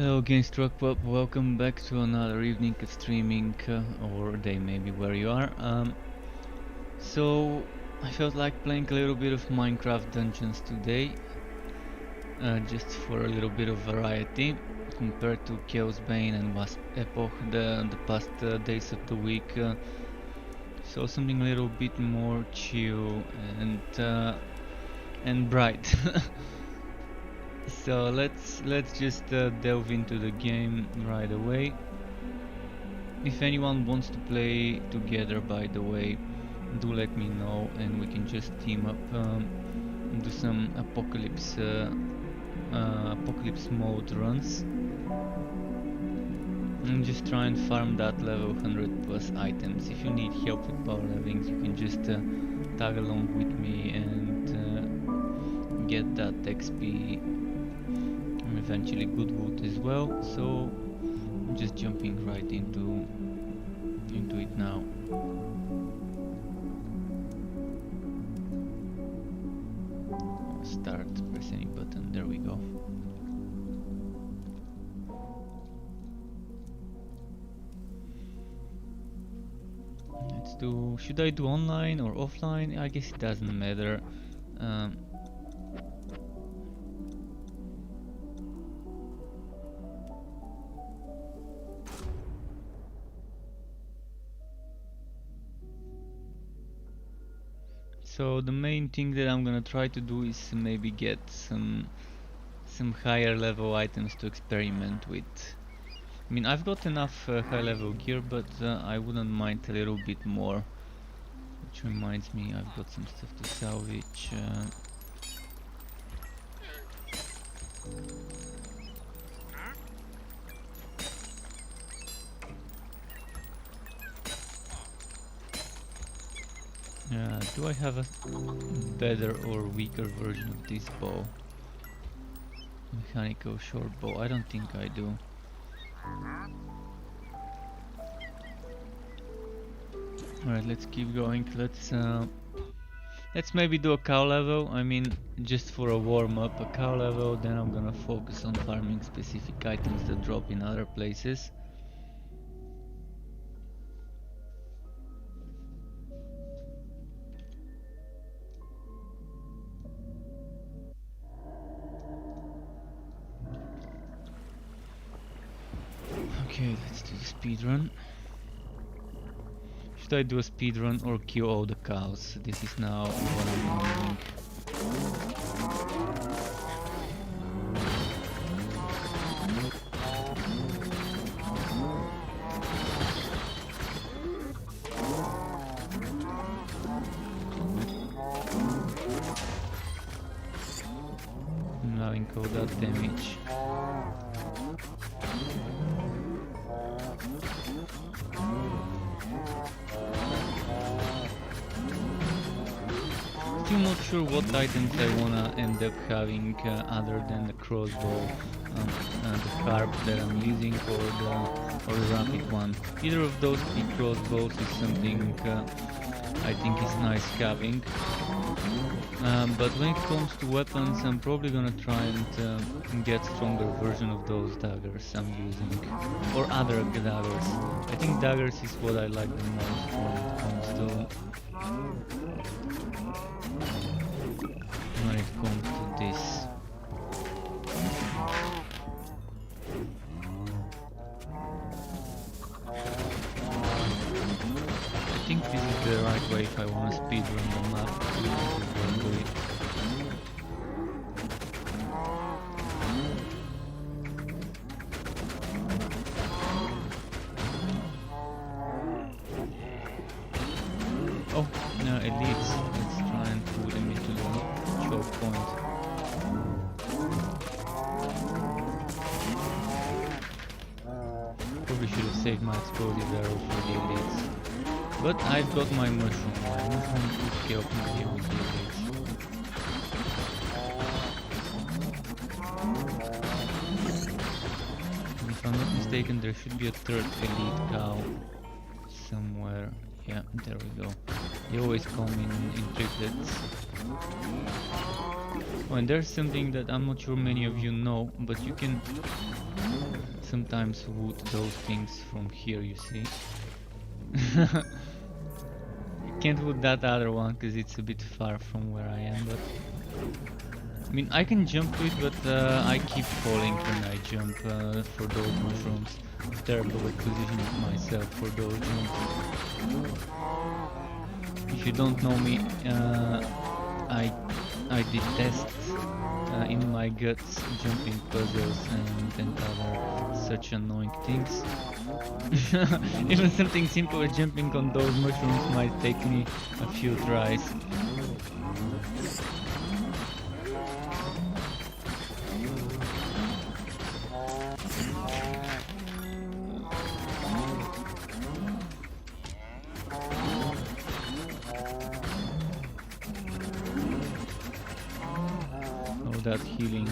Hello Games Pop, welcome back to another evening of streaming, or day maybe where you are. So I felt like playing a little bit of Minecraft Dungeons today, just for a little bit of variety compared to Chaos Bane and Wasp Epoch the past days of the week. So something a little bit more chill and bright. So let's just delve into the game right away. If anyone wants to play together, by the way, do let me know and we can just team up, do some apocalypse mode runs and just try and farm that level 100 plus items. If you need help with power levelings, you can just tag along with me and get that XP. Eventually good wood as well, so I'm just jumping right into it now. Start, press any button, there we go. Let's do, should I do online or offline? I guess it doesn't matter. So the main thing that I'm gonna try to do is maybe get some higher level items to experiment with. I mean, I've got enough high level gear, but I wouldn't mind a little bit more. Which reminds me, I've got some stuff to salvage. Do I have a better or weaker version of this bow? Mechanical short bow, I don't think I do. Alright, let's keep going. Let's maybe do a cow level. I mean, just for a warm up, a cow level, then I'm gonna focus on farming specific items that drop in other places. Okay, let's do the speed run. Should I do a speed run or kill all the cows? This is now what I'm doing. I'm allowing all that damage. Still not sure what items I wanna end up having other than the crossbow, the carp that I'm using, or the rapid one. Either of those three crossbows is something I think is nice having. But when it comes to weapons, I'm probably gonna try and get stronger version of those daggers I'm using, or other daggers. I think daggers is what I like the most when it comes to this. I think this is the right way if I want to speedrun the map. This is where I do it. Oh, no, elites. Let's try and put them into the choke point. Probably should have saved my explosive arrow for the elites. But I've got my mushroom. My mushroom could help me here with the elites. And if I'm not mistaken, there should be a third elite cow somewhere. Yeah, there we go. They always come in triplets. Oh, and there's something that I'm not sure many of you know, but you can sometimes wood those things from here, you see. Can't wood that other one because it's a bit far from where I am, but I mean I can jump to it, but I keep falling when I jump for those mushrooms. Terrible at positioning myself for those jumps. If you don't know me, I detest in my guts jumping puzzles and other such annoying things. Even something simple as jumping on those mushrooms might take me a few tries. Oh, that healing.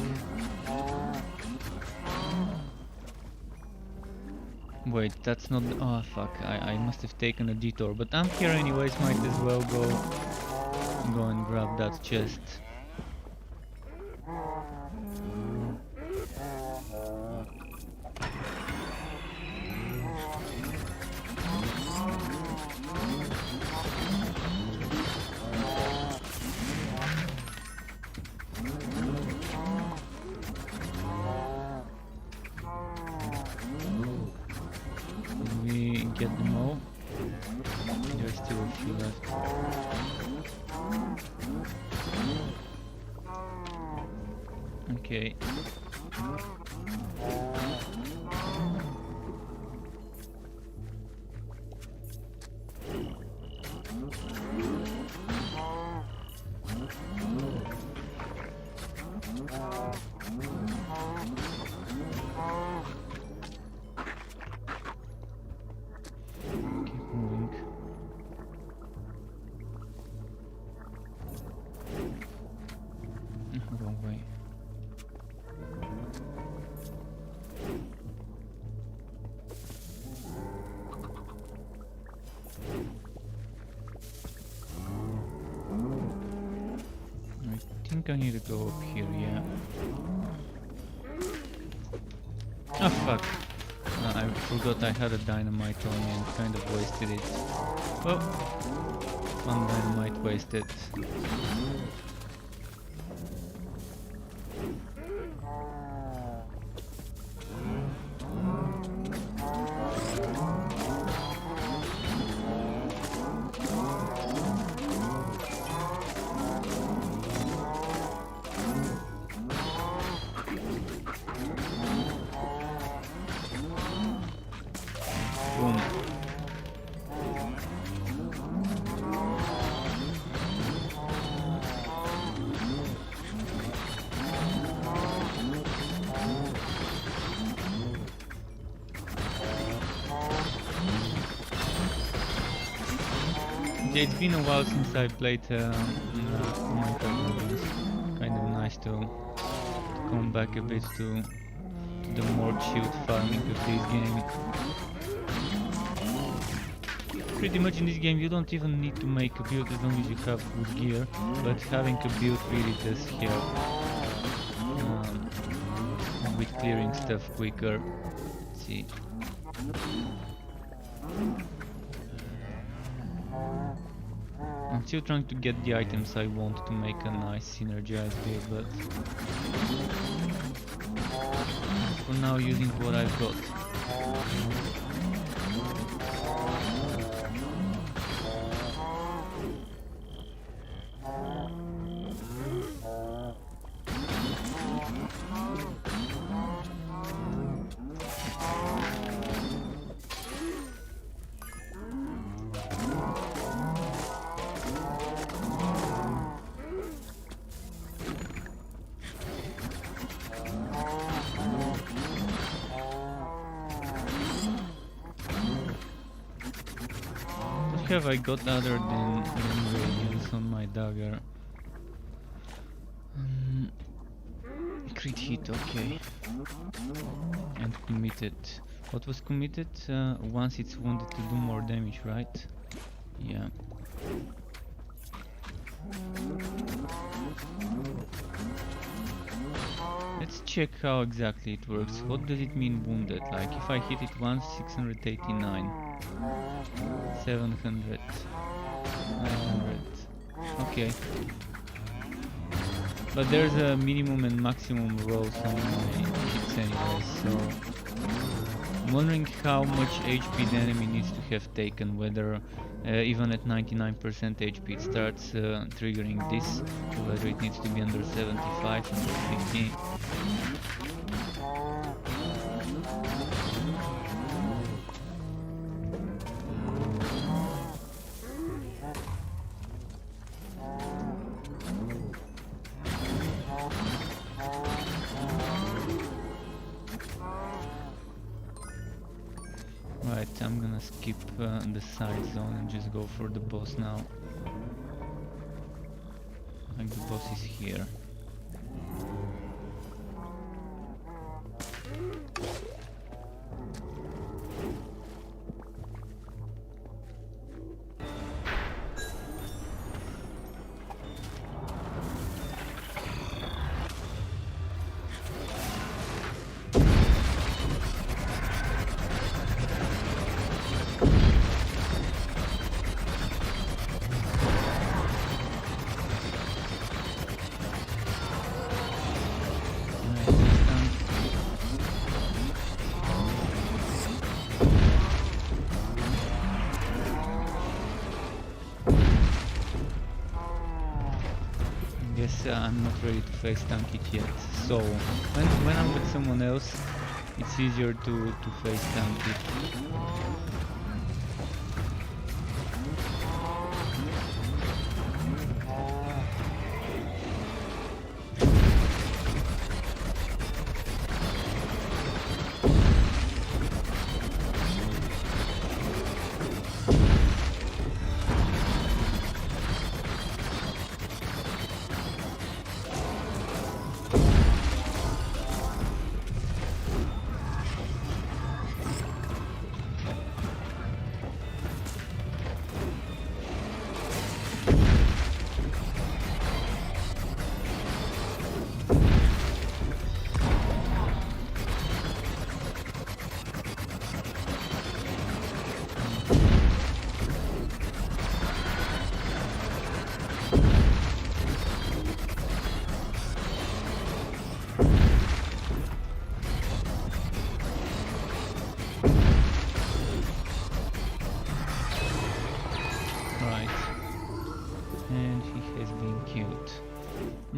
Wait, that's not... oh fuck, I must have taken a detour, but I'm here anyways, might as well go and grab that chest. Get them all. There's still a few left. Okay. Wrong way. I think I need to go up here, yeah. Oh fuck. I forgot I had a dynamite on me and kind of wasted it. Oh! One dynamite wasted. Boom. Yeah, it's been a while since I played Minecraft. It's kind of nice to come back a bit to the more chilled farming of this game. Pretty much in this game you don't even need to make a build as long as you have good gear, but having a build really does help with clearing stuff quicker. Let's see. I'm still trying to get the items I want to make a nice synergized build, but for now using what I've got. What have I got other than radius on my dagger? Crit hit, okay. And committed. What was committed? Once it's wounded to do more damage, right? Yeah. Let's Let's check how exactly it works. What does it mean wounded? Like if I hit it once, 689, 700, 900. Okay. But there's a minimum and maximum rolls on my hits anyway, so I'm wondering how much HP the enemy needs to have taken, whether even at 99% HP it starts triggering this, or whether it needs to be under 75, under 50. Right, I'm gonna skip the side zone and just go for the boss now. Like the boss is here. I'm not ready to face tank it yet, so when I'm with someone else it's easier to face tank it.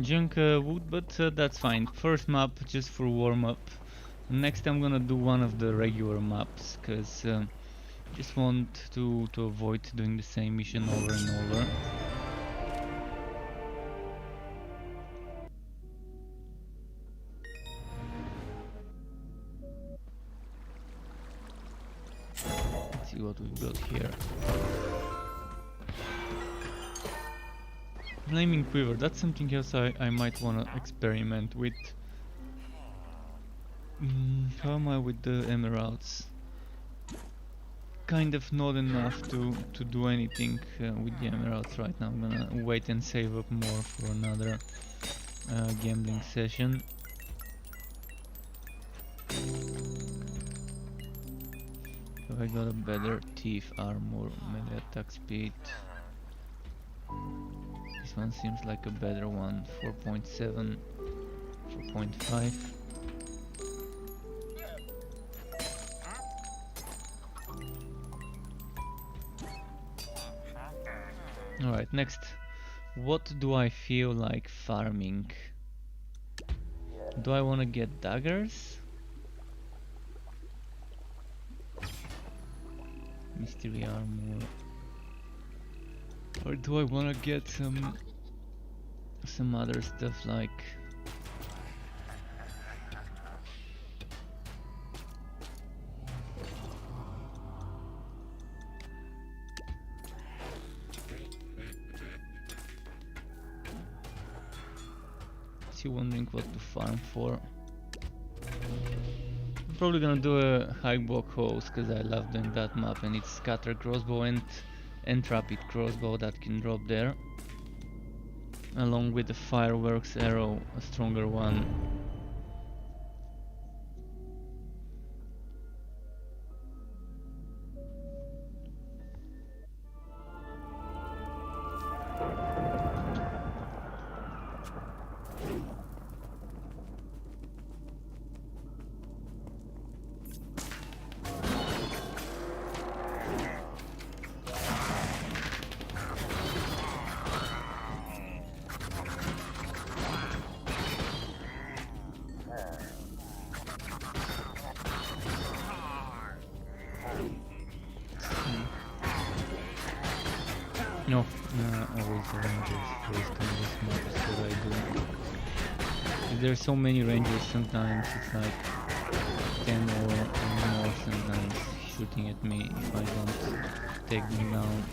Junk wood, but that's fine. First map just for warm-up. Next I'm gonna do one of the regular maps, cause just want to avoid doing the same mission over and over. Let's see what we've got here. Flaming Quiver, that's something else I might wanna experiment with. How am I with the emeralds? Kind of not enough to do anything with the emeralds right now. I'm gonna wait and save up more for another gambling session. Have I got a better thief armor, melee attack speed? This one seems like a better one. 4.7, 4.5. Alright, next. What do I feel like farming? Do I want to get daggers? Mystery armor. Or do I want to get some other stuff like wondering what to farm for. I'm probably gonna do a high block hose because I love doing that map, and it's scatter crossbow and rapid crossbow that can drop there, along with the fireworks arrow, a stronger one. No, always the rangers first on this map is what I do. There's so many rangers, sometimes it's like 10 or more sometimes shooting at me if I don't take them down.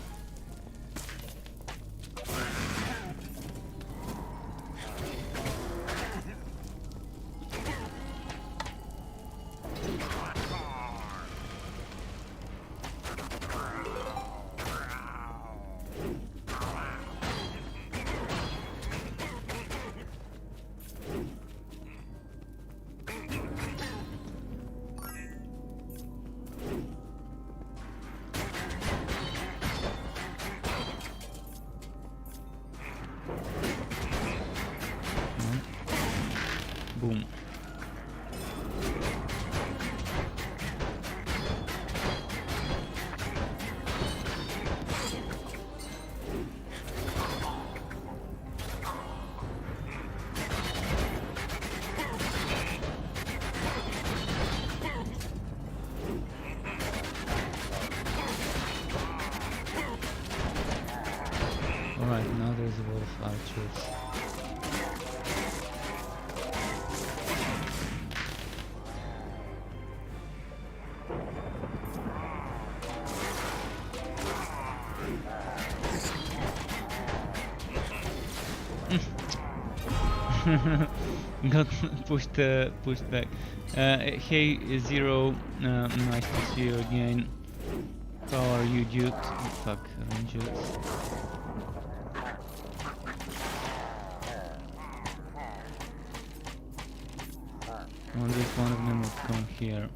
Boom. Alright, now there's a lot of archers. Got pushed back. Hey Zero, nice to see you again. How are you, dude? Oh, fuck, Rangers. I wonder if one of them would come here.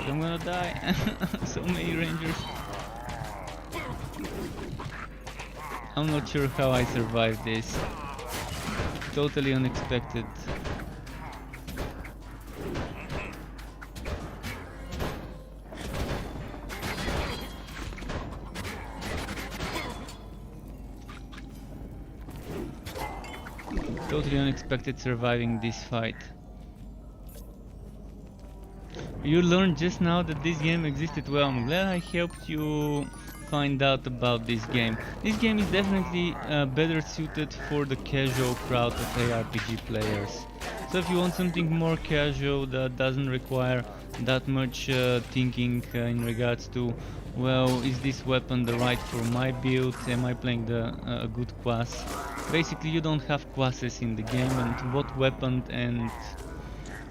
I'm gonna die. So many rangers. I'm not sure how I survived this. Totally unexpected. Totally unexpected surviving this fight. You learned just now that this game existed. Well, I'm glad I helped you find out about this game. This game is definitely better suited for the casual crowd of ARPG players. So if you want something more casual that doesn't require that much thinking in regards to, well, is this weapon the right for my build? Am I playing a good class? Basically, you don't have classes in the game, and what weapon and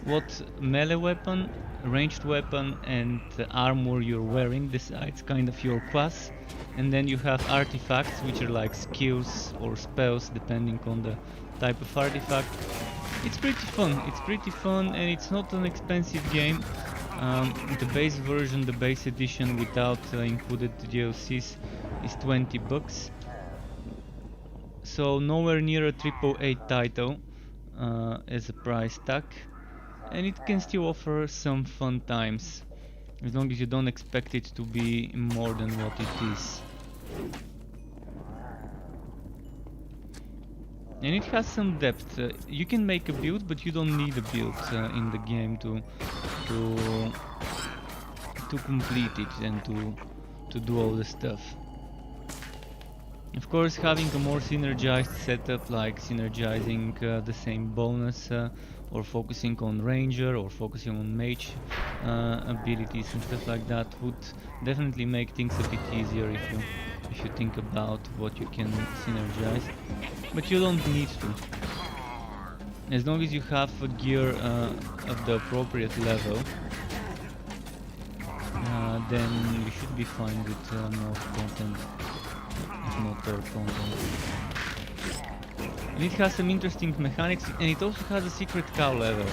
what melee weapon, ranged weapon and armor you're wearing decides kind of your class. And then you have artifacts, which are like skills or spells depending on the type of artifact. It's pretty fun and it's not an expensive game. The base version, the base edition without included DLCs is 20 bucks. So nowhere near a AAA title as a price tag. And it can still offer some fun times, as long as you don't expect it to be more than what it is. And it has some depth. You can make a build, but you don't need a build in the game to complete it and to do all the stuff. Of course, having a more synergized setup, like synergizing the same bonus or focusing on ranger or focusing on mage abilities and stuff like that, would definitely make things a bit easier if you think about what you can synergize. But you don't need to. As long as you have a gear of the appropriate level, then you should be fine with most content, if not all content. And it has some interesting mechanics, and it also has a secret cow level.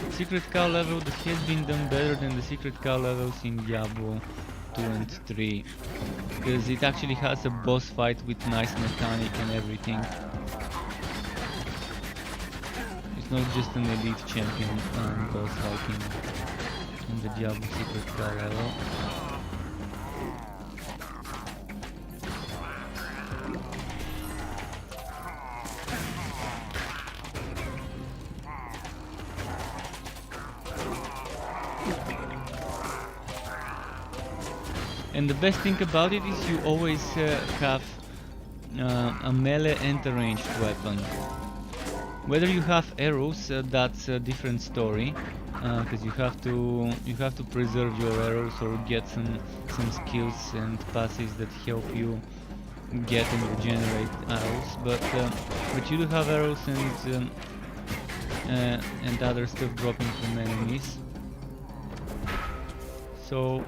Secret cow level that has been done better than the secret cow levels in Diablo 2 and 3. Because it actually has a boss fight with nice mechanic and everything. not just an elite champion boss like in the Diablo Secret Car level. And the best thing about it is you always have a melee and a ranged weapon. Whether you have arrows, that's a different story, because you have to preserve your arrows or get some skills and passives that help you get and regenerate arrows. But you do have arrows and other stuff dropping from enemies. So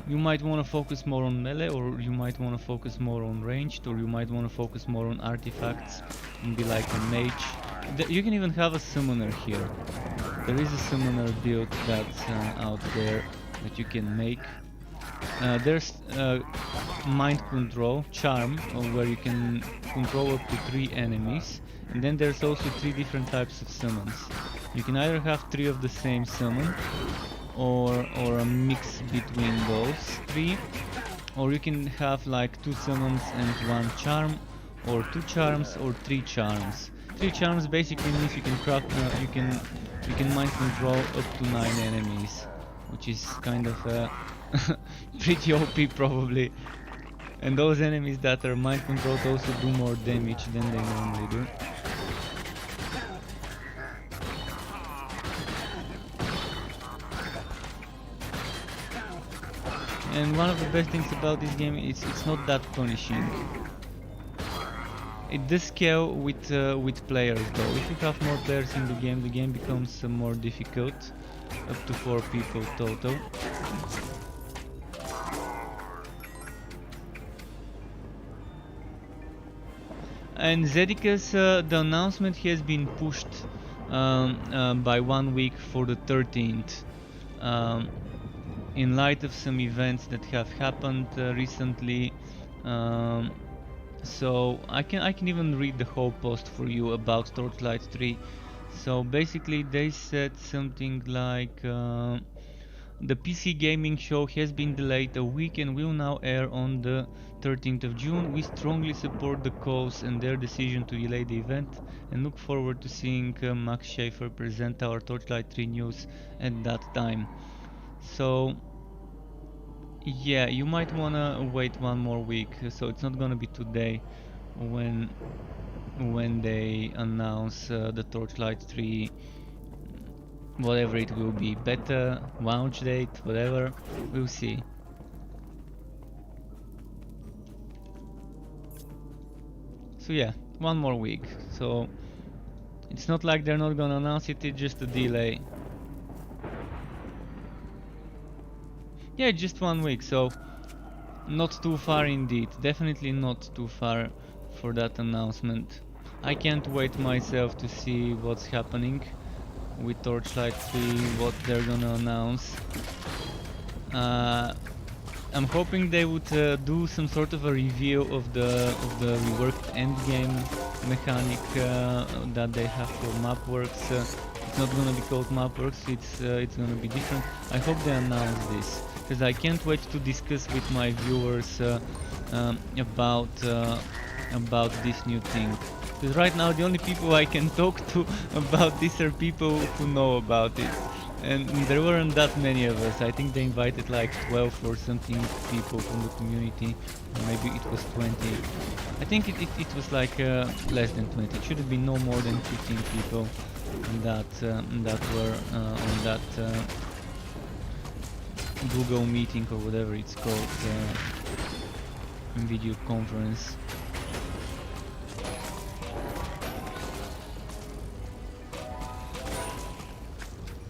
you might want to focus more on melee, or you might want to focus more on ranged, or you might want to focus more on artifacts and be like a mage. You can even have a summoner here. There is a summoner build that's out there that you can make. There's mind control, charm, where you can control up to 3 enemies. And then there's also 3 different types of summons. You can either have 3 of the same summon, or a mix between those 3, or you can have like 2 summons and 1 charm, or 2 charms or 3 charms. 3 charms basically means you can craft, you can mind control up to 9 enemies, which is kind of pretty OP probably. And those enemies that are mind controlled also do more damage than they normally do. And one of the best things about this game is it's not that punishing. It does scale with players though. If you have more players in the game becomes more difficult, up to 4 people total. And Zedicus, the announcement has been pushed by 1 week for the 13th. In light of some events that have happened recently, so I can even read the whole post for you about Torchlight 3. So basically they said something like the PC gaming show has been delayed a week and will now air on the 13th of June. We strongly support the cause and their decision to delay the event and look forward to seeing Max Schaefer present our Torchlight 3 news at that time. So yeah, you might wanna wait 1 more week, so it's not gonna be today when they announce the Torchlight 3, whatever it will be, beta, launch date, whatever, we'll see. So yeah, 1 more week, so it's not like they're not gonna announce it, it's just a delay. Yeah, just 1 week, so not too far indeed, definitely not too far for that announcement. I can't wait myself to see what's happening with Torchlight 3, what they're gonna announce. I'm hoping they would do some sort of a review of the reworked endgame mechanic that they have for Mapworks. It's not gonna be called Mapworks, it's gonna be different. I hope they announce this, because I can't wait to discuss with my viewers about this new thing. Because right now the only people I can talk to about this are people who know about it. And there weren't that many of us. I think they invited like 12 or something people from the community. Or maybe it was 20. I think it was like less than 20. It should have been no more than 15 people that were on that Google meeting or whatever it's called, video conference.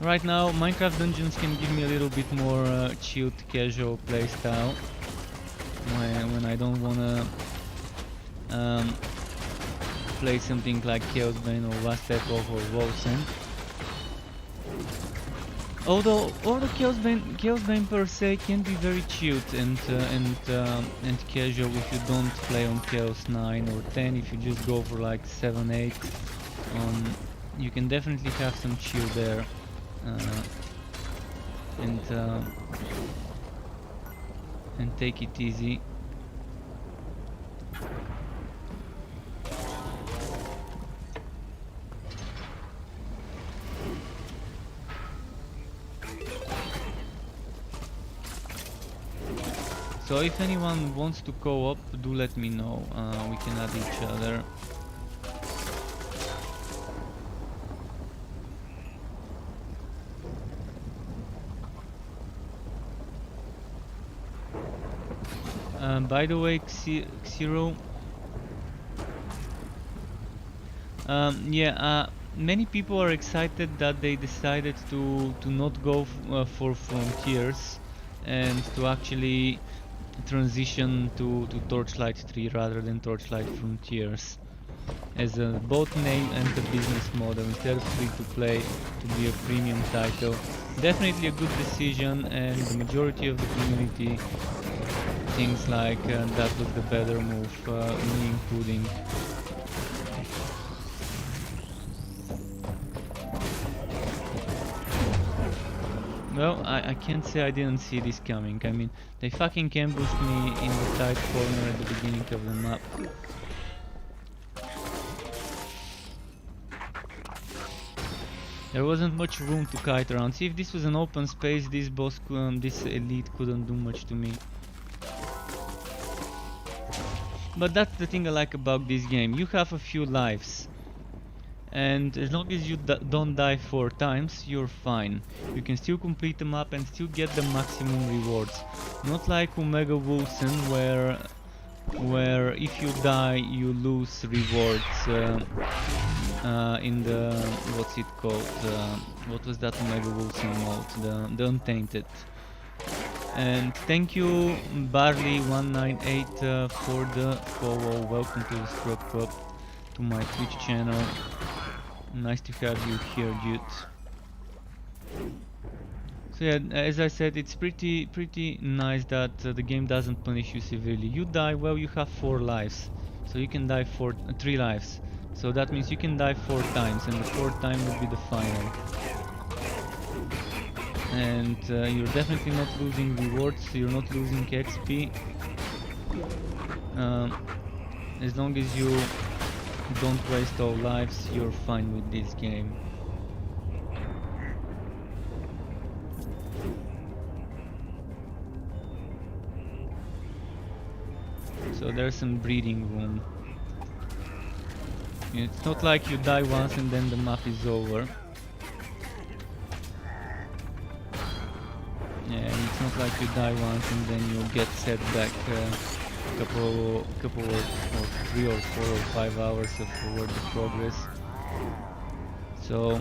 Right now, Minecraft Dungeons can give me a little bit more chilled, casual playstyle when I don't wanna play something like Chaosbane or Last Epoch or Wolfsen. Although Chaosbane per se can be very chilled and casual if you don't play on Chaos 9 or 10. If you just go for like 7, 8. you can definitely have some chill there, and take it easy. So if anyone wants to co-op, do let me know. We can add each other. By the way, Xero, many people are excited that they decided to not go for Frontiers and to actually transition to Torchlight 3 rather than Torchlight Frontiers as a both name and the business model instead of free to play to be a premium title. Definitely a good decision, and the majority of the community thinks like that was the better move, me including. Well, I can't say I didn't see this coming. I mean, they fucking ambushed me in the tight corner at the beginning of the map. There wasn't much room to kite around. See, if this was an open space, this boss, this elite couldn't do much to me. But that's the thing I like about this game. You have a few lives, and as long as you don't die 4 times, you're fine. You can still complete the map and still get the maximum rewards. Not like Omega Wilson, where if you die, you lose rewards. In the, what's it called, what was that Omega Wilson mode, the Untainted. And thank you Barley198 for the follow. Welcome to the Scrub Club, to my Twitch channel. Nice to have you here, dude. So yeah, as I said, it's pretty nice that the game doesn't punish you severely. You die, well, you have 4 lives, so you can die 3 lives. So that means you can die 4 times, and the 4th time will be the final. And you're definitely not losing rewards, you're not losing XP. As long as you don't waste all lives, you're fine with this game. So there's some breathing room. It's not like you die once and then the map is over. Yeah, and it's not like you die once and then you get set back a couple or 3 or 4 or 5 hours of forward progress. So,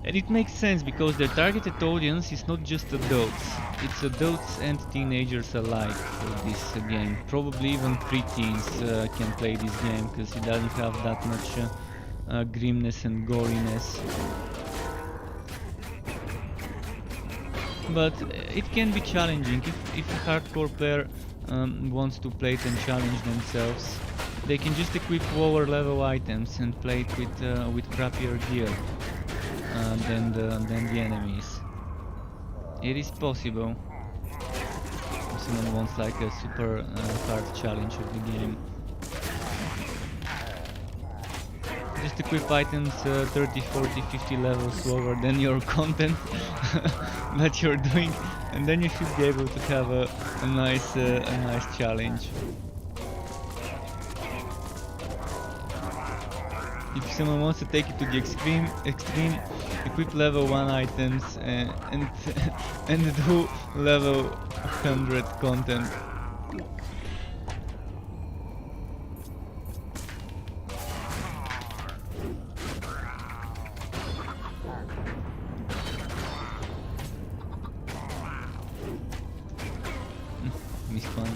and it makes sense because their targeted audience is not just adults. It's adults and teenagers alike for this game. Probably even preteens can play this game because it doesn't have that much grimness and goriness. But it can be challenging if a hardcore player wants to play it and challenge themselves. They can just equip lower level items and play it with crappier gear than the enemies. It is possible if someone wants like a super hard challenge of the game. Just equip items 30, 40, 50 levels lower than your content that you're doing, and then you should be able to have a nice challenge. If someone wants to take it to the extreme, equip level 1 items and do level 100 content. Miscon.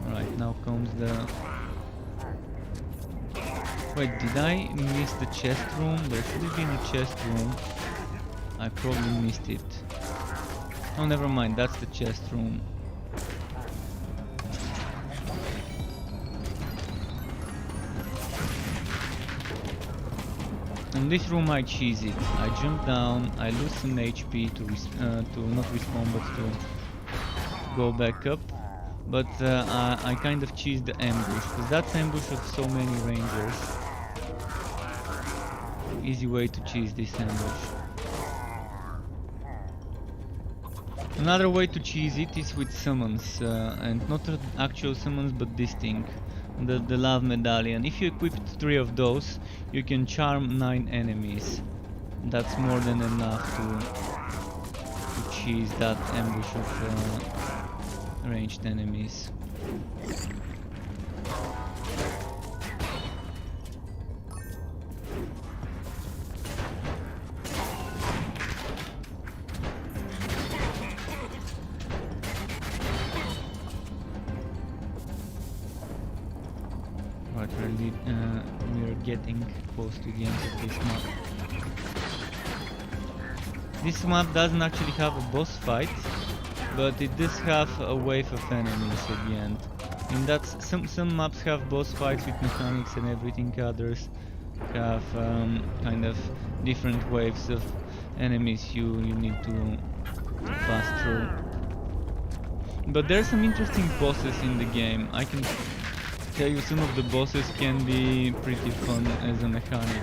Alright, now comes the... Wait, did I miss the chest room? There should have been a chest room. I probably missed it. Oh, never mind, that's the chest room. In this room I cheese it. I jump down, I lose some HP to not respawn but to go back up. But I kind of cheese the ambush, because that's ambush of so many rangers. Easy way to cheese this ambush. Another way to cheese it is with summons, and not actual summons but this thing. The love medallion. If you equip 3 of those, you can charm 9 enemies. That's more than enough to cheese that ambush of ranged enemies. We're getting close to the end of this map. This map doesn't actually have a boss fight, but it does have a wave of enemies at the end. And that's some maps have boss fights with mechanics and everything, others have kind of different waves of enemies you need to pass through. But there's some interesting bosses in the game. I can tell you some of the bosses can be pretty fun as a mechanic.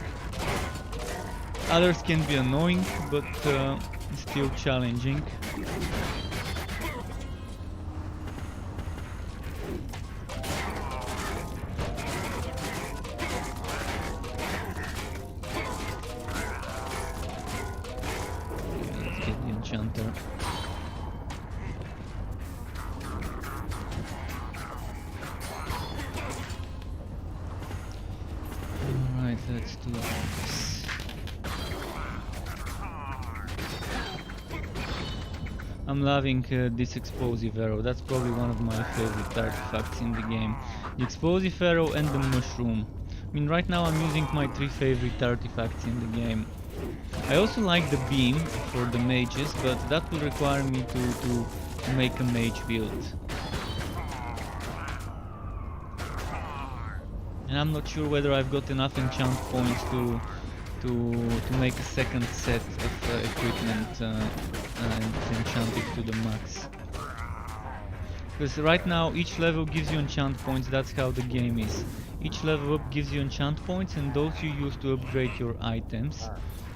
Others can be annoying, but still challenging. Okay, let's get the enchanter. Let's do this. I'm loving this explosive arrow. That's probably one of my favorite artifacts in the game. The explosive arrow and the mushroom. I mean, right now I'm using my 3 favorite artifacts in the game. I also like the beam for the mages, but that will require me to make a mage build. And I'm not sure whether I've got enough enchant points to make a second set of equipment and enchant it to the max. Because right now each level gives you enchant points, that's how the game is. Each level up gives you enchant points, and those you use to upgrade your items.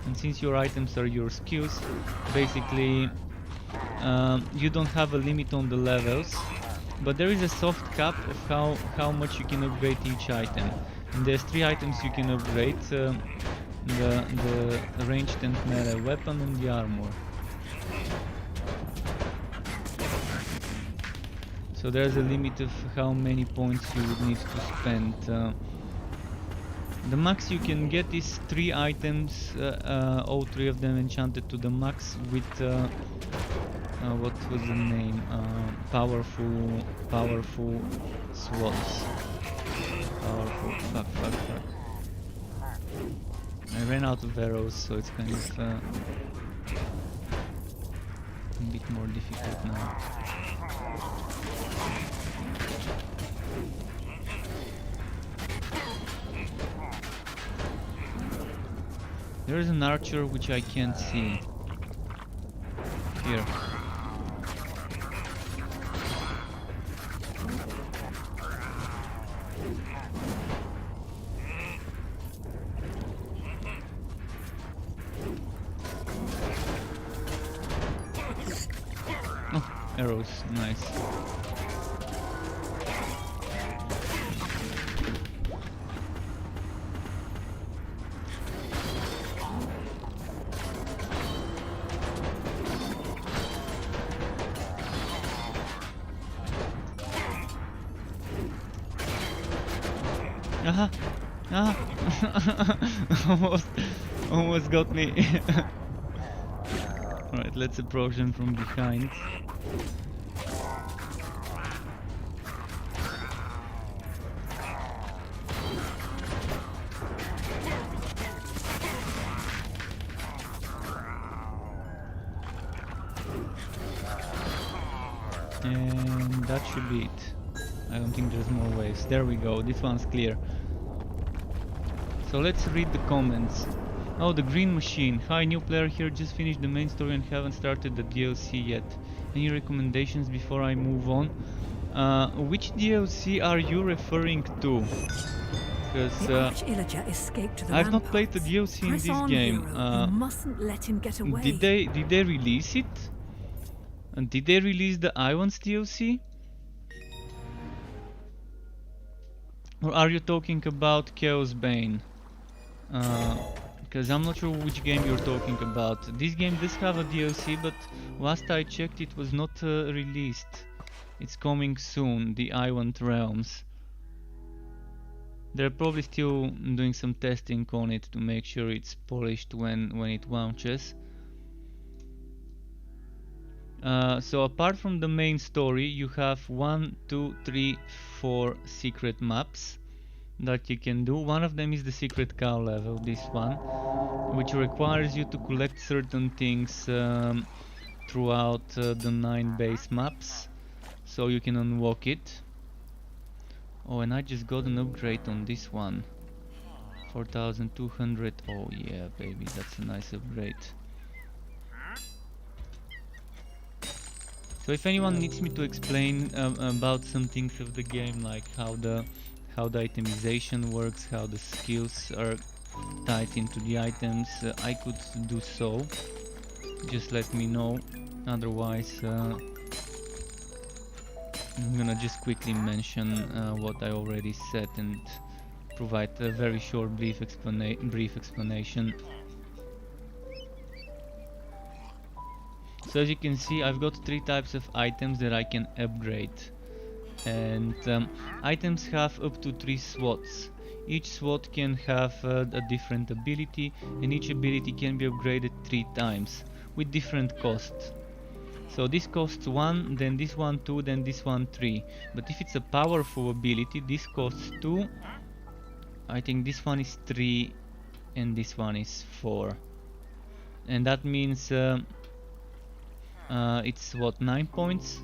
And since your items are your skills, basically you don't have a limit on the levels. But there is a soft cap of how much you can upgrade each item. And there's 3 items you can upgrade, the ranged and melee weapon and the armor. So there's a limit of how many points you would need to spend. The max you can get is 3 items, all 3 of them enchanted to the max with what was the name? Powerful swords. Fuck. I ran out of arrows, so it's kind of a bit more difficult now. There is an archer which I can't see. Here. Arrows, nice. Almost got me. Alright, let's approach them from behind. And that should be it. I don't think there's more waves. There we go, this one's clear. So let's read the comments. Oh, the green machine. Hi, new player here, just finished the main story and haven't started the DLC yet. Any recommendations before I move on? Which DLC are you referring to? Because I've not played the DLC in this game. Did they release it? And did they release the Iwan's DLC? Or are you talking about Chaos Bane? Because I'm not sure which game you're talking about. This game does have a DLC, but last I checked it was not released. It's coming soon, the Iwan Realms. They're probably still doing some testing on it to make sure it's polished when it launches. So apart from the main story, you have 1, 2, 3, 4 secret maps that you can do. One of them is the secret cow level, this one, which requires you to collect certain things throughout the 9 base maps, so you can unlock it. Oh, and I just got an upgrade on this one. 4200. Oh yeah, baby, that's a nice upgrade. So if anyone needs me to explain about some things of the game, like how the itemization works, how the skills are tied into the items, I could do so. Just let me know. Otherwise, I'm gonna just quickly mention what I already said and provide a very short, brief explanation. So as you can see, I've got 3 types of items that I can upgrade. And items have up to 3 slots. Each slot can have a different ability, and each ability can be upgraded 3 times with different costs. So this costs 1, then this one 2, then this one 3. But if it's a powerful ability, this costs 2. I think this one is 3 and this one is 4. And that means it's what, 9 points?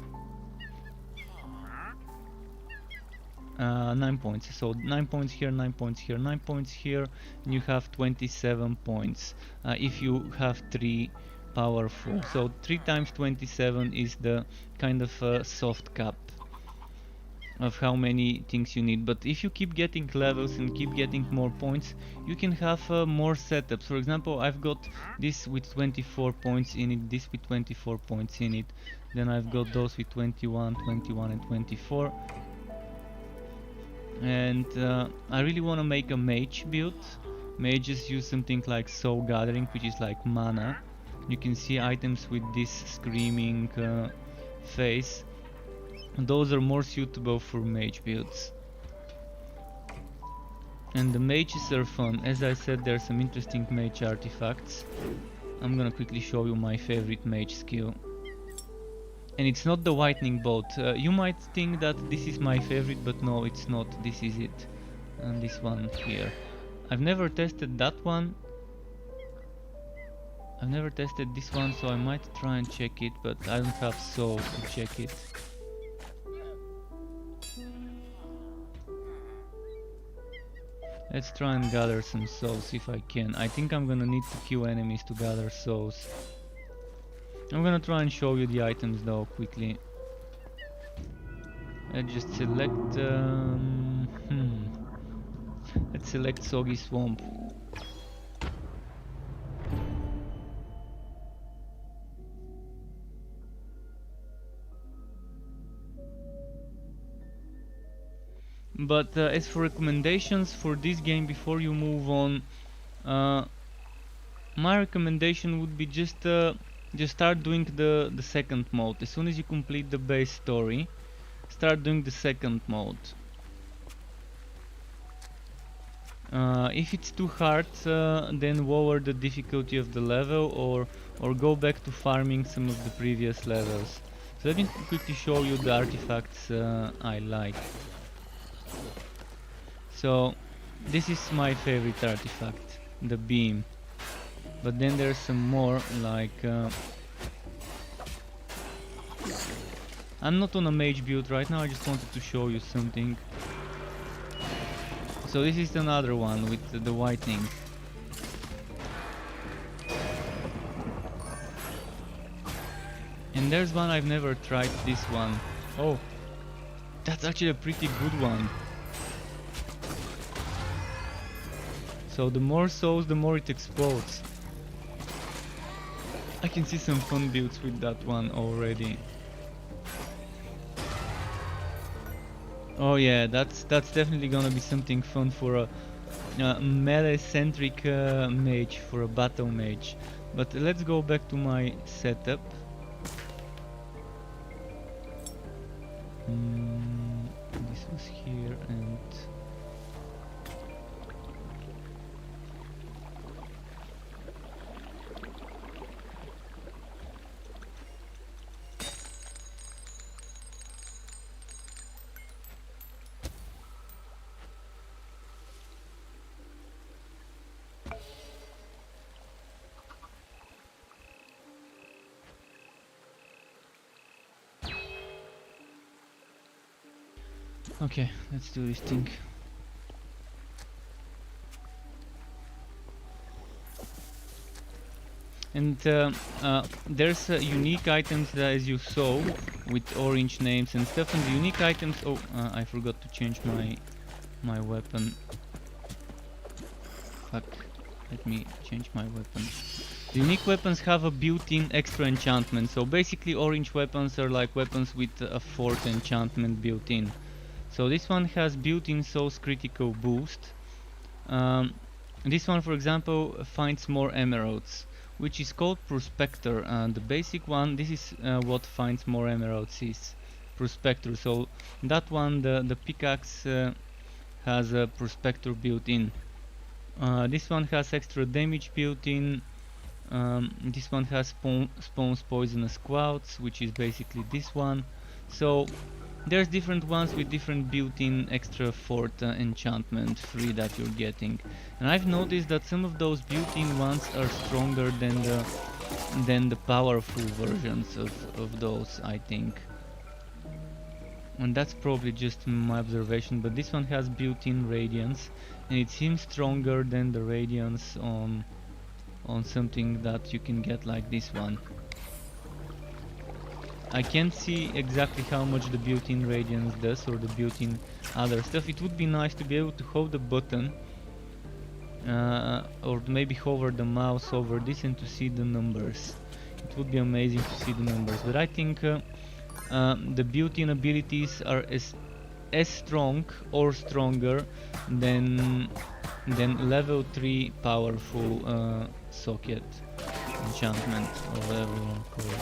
9 points. So 9 points here, 9 points here, 9 points here, and you have 27 points if you have 3 powerful. So 3 times 27 is the kind of soft cap of how many things you need. But if you keep getting levels and keep getting more points, you can have more setups. For example, I've got this with 24 points in it, this with 24 points in it, then I've got those with 21, 21 and 24. And I really want to make a mage build. Mages use something like soul gathering, which is like mana. You can see items with this screaming face. Those are more suitable for mage builds. And the mages are fun. As I said, there are some interesting mage artifacts. I'm gonna quickly show you my favorite mage skill. And it's not the lightning bolt. You might think that this is my favorite, but no, it's not. This is it. And this one here. I've never tested that one. I've never tested this one, so I might try and check it, but I don't have souls to check it. Let's try and gather some souls if I can. I think I'm gonna need to kill enemies to gather souls. I'm gonna try and show you the items though quickly. Let's just select let's select Soggy Swamp. But as for recommendations for this game before you move on, my recommendation would be just start doing the second mode. As soon as you complete the base story, start doing the second mode. If it's too hard, then lower the difficulty of the level, or go back to farming some of the previous levels. So let me quickly show you the artifacts I like. So this is my favorite artifact, the beam. But then there's some more, like I'm not on a mage build right now, I just wanted to show you something. So this is another one with the whitening. And there's one I've never tried, this one. Oh, that's actually a pretty good one. So the more souls, the more it explodes. I can see some fun builds with that one already. Oh yeah, that's definitely gonna be something fun for a melee-centric mage, for a battle mage. But let's go back to my setup. This was here and... Okay, let's do this thing. And there's unique items as you saw with orange names and stuff, and the unique items... Oh, I forgot to change my weapon. Fuck, let me change my weapon. The unique weapons have a built-in extra enchantment, so basically orange weapons are like weapons with a 4th enchantment built in. So this one has built-in Soul's critical boost. This one, for example, finds more emeralds, which is called Prospector. The basic one, this is what finds more emeralds is Prospector. So that one, the pickaxe has a Prospector built in. This one has extra damage built in. This one has spawns poisonous clouds, which is basically this one. So there's different ones with different built-in extra 4th enchantment free that you're getting, and I've noticed that some of those built-in ones are stronger than the powerful versions of those, I think. And that's probably just my observation, but this one has built-in radiance, and it seems stronger than the radiance on something that you can get like this one. I can't see exactly how much the built-in radiance does, or the built-in other stuff. It would be nice to be able to hold the button or maybe hover the mouse over this and to see the numbers. It would be amazing to see the numbers, but I think the built-in abilities are as strong or stronger than level 3 powerful socket enchantment, or whatever you want to call it.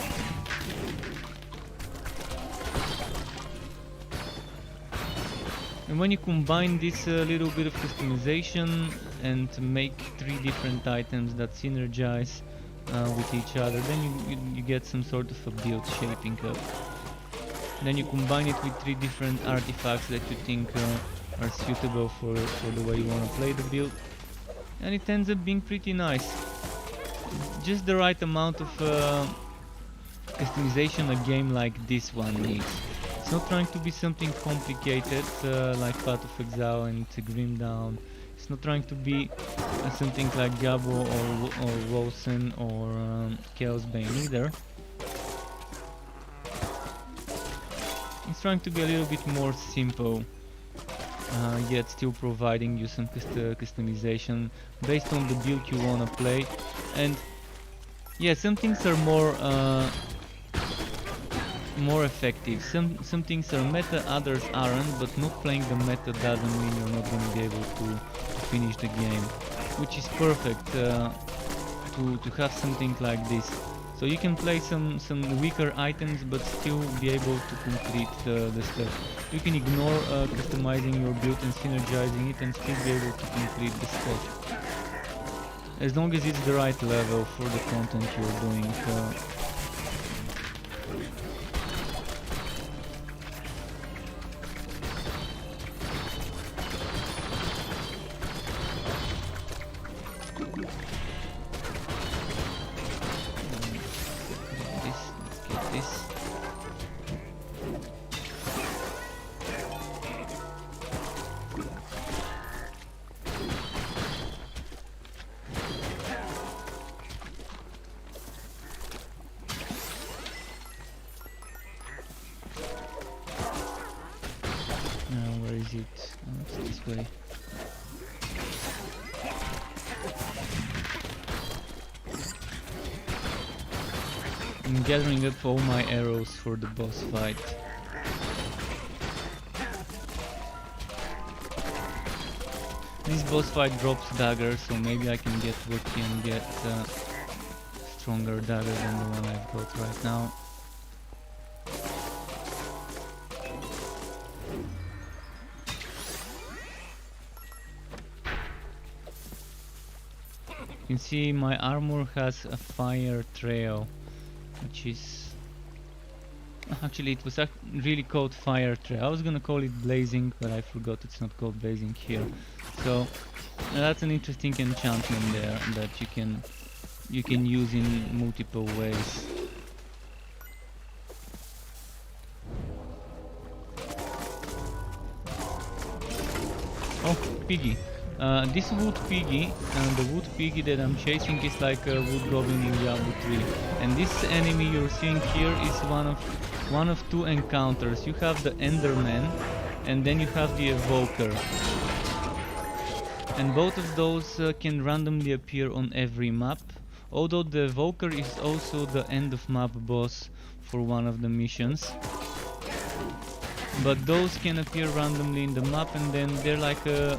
And when you combine this little bit of customization and make 3 different items that synergize with each other, then you get some sort of a build shaping up. Then you combine it with 3 different artifacts that you think are suitable for the way you want to play the build, and it ends up being pretty nice. Just the right amount of customization a game like this one needs. It's not trying to be something complicated like Path of Exile and Grim Dawn. It's not trying to be something like Gabo or Wilson or Chaos Bane either. It's trying to be a little bit more simple, yet still providing you some customization based on the build you wanna play. And yeah, some things are more effective. Some things are meta, others aren't, but not playing the meta doesn't mean you're not going to be able to finish the game, which is perfect to have something like this. So you can play some weaker items but still be able to complete the stuff. You can ignore customizing your build and synergizing it and still be able to complete the stuff, as long as it's the right level for the content you're doing. this way. I'm gathering up all my arrows for the boss fight. This boss fight drops daggers, so maybe I can get lucky and get stronger dagger than the one I've got right now. You can see my armor has a fire trail, which is... Actually, it was really called fire trail. I was gonna call it blazing, but I forgot it's not called blazing here. So that's an interesting enchantment there that you can use in multiple ways. Oh, piggy. This wood piggy, the wood piggy that I'm chasing is like a wood goblin in Diablo 3. And this enemy you're seeing here is one of two encounters. You have the Enderman, and then you have the Evoker. And both of those can randomly appear on every map, although the Evoker is also the end of map boss for one of the missions. But those can appear randomly in the map, and then they're like a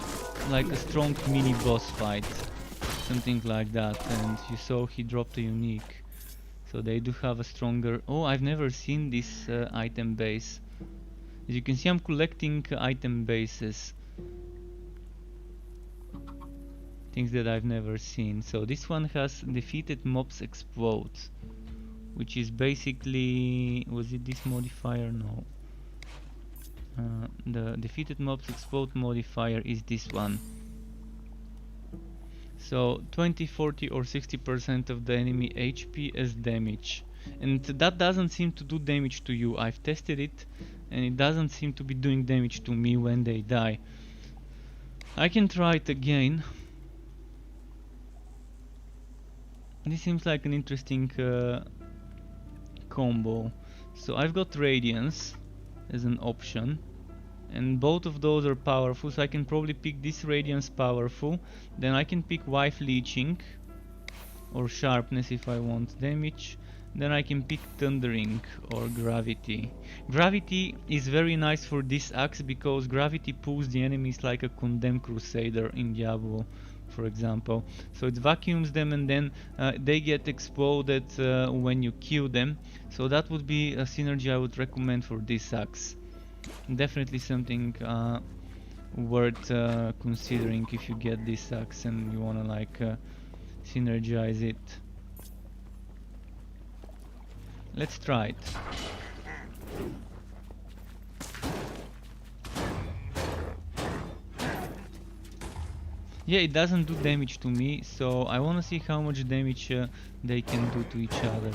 strong mini boss fight, something like that. And you saw he dropped a unique, so they do have a stronger... Oh, I've never seen this item base. As you can see, I'm collecting item bases, things that I've never seen. So this one has defeated mobs explode, which is basically... Was it this modifier? No. The defeated mobs explode modifier is this one. So 20, 40 or 60% of the enemy HP as damage. And that doesn't seem to do damage to you. I've tested it and it doesn't seem to be doing damage to me when they die. I can try it again. This seems like an interesting combo. So I've got Radiance as an option, and both of those are powerful, so I can probably pick this Radiance powerful. Then I can pick Wife Leeching or Sharpness if I want damage. Then I can pick Thundering or Gravity. Gravity is very nice for this axe because gravity pulls the enemies like a Condemned Crusader in Diablo, for example. So it vacuums them and then they get exploded when you kill them. So that would be a synergy I would recommend for this axe. Definitely something worth considering if you get this axe and you wanna like synergize it. Let's try it. Yeah, it doesn't do damage to me, so I wanna see how much damage they can do to each other.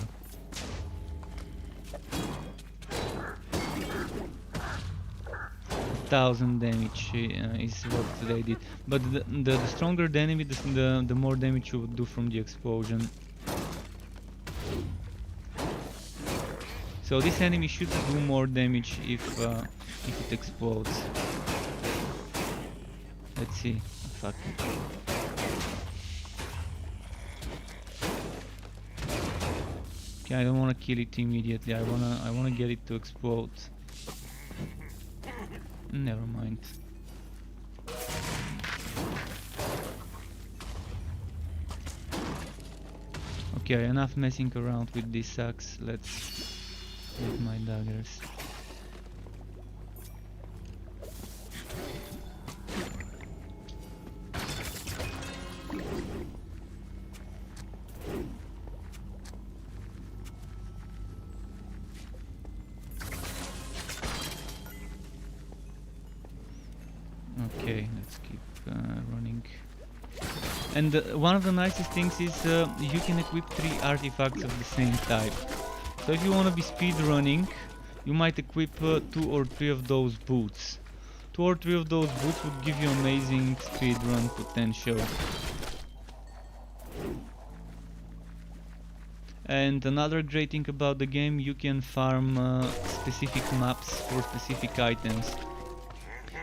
Thousand damage is what they did, but the stronger the enemy, the more damage you would do from the explosion. So this enemy should do more damage if it explodes. Let's see. Fuck. Okay, I don't want to kill it immediately. I wanna get it to explode. Never mind. Okay, enough messing around with this axe. Let's get my daggers. Okay, let's keep running. And one of the nicest things is you can equip 3 artifacts of the same type. So if you want to be speed running, you might equip 2 or 3 of those boots. 2 or 3 of those boots would give you amazing speed run potential. And another great thing about the game, you can farm specific maps for specific items.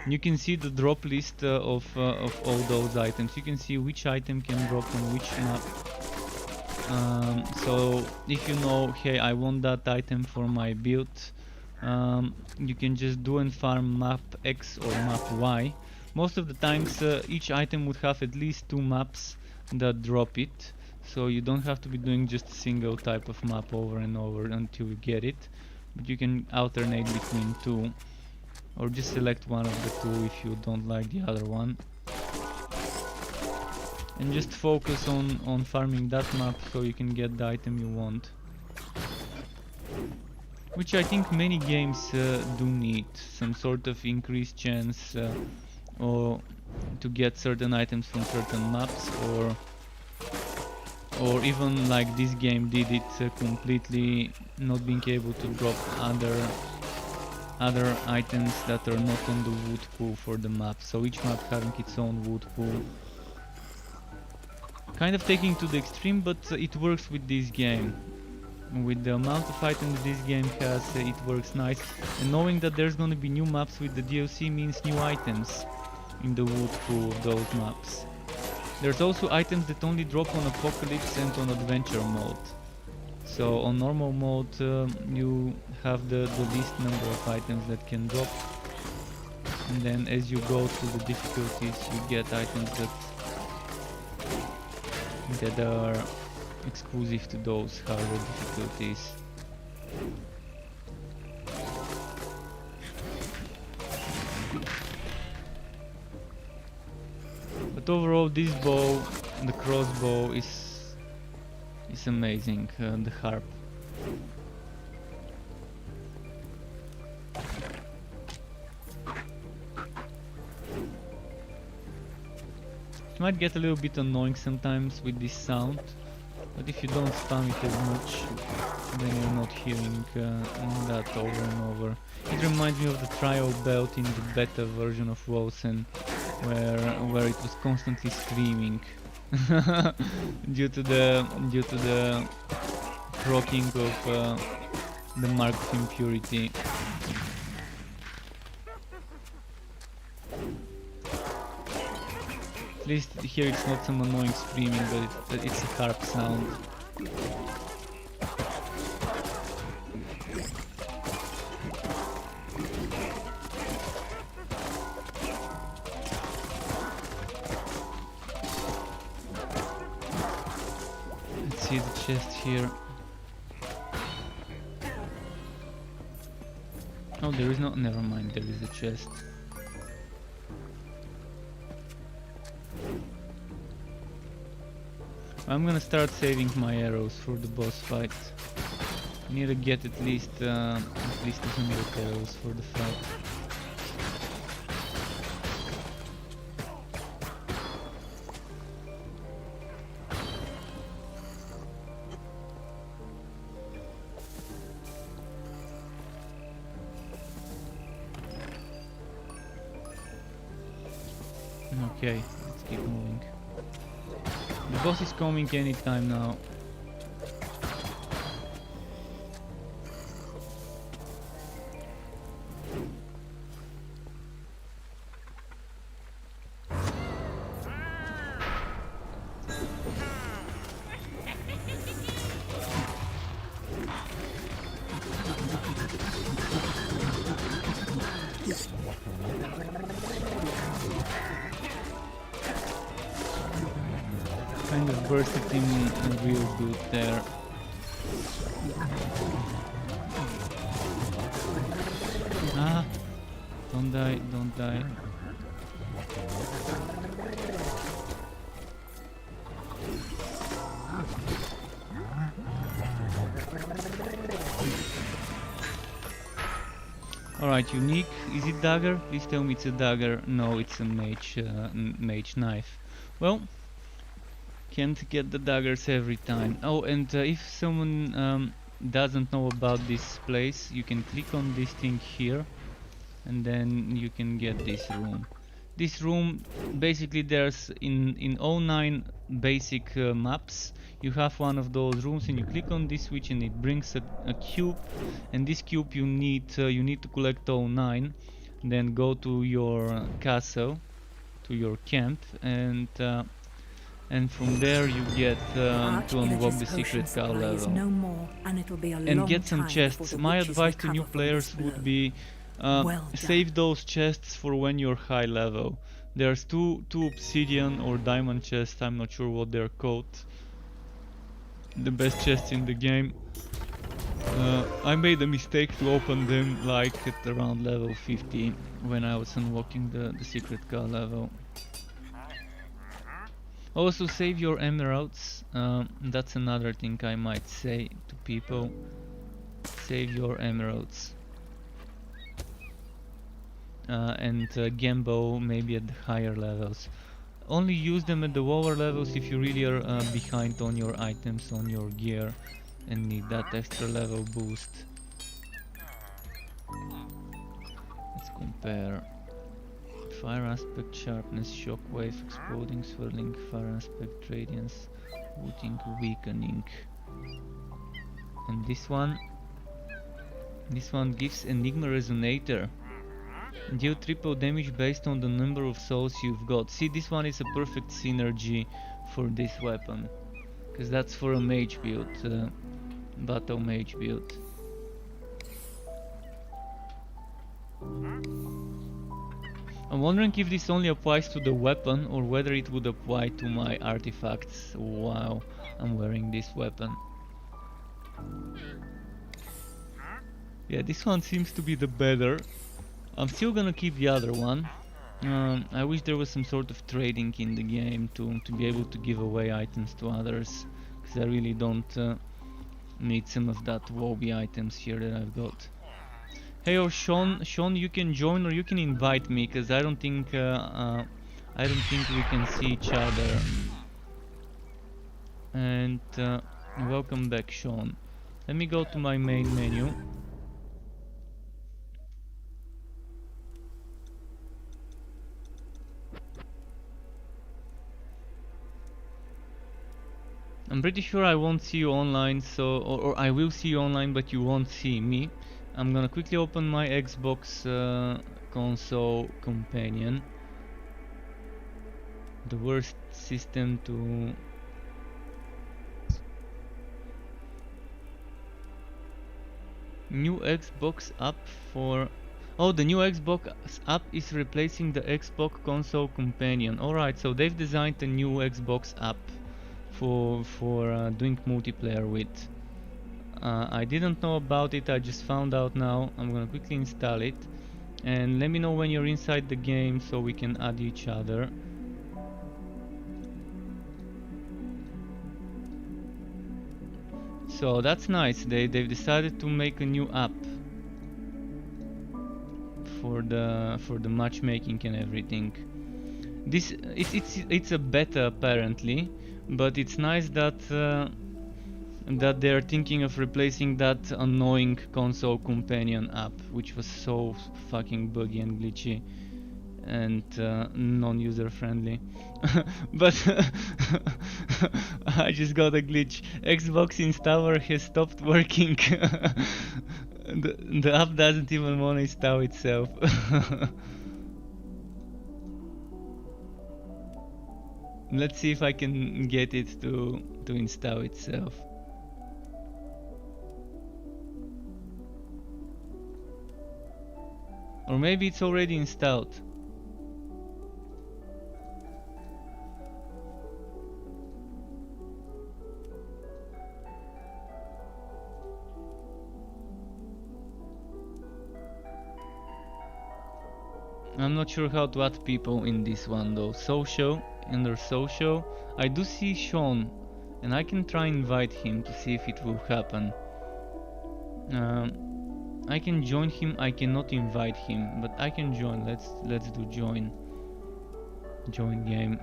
You can see the drop list of all those items. You can see which item can drop on which map. So if you know, hey, I want that item for my build, you can just do and farm map X or map Y. Most of the times each item would have at least 2 maps that drop it, so you don't have to be doing just a single type of map over and over until you get it, but you can alternate between 2, or just select one of the 2 if you don't like the other one, and just focus on farming that map so you can get the item you want. Which I think many games do need, some sort of increased chance or to get certain items from certain maps, or even like this game did it completely not being able to drop other items that are not on the wood pool for the map, so each map having its own wood pool. Kind of taking to the extreme, but it works with this game. With the amount of items this game has, it works nice, and knowing that there's gonna be new maps with the DLC means new items in the wood pool of those maps. There's also items that only drop on Apocalypse and on Adventure mode. So on normal mode you have the least number of items that can drop, and then as you go through the difficulties you get items that are exclusive to those harder difficulties. But overall this bow, the crossbow, is amazing, the harp. It might get a little bit annoying sometimes with this sound, but if you don't spam it as much, then you're not hearing that over and over. It reminds me of the trial belt in the beta version of Wilson, where it was constantly screaming due to the proccing of the mark of impurity. At least here it's not some annoying screaming, but it's a harp sound. Let's see the chest here. Oh, there is no, never mind, there is a chest. I'm gonna start saving my arrows for the boss fight. I need to get at least 100 arrows for the fight. Okay, let's keep moving. The boss is coming anytime now. Kind of bursted him real good there. Ah! Don't die, don't die. Alright, unique. Is it dagger? Please tell me it's a dagger. No, it's a mage knife. Well, can't get the daggers every time. Oh, and if someone doesn't know about this place, you can click on this thing here, and then you can get this room. This room, basically there's in all 9 basic maps, you have one of those rooms, and you click on this switch and it brings a cube, and this cube you need to collect all 9. then go to your castle, to your camp, and from there you get to unlock the secret car level and get some chests. My advice to new players would be save those chests for when you're high level. There's two obsidian or diamond chests, I'm not sure what they're called, the best chests in the game. I made a mistake to open them like at around level 50 when I was unlocking the secret car level. Also save your emeralds, that's another thing I might say to people. Save your emeralds. And gamble maybe at the higher levels. Only use them at the lower levels if you really are behind on your items, on your gear, and need that extra level boost. Let's compare. Fire aspect, sharpness, shockwave, exploding, swirling, fire aspect, radiance, looting, weakening. And this one gives Enigma Resonator. Deal triple damage based on the number of souls you've got. See, this one is a perfect synergy for this weapon, because that's for a mage build, battle mage build. I'm wondering if this only applies to the weapon or whether it would apply to my artifacts. Wow, I'm wearing this weapon. Yeah, this one seems to be the better. I'm still gonna keep the other one. I wish there was some sort of trading in the game to be able to give away items to others, because I really don't need some of that Wobby items here that I've got. Hey, or Sean, you can join or you can invite me, because I don't think we can see each other. And welcome back, Sean. Let me go to my main menu. I'm pretty sure I won't see you online, so or I will see you online, but you won't see me. I'm gonna quickly open my Xbox console companion. The worst system to... New Xbox app for... Oh, the new Xbox app is replacing the Xbox console companion. Alright, so they've designed a new Xbox app for doing multiplayer with. I didn't know about it, I just found out now. I'm gonna quickly install it. And let me know when you're inside the game so we can add each other. So that's nice, they've decided to make a new app for the matchmaking and everything. This it's a beta apparently, but it's nice that that they're thinking of replacing that annoying console companion app, which was so fucking buggy and glitchy and non-user friendly. But I just got a glitch. Xbox installer has stopped working. The app doesn't even want to install itself. Let's see if I can get it to install itself. Or maybe it's already installed. I'm not sure how to add people in this one though. Social, under social, I do see Sean, and I can try invite him to see if it will happen. I can join him, I cannot invite him, but I can join. Let's do join. Join game.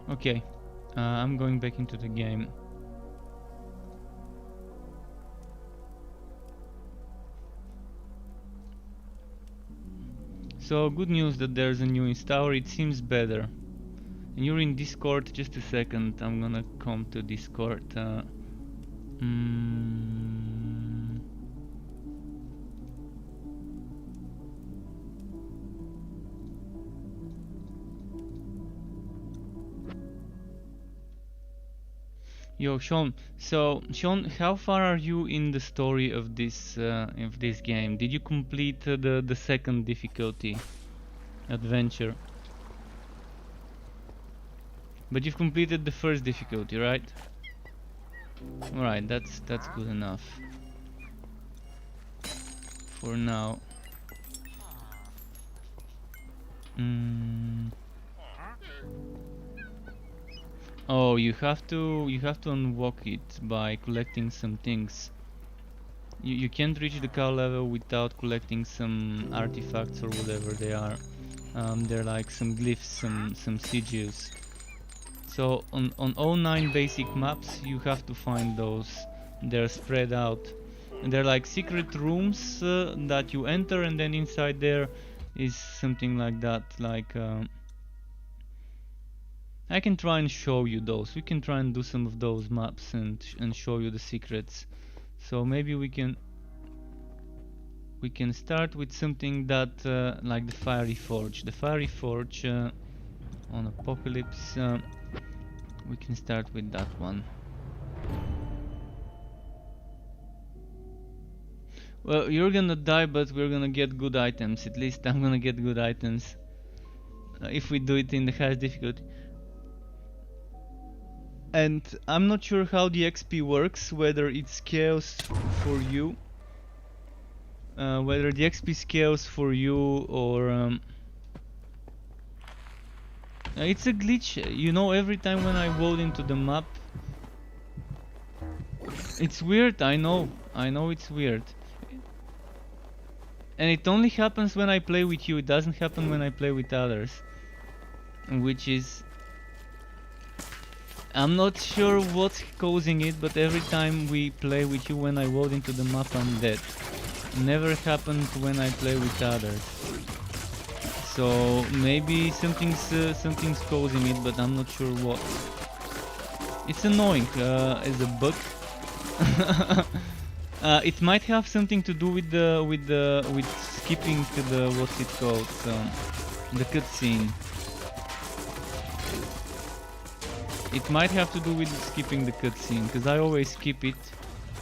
Okay, I'm going back into the game. So good news that there's a new installer. It seems better. And you're in Discord. Just a second. I'm gonna come to Discord. Yo, Sean. So, Sean, how far are you in the story of this game? Did you complete the second difficulty, adventure? But you've completed the first difficulty, right? Alright, that's good enough for now. Oh, you have to unlock it by collecting some things. You can't reach the cow level without collecting some artifacts or whatever they are. They're like some glyphs, some sigils. So on all 9 basic maps you have to find those. They're spread out. And they're like secret rooms that you enter, and then inside there is something like that. Like I can try and show you those. We can try and do some of those maps and show you the secrets. So maybe we can start with something that like the Fiery Forge. The Fiery Forge on Apocalypse. We can start with that one. Well, you're gonna die, but we're gonna get good items. At least I'm gonna get good items if we do it in the highest difficulty. And I'm not sure how the XP works, whether it scales for you, whether the XP scales for you or it's a glitch. You know, every time when I vote into the map, it's weird. I know it's weird. And it only happens when I play with you. It doesn't happen when I play with others, which is, I'm not sure what's causing it, but every time we play with you, when I vote into the map, I'm dead. Never happened when I play with others. So maybe something's causing it, but I'm not sure what. It's annoying as a bug. It might have something to do with skipping the what's it called, the cutscene. It might have to do with skipping the cutscene, because I always skip it,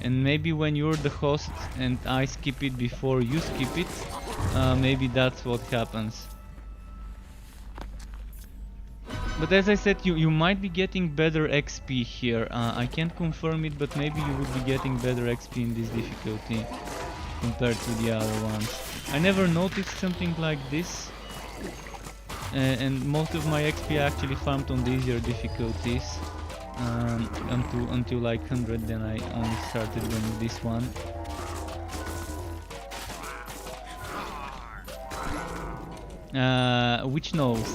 and maybe when you're the host and I skip it before you skip it, maybe that's what happens. But as I said, you might be getting better XP here. I can't confirm it, but maybe you would be getting better XP in this difficulty compared to the other ones. I never noticed something like this. And most of my XP I actually farmed on the easier difficulties until like 100, then I only started doing this one. Which knows?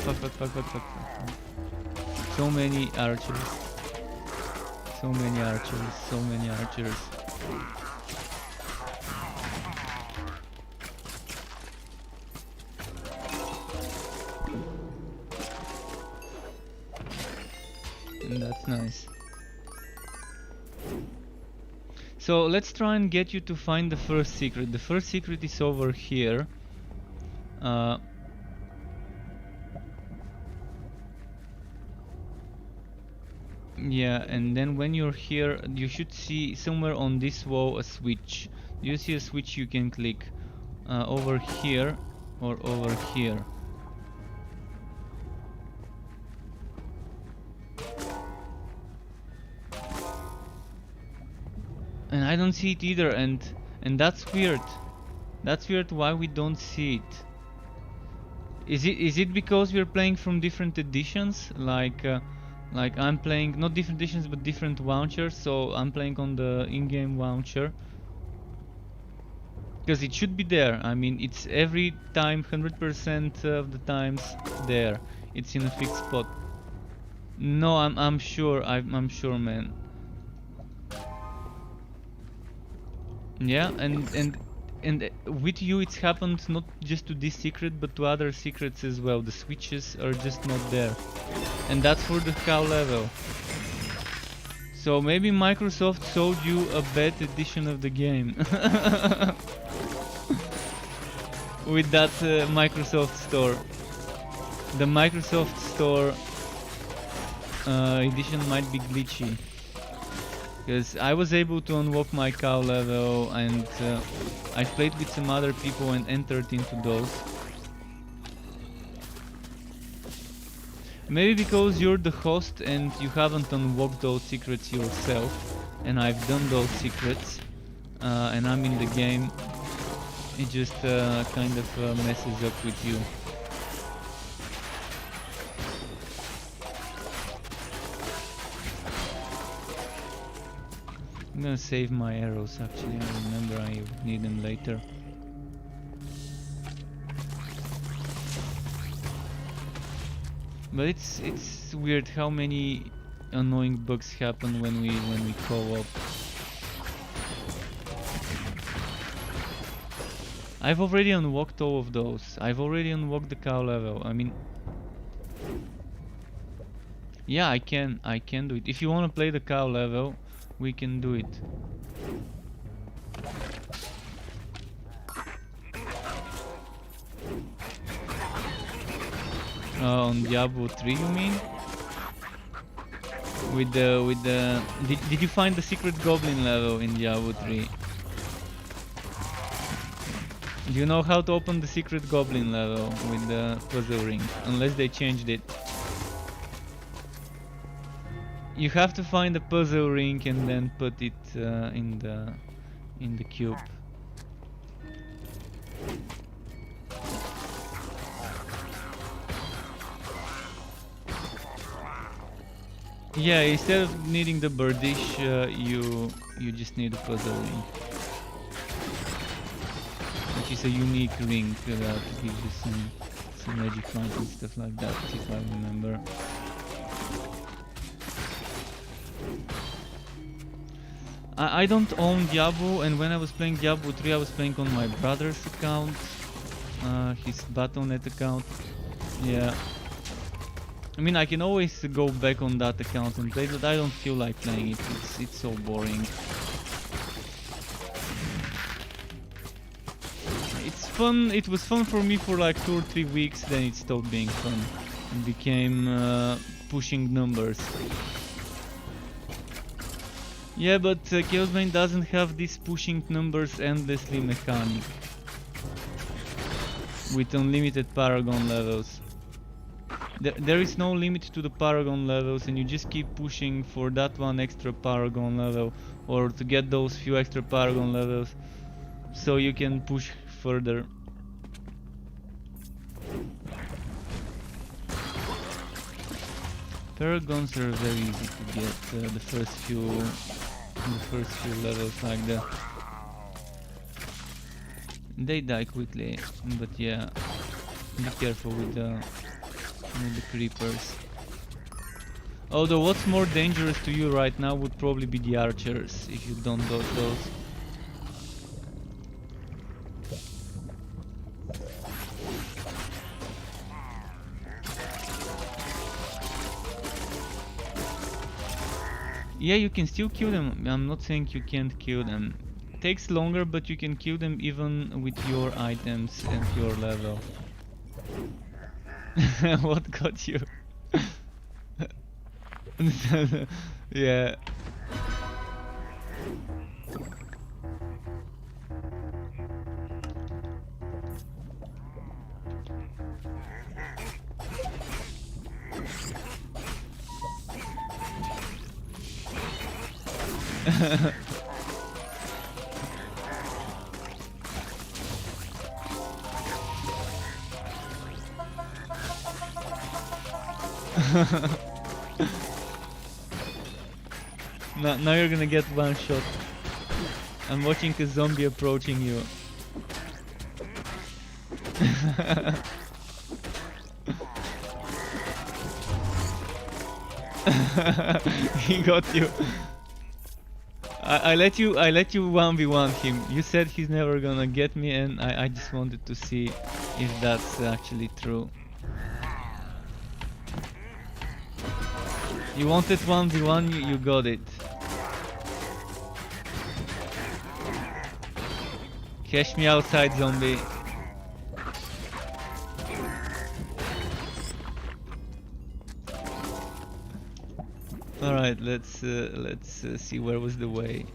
Fuck. So many archers. So many archers. And that's nice. So let's try and get you to find the first secret. The first secret is over here. Yeah, and then when you're here, you should see somewhere on this wall a switch. You see a switch you can click over here or over here. And I don't see it either, and that's weird. That's weird why we don't see it. Is it because we're playing from different editions? Like I'm playing not different editions but different launchers, so I'm playing on the in-game launcher. Because it should be there. I mean, it's every time 100% of the times there. It's in a fixed spot. No, I'm sure. I'm sure, man. Yeah, and with you it's happened not just to this secret but to other secrets as well. The switches are just not there. And that's for the cow level. So maybe Microsoft sold you a bad edition of the game. With that Microsoft Store. The Microsoft Store edition might be glitchy. Because I was able to unlock my cow level, and I've played with some other people and entered into those. Maybe because you're the host and you haven't unlocked those secrets yourself, and I've done those secrets, and I'm in the game, it just kind of messes up with you. I'm gonna save my arrows actually, I remember I need them later. But it's weird how many annoying bugs happen when we co-op. I've already unlocked all of those. I've already unlocked the cow level. I mean, yeah, I can do it. If you want to play the cow level, we can do it. On Diablo 3, you mean? With the did you find the secret goblin level in Diablo 3? Do you know how to open the secret goblin level with the puzzle ring? Unless they changed it. You have to find the puzzle ring and then put it in the cube. Yeah, instead of needing the birdish, you just need a puzzle ring, which is a unique ring that gives you some magic points and stuff like that, if I remember. I don't own Diablo, and when I was playing Diablo 3 I was playing on my brother's account, his Battle.net account. Yeah. I mean, I can always go back on that account and play, but I don't feel like playing it. It's so boring. It's fun. It was fun for me for like 2 or 3 weeks. Then it stopped being fun. It became pushing numbers. Yeah, but Chaosbane doesn't have this pushing numbers endlessly mechanic with unlimited Paragon levels. There is no limit to the Paragon levels, and you just keep pushing for that one extra Paragon level, or to get those few extra Paragon levels, so you can push further. Paragons are very easy to get the first few levels like that. They die quickly, but yeah, be careful with the creepers. Although what's more dangerous to you right now would probably be the archers, if you don't dodge those. Yeah, you can still kill them. I'm not saying you can't kill them. Takes longer, but you can kill them even with your items and your level. What got you? Yeah. Now you're gonna get one shot. I'm watching a zombie approaching you. He got you. I let you 1v1 him. You said he's never gonna get me, and I just wanted to see if that's actually true. You wanted 1v1, you got it. Catch me outside, zombie. Alright, let's see where was the way.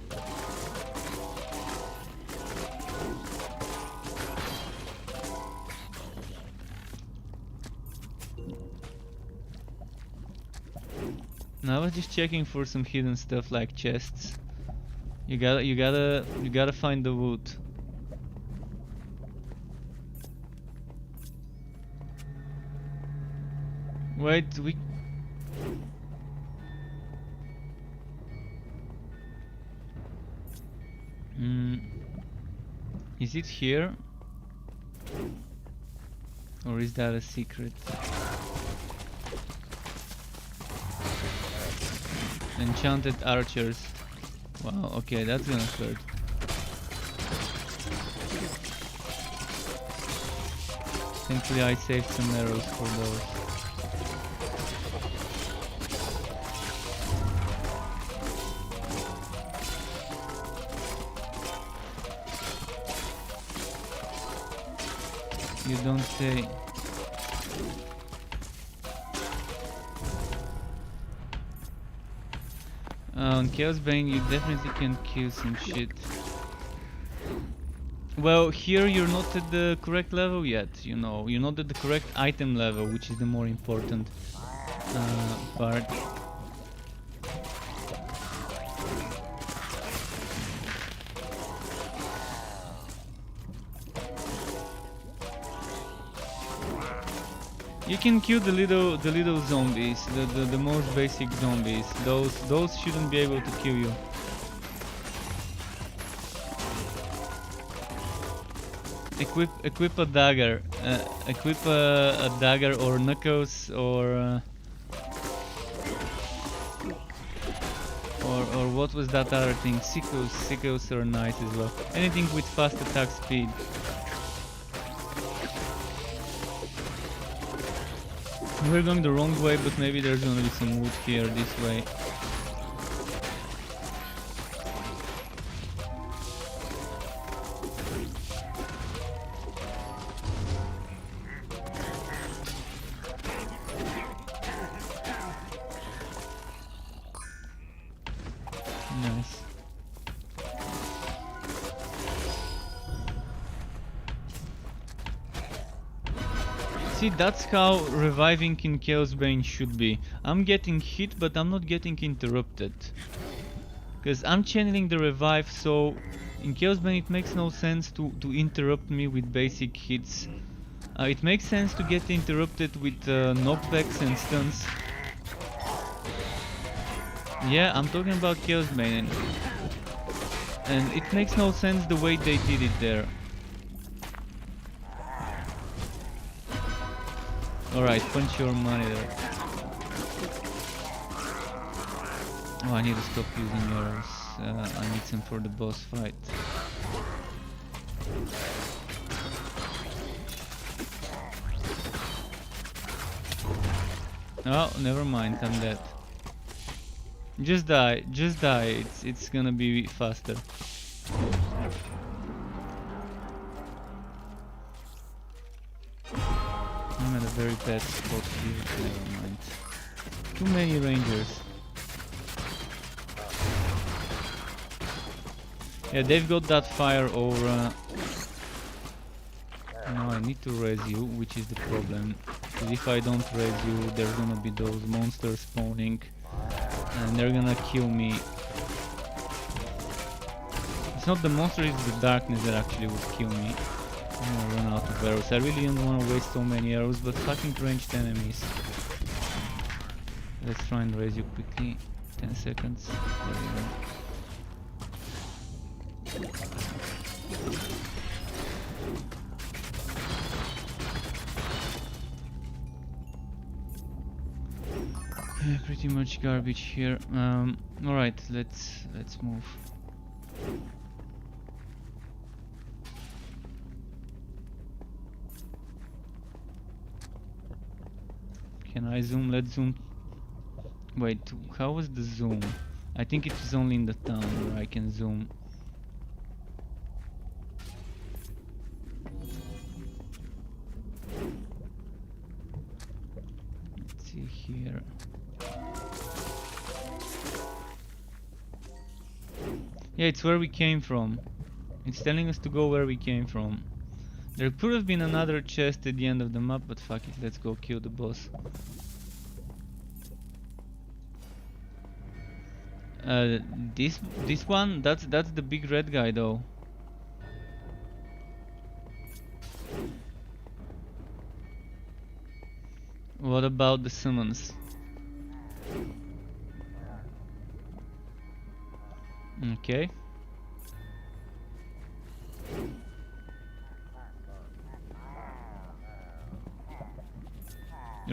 Now I was just checking for some hidden stuff like chests. You gotta find the wood. Wait, we... Is it here? Or is that a secret? Enchanted archers. Wow, okay, that's gonna hurt. Thankfully I saved some arrows for those. You don't say. On Chaos Bane you definitely can kill some shit. Well, here you're not at the correct level yet, you know. You're not at the correct item level, which is the more important part. You can kill the little zombies, the most basic zombies. Those shouldn't be able to kill you. Equip a dagger. Equip a dagger or knuckles or what was that other thing? Sickles. Sickles are nice as well. Anything with fast attack speed. We're going the wrong way, but maybe there's gonna be some wood here this way. Nice. See, that's how reviving in Chaos Bane should be. I'm getting hit, but I'm not getting interrupted. Because I'm channeling the revive, so in Chaos Bane it makes no sense to interrupt me with basic hits. It makes sense to get interrupted with knockbacks and stuns. Yeah, I'm talking about Chaos Bane. And it makes no sense the way they did it there. Alright, punch your money there. Oh, I need to stop using arrows. I need some for the boss fight. Oh, never mind, I'm dead. Just die, it's gonna be faster. I'm at a very bad spot here, never mind. Too many rangers. Yeah, they've got that fire aura. Now I need to raise you, which is the problem. Because if I don't raise you, there's gonna be those monsters spawning. And they're gonna kill me. It's not the monster, it's the darkness that actually would kill me. I'm gonna run out of arrows. I really don't want to waste so many arrows, but fucking ranged enemies. Let's try and raise you quickly. 10 seconds. There we go. Pretty much garbage here. Alright, let's move. Can I zoom? Let's zoom. Wait, how was the zoom? I think it is only in the town where I can zoom. Let's see here. Yeah, it's where we came from. It's telling us to go where we came from. There could have been another chest at the end of the map, but fuck it, let's go kill the boss. This one, that's the big red guy though. What about the summons? Okay.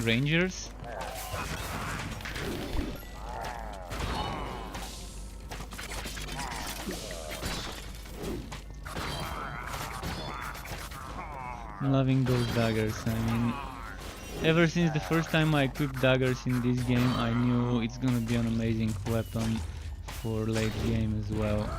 Rangers? I'm loving those daggers. I mean, ever since the first time I equipped daggers in this game, I knew it's gonna be an amazing weapon for late game as well.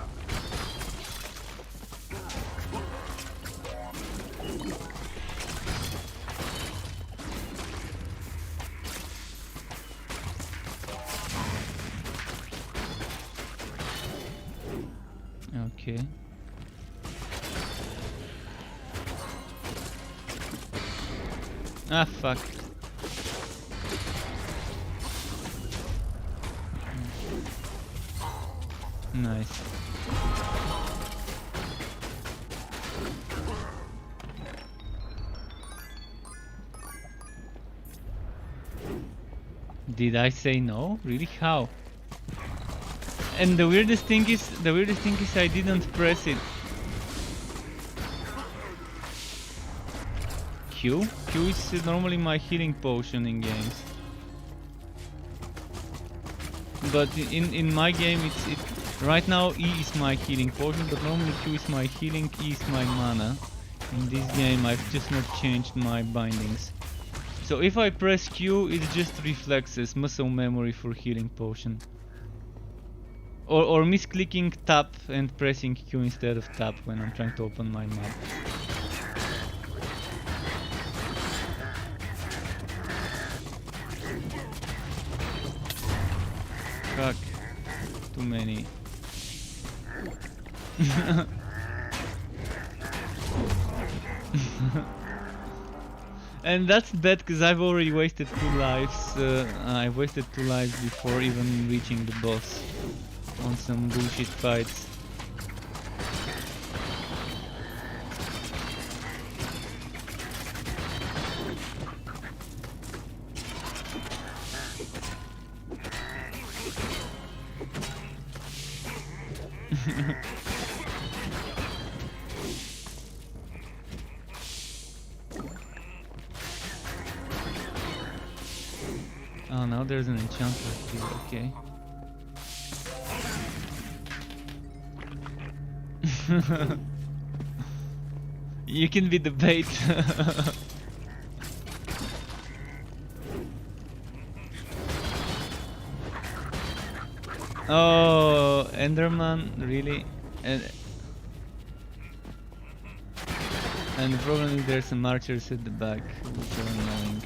Okay. Ah, fuck. Nice. Did I say no? Really? How? And the weirdest thing is I didn't press it. Q? Q is normally my healing potion in games. But in my game right now E is my healing potion, but normally Q is my healing, E is my mana. In this game I've just not changed my bindings. So if I press Q, it just reflexes, muscle memory for healing potion. Or misclicking tap and pressing Q instead of tap when I'm trying to open my map. Fuck. Too many. And that's bad because I've already wasted 2 lives. I wasted 2 lives before even reaching the boss on some bullshit fights. Oh, now there's an enchanter here, okay. You can be the bait. Oh, Enderman, really? And the problem is there's some archers at the back, which are annoying.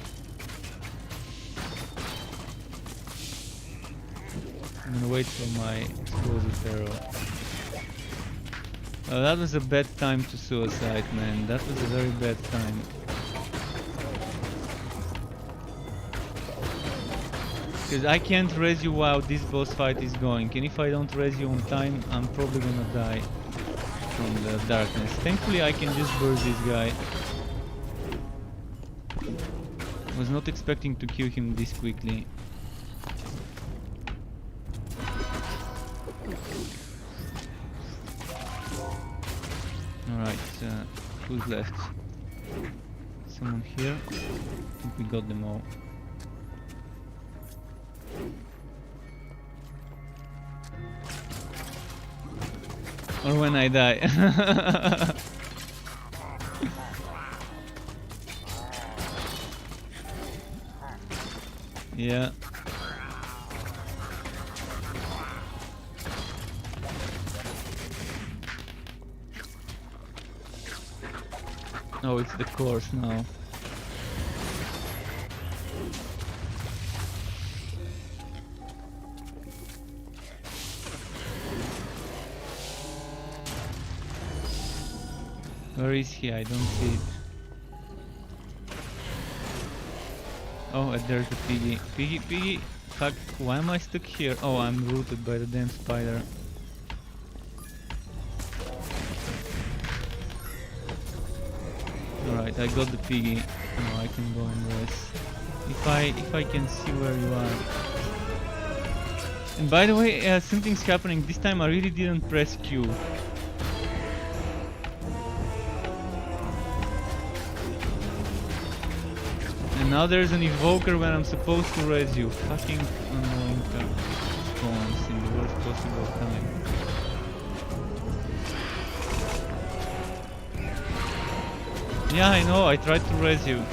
I'm gonna wait for my explosive arrow. Oh, that was a bad time to suicide, man. That was a very bad time. Because I can't res you while this boss fight is going, and if I don't res you on time, I'm probably gonna die from the darkness. Thankfully I can just burst this guy. Was not expecting to kill him this quickly. Alright, who's left? Someone here? I think we got them all. Or when I die. Yeah. Oh, it's the course now. Where is he? I don't see it. Oh, there's a piggy. Piggy, piggy! Fuck, why am I stuck here? Oh, I'm rooted by the damn spider. Alright, I got the piggy. Now I can go and rest. If I can see where you are. And by the way, something's happening. This time I really didn't press Q. And now there's an evoker when I'm supposed to res you. Fucking annoying spawns in the worst possible time. Yeah, I know, I tried to res you.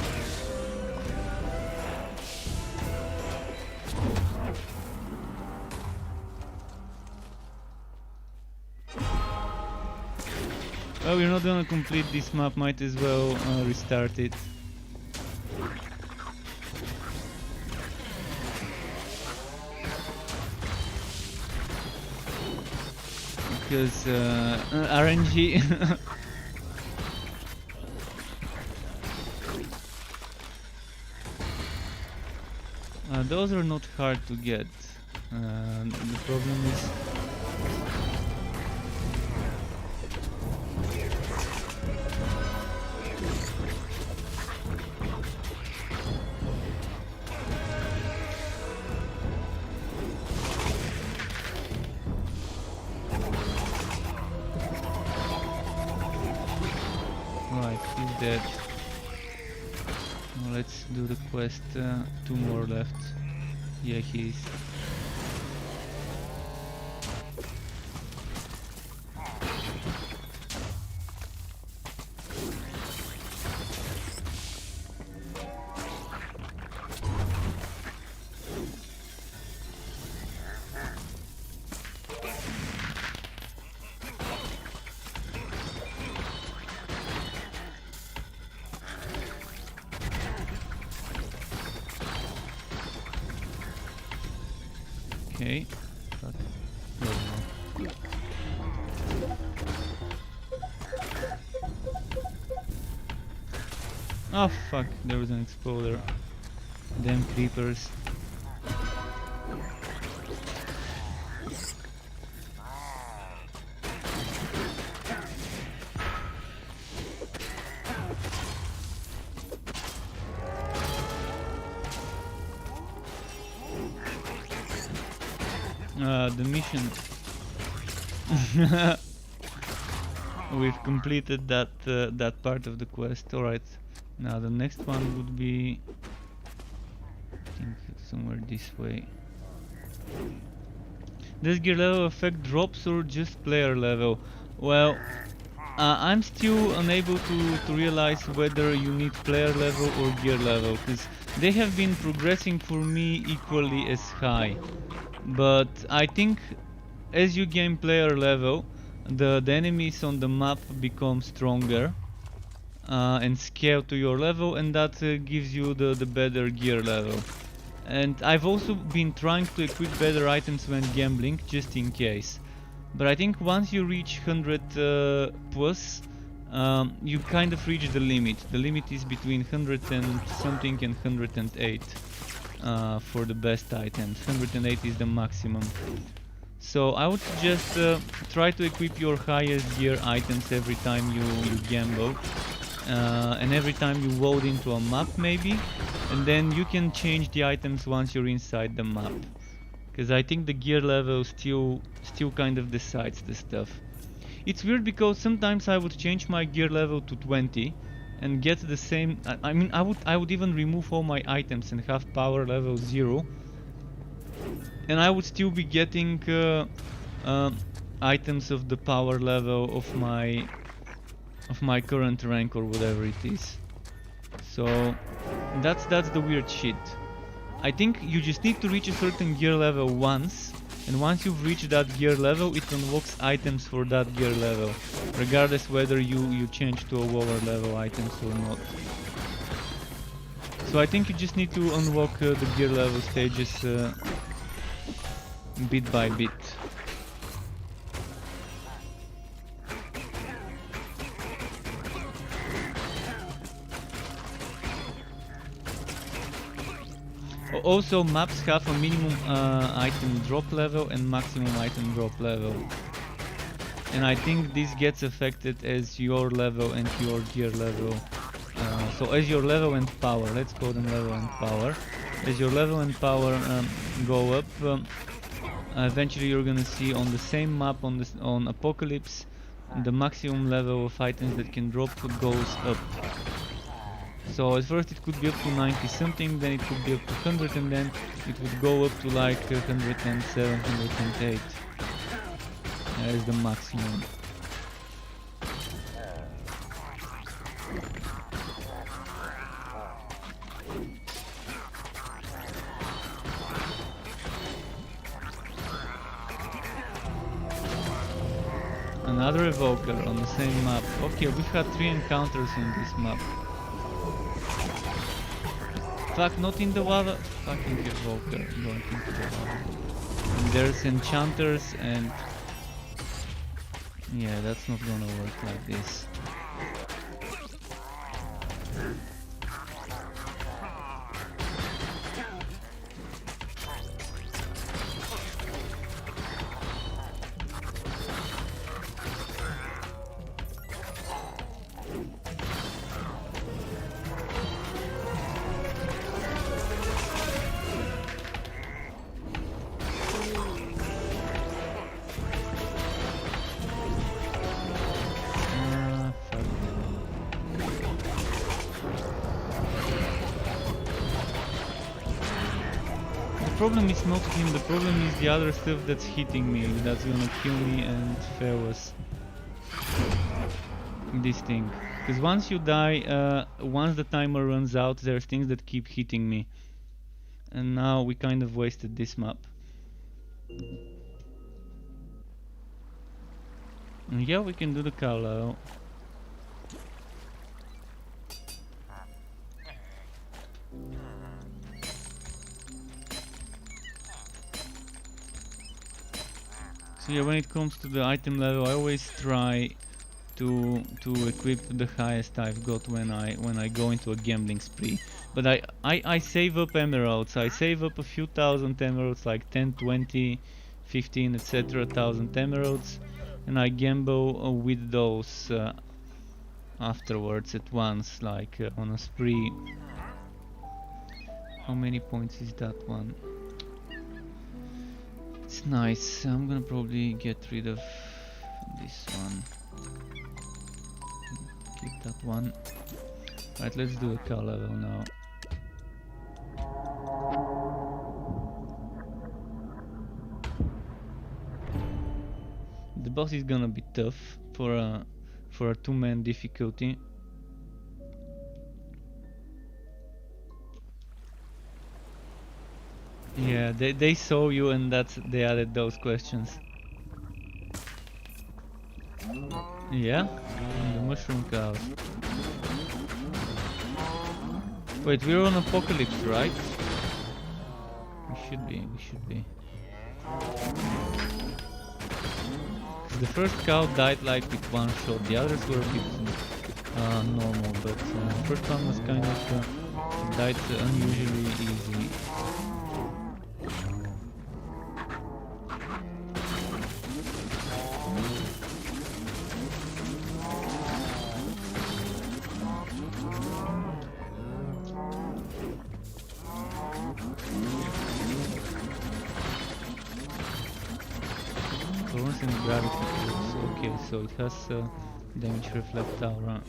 Well, we're not gonna complete this map, might as well restart it. Because RNG. Those are not hard to get. The problem is he's dead. Now let's do the quest. 2 more left. Yeah, he is. Okay. Oh fuck, there was an exploder. Damn creepers. The mission. We've completed that that part of the quest. Alright. Now the next one would be, I think, somewhere this way. Does gear level affect drops or just player level? Well, I'm still unable to realize whether you need player level or gear level, because they have been progressing for me equally as high. But I think as you gain player level, the enemies on the map become stronger and scale to your level, and that gives you the better gear level. And I've also been trying to equip better items when gambling, just in case. But I think once you reach 100 plus, you kind of reach the limit. The limit is between 100 and something and 108 for the best items. 108 is the maximum. So I would suggest try to equip your highest gear items every time you gamble. And every time you load into a map maybe, and then you can change the items once you're inside the map, because I think the gear level still kind of decides the stuff. It's weird because sometimes I would change my gear level to 20 and get the same. I mean, I would even remove all my items and have power level 0, and I would still be getting items of the power level of my current rank or whatever it is. So that's the weird shit. I think you just need to reach a certain gear level once, and once you've reached that gear level, it unlocks items for that gear level, regardless whether you change to a lower level items or not. So I think you just need to unlock the gear level stages bit by bit. Also, maps have a minimum item drop level and maximum item drop level. And I think this gets affected as your level and your gear level. So as your level and power, let's call them level and power. As your level and power go up, eventually you're gonna see on the same map on Apocalypse, the maximum level of items that can drop goes up. So at first it could be up to 90 something, then it could be up to 100, and then it would go up to like 107, 108 as the maximum. Another evoker on the same map. Okay, we've had 3 encounters on this map. Fuck, not in the water. Fucking evoker going into the water. And there's enchanters and... yeah, that's not gonna work like this. The problem is not him, the problem is the other stuff that's hitting me, that's gonna kill me and fail us. This thing. Because once you die, once the timer runs out, there's things that keep hitting me. And now we kind of wasted this map. And yeah, we can do the Carlisle. So yeah, when it comes to the item level, I always try to equip the highest I've got when I go into a gambling spree. But I save up emeralds. I save up a few thousand emeralds, like 10, 20, 15, etc. thousand emeralds, and I gamble with those afterwards at once, like on a spree. How many points is that one? It's nice. I'm gonna probably get rid of this one. Keep that one. Right, let's do a car level now. The boss is gonna be tough for a 2-man difficulty. Yeah, they saw you and they added those questions. Yeah, and the mushroom cows. Wait, we're on Apocalypse, right? We should be. The first cow died like with one shot, the others were a bit normal, but the first one was kind of died unusually easy. And gravity cubes. Okay, so it has damage reflect aura.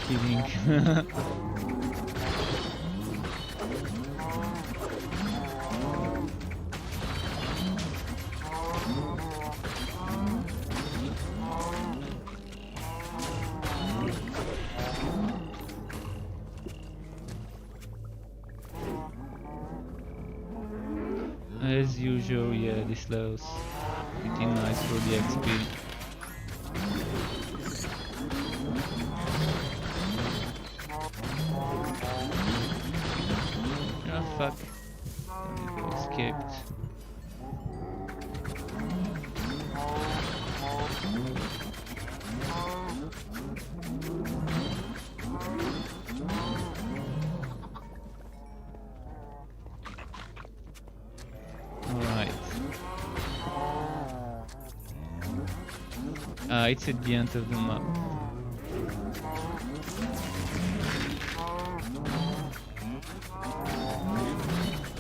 kidding. As usual, yeah, this level's pretty nice for the XP. Ah, fuck. There we go, escaped. It's at the end of the map.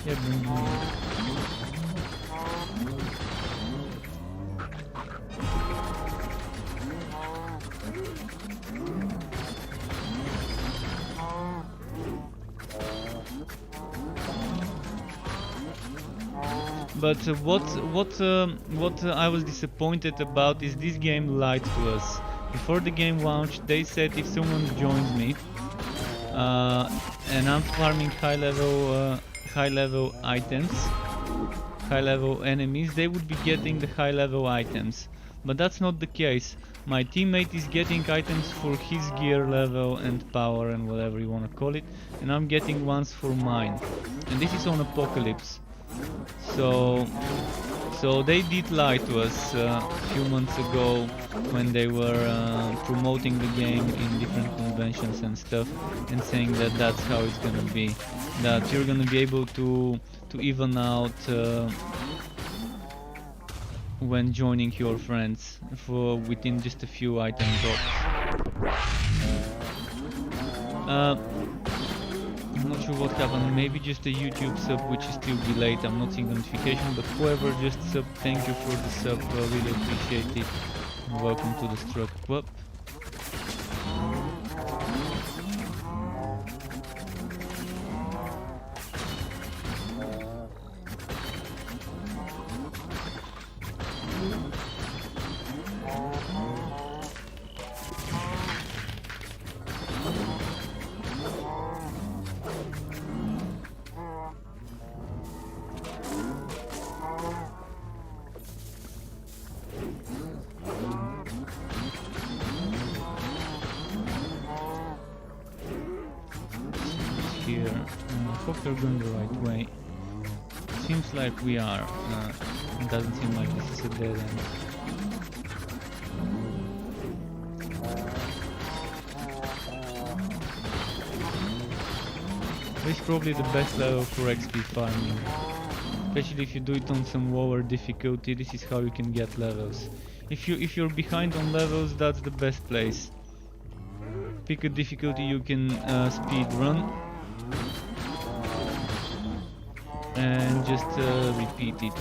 Yeah, bring me. But what I was disappointed about is this game lied to us. Before the game launched, they said if someone joins me and I'm farming high level items, high level enemies, they would be getting the high level items. But that's not the case. My teammate is getting items for his gear level and power and whatever you wanna call it, and I'm getting ones for mine. And this is on Apocalypse. So they did lie to us a few months ago when they were promoting the game in different conventions and stuff, and saying that that's how it's gonna be, that you're gonna be able to even out when joining your friends for within just a few item drops. I'm not sure what happened, maybe just a YouTube sub which is still delayed, I'm not seeing notification, but whoever just sub, thank you for the sub, really appreciate it. Welcome to the Struck Club. Here, I hope we're going the right way. Seems like we are. It doesn't seem like this is a dead end. This is probably the best level for XP farming. Especially if you do it on some lower difficulty, this is how you can get levels. If you're behind on levels, that's the best place. Pick a difficulty you can speed run. And just repeat it.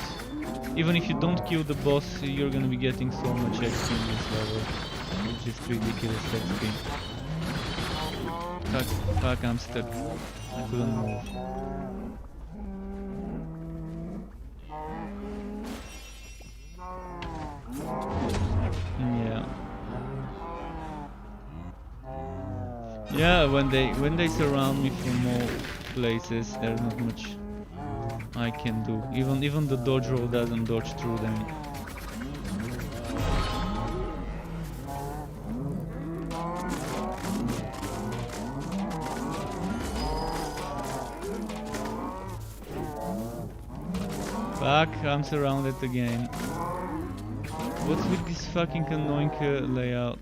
Even if you don't kill the boss, you're gonna be getting so much XP in this level. It's just ridiculous XP. Fuck, I'm stuck. I couldn't move. Yeah. Yeah, when they surround me from all places, there's not much I can do. Even the dodge roll doesn't dodge through them. Fuck, I'm surrounded again. What's with this fucking annoying layout?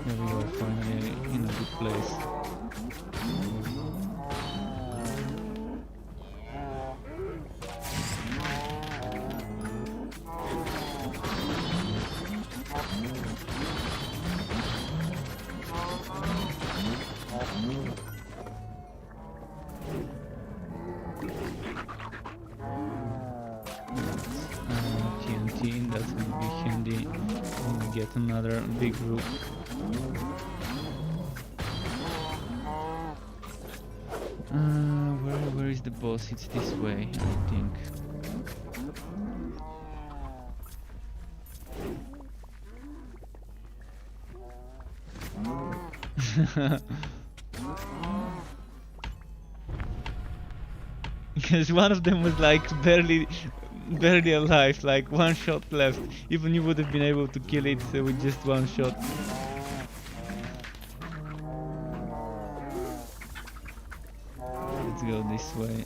There we go, finally in a good place. TNT, that's gonna be handy when we get another big group. the boss? It's this way, I think. Because one of them was like barely alive, like one shot left. Even you would have been able to kill it with just one shot. Let's go this way.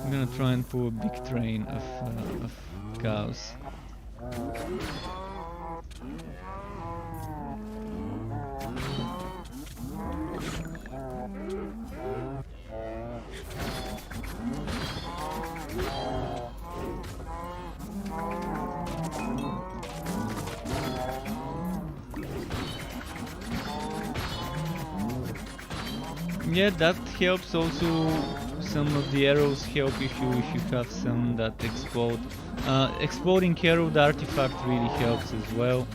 I'm gonna try and pull a big train of cows. Yeah, that helps also. Some of the arrows help if you have some that explode. Exploding arrow, the artifact really helps as well.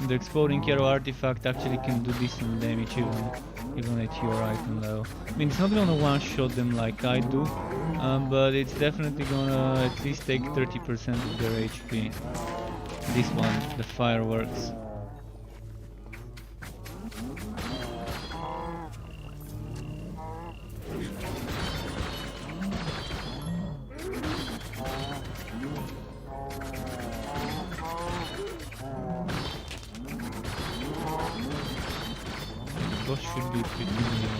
The exploding arrow artifact actually can do decent damage even at your item level. I mean, it's not gonna one-shot them like I do, but it's definitely gonna at least take 30% of their HP. This one, the fireworks. Boss should be pretty near.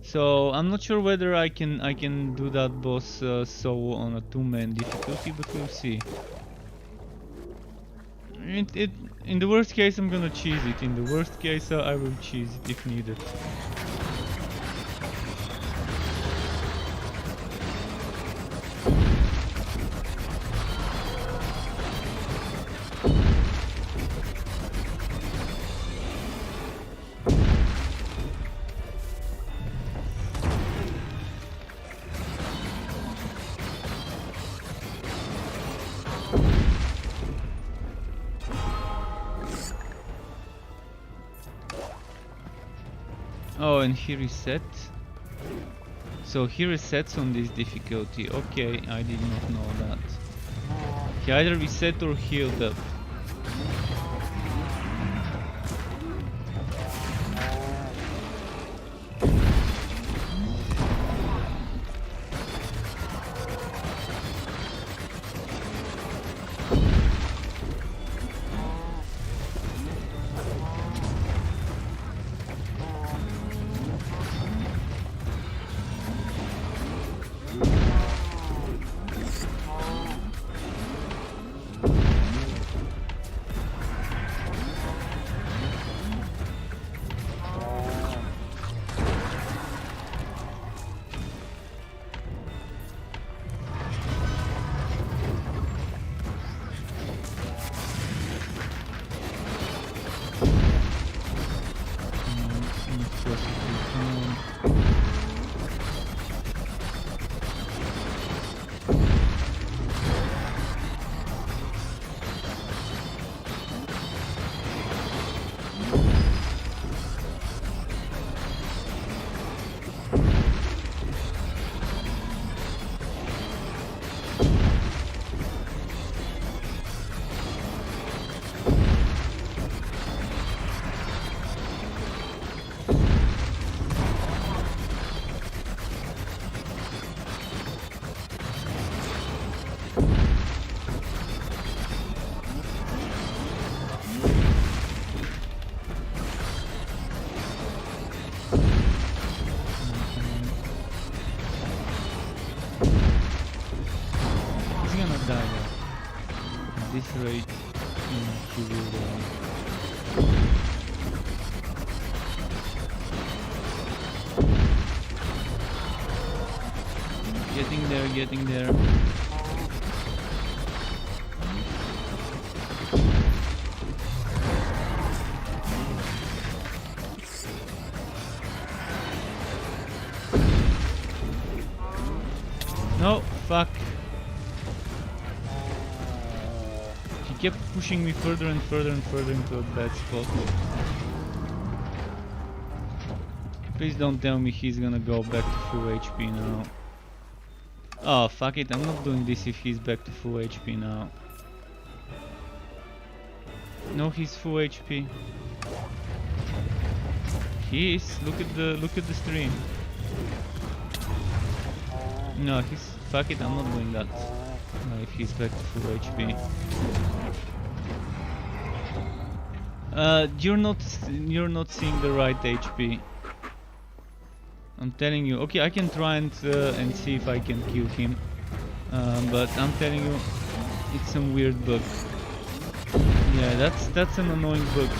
So I'm not sure whether I can do that boss solo on a 2-man difficulty, but we'll see. In the worst case I'm gonna cheese it. In the worst case I will cheese it if needed. Oh, and he resets. So he resets on this difficulty. Okay, I did not know that. He either reset or healed up. This rate, he will getting there. No, fuck. He kept pushing me further and further and further into a bad spot. Please don't tell me he's gonna go back to full HP now. Oh, fuck it, I'm not doing this if he's back to full HP now. No, he's full HP. He is. Look at the stream. No, he's. Fuck it, I'm not doing that. No, if he's back to full HP. You're not seeing the right HP. I'm telling you. Okay, I can try and see if I can kill him. But I'm telling you, it's some weird bug. Yeah, that's an annoying bug.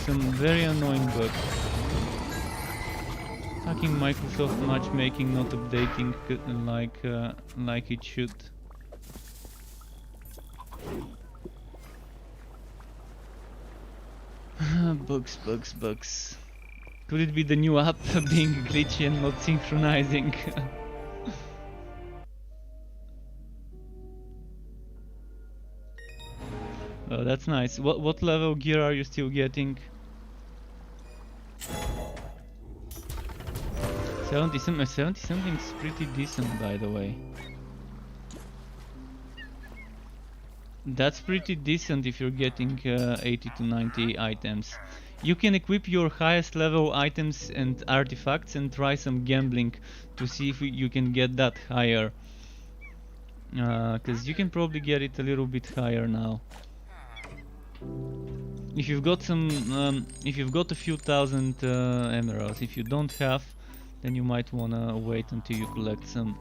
Some very annoying bug. Fucking Microsoft matchmaking not updating like it should. Bugs. Could it be the new app being glitchy and not synchronizing? Oh, that's nice. What level gear are you still getting? 70 something's pretty decent, by the way. That's pretty decent if you're getting 80 to 90 items. You can equip your highest level items and artifacts and try some gambling to see if you can get that higher. Cause you can probably get it a little bit higher now. If you've got a few thousand emeralds. If you don't have, then you might wanna wait until you collect some.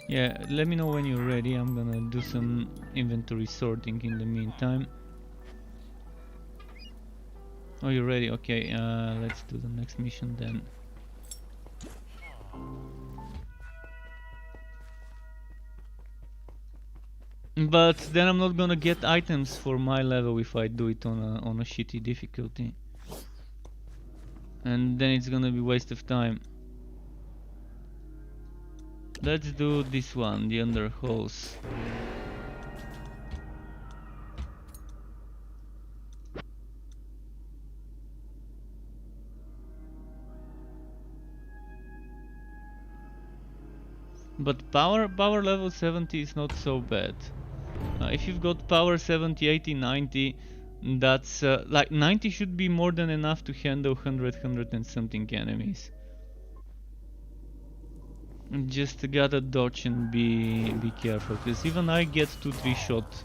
Yeah, let me know when you're ready. I'm gonna do some inventory sorting in the meantime. Oh, you're ready? Okay, let's do the next mission then. But then I'm not gonna get items for my level if I do it on a shitty difficulty. And then it's gonna be waste of time. Let's do this one, the underholes. But power level 70 is not so bad. If you've got power 70, 80, 90, that's like 90 should be more than enough to handle 100 and something enemies. Just gotta dodge and be careful, because even I get 2-3 shots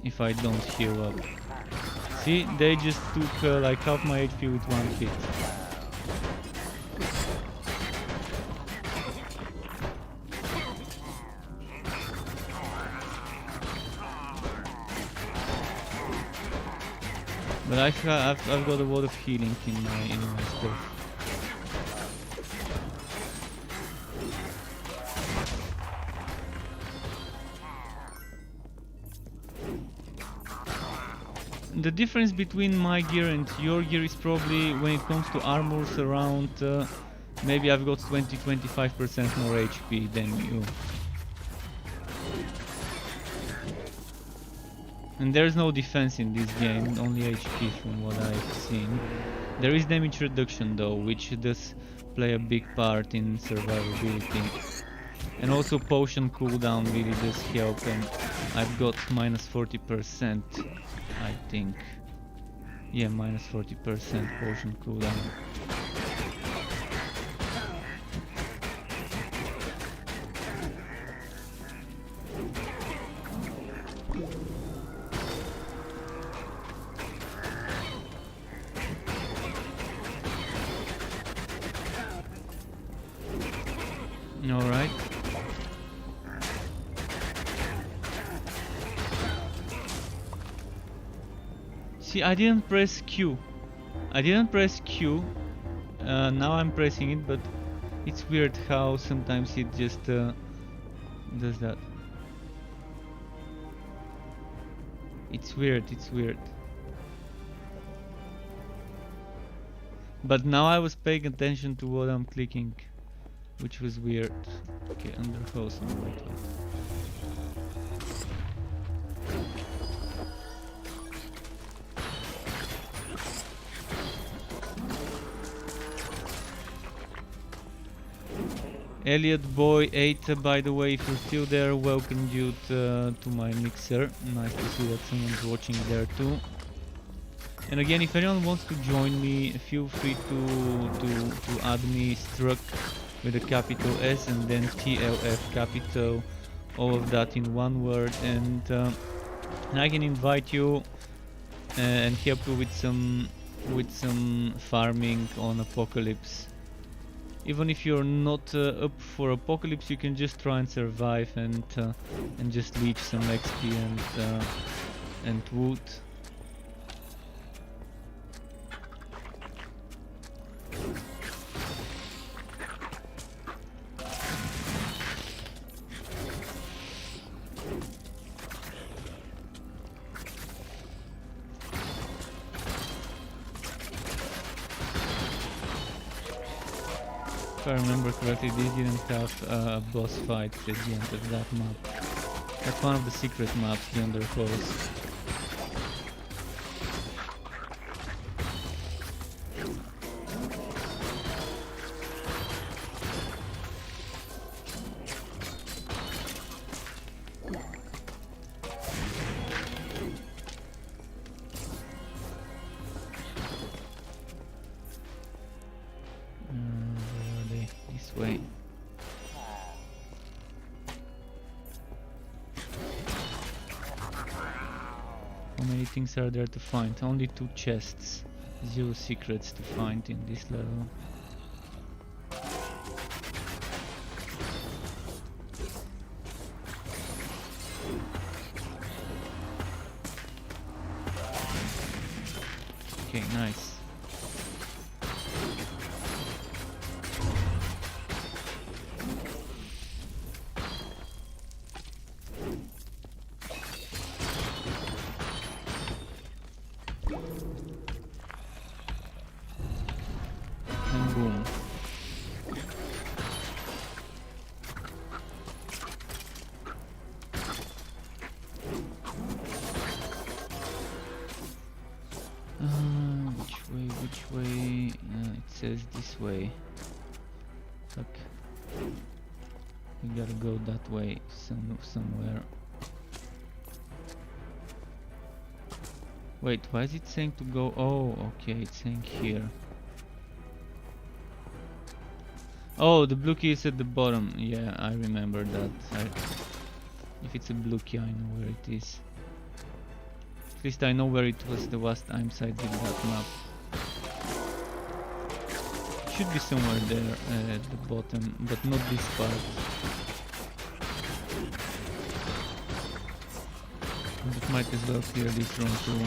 if I don't heal up. See, they just took like half my HP with one hit. But I've got a lot of healing in my stuff. The difference between my gear and your gear is probably when it comes to armors around maybe I've got 20-25% more HP than you. And there's no defense in this game, only HP from what I've seen. There is damage reduction though, which does play a big part in survivability. And also potion cooldown really does help, and I've got minus 40%, I think. Yeah, minus 40% potion cooldown. See, I didn't press Q. I didn't press Q. Now I'm pressing it, but it's weird how sometimes it just does that. It's weird, it's weird. But now I was paying attention to what I'm clicking, which was weird. Okay, under house, wait. Elliot Boy 8, by the way, if you're still there, welcome you to my mixer. Nice to see that someone's watching there too. And again, if anyone wants to join me, feel free to add me Struck with a capital S and then TLF capital, all of that in one word, and I can invite you and help you with some farming on Apocalypse. Even if you're not up for Apocalypse, you can just try and survive and just leech some XP and wood. If I remember correctly, this didn't have a boss fight at the end of that map. That's one of the secret maps, the Underholes. Way. How many things are there to find? Only 2 chests. 0 secrets to find in this level. Okay, nice. And boom. Which way? It says this way. Fuck. We gotta go that way somewhere. Wait, why is it saying to go? Oh, okay, it's saying here. Oh, the blue key is at the bottom. Yeah, I remember that. If it's a blue key, I know where it is. At least I know where it was the last time I did that map. It should be somewhere there at the bottom, but not this part. But might as well clear this room too.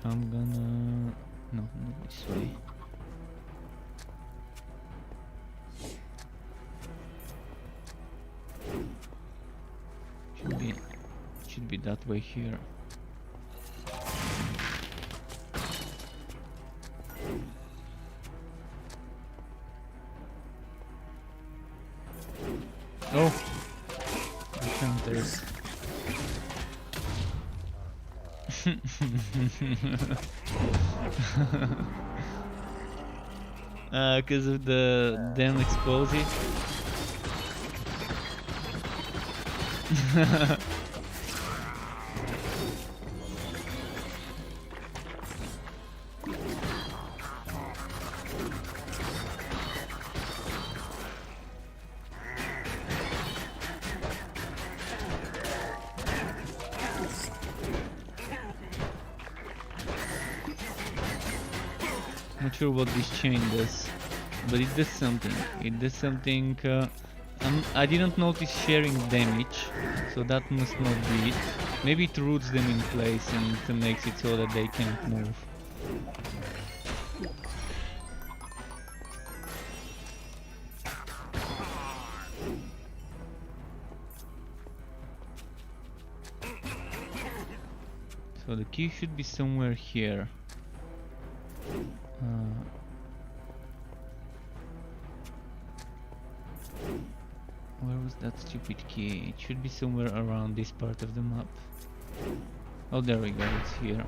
I'm gonna... no, not this way. Should be that way here. Oh! Encounters. Because of the damn explosive. Not sure what this chain does, but it does something. It does something. I didn't notice sharing damage, so that must not be it. Maybe it roots them in place and makes it so that they can't move. So the key should be somewhere here. Where was that stupid key? It should be somewhere around this part of the map. Oh, there we go, it's here.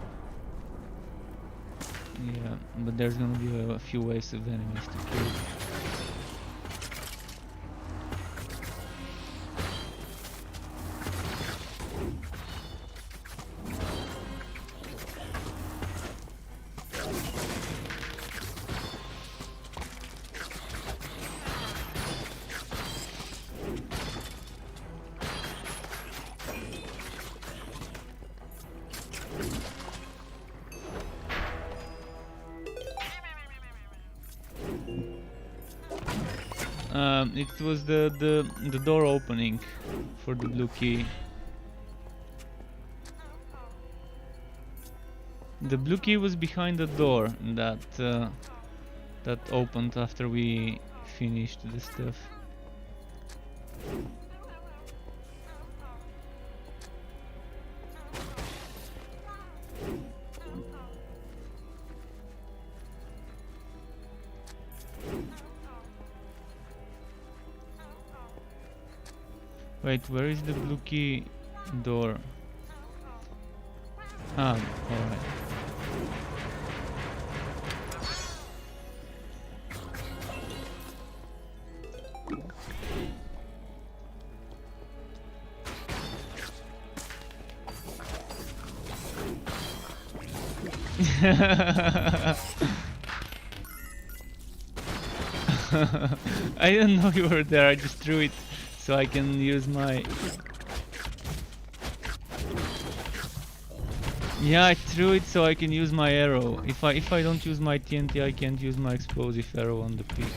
Yeah, but there's gonna be a few waves of enemies to kill. It was the door opening for the blue key. The blue key was behind the door that opened after we finished the stuff. Wait, where is the blue key door? Ah, alright. I didn't know you were there, I just threw it so I can use my... Yeah, I threw it so I can use my arrow. If I don't use my TNT, I can't use my explosive arrow on the peak.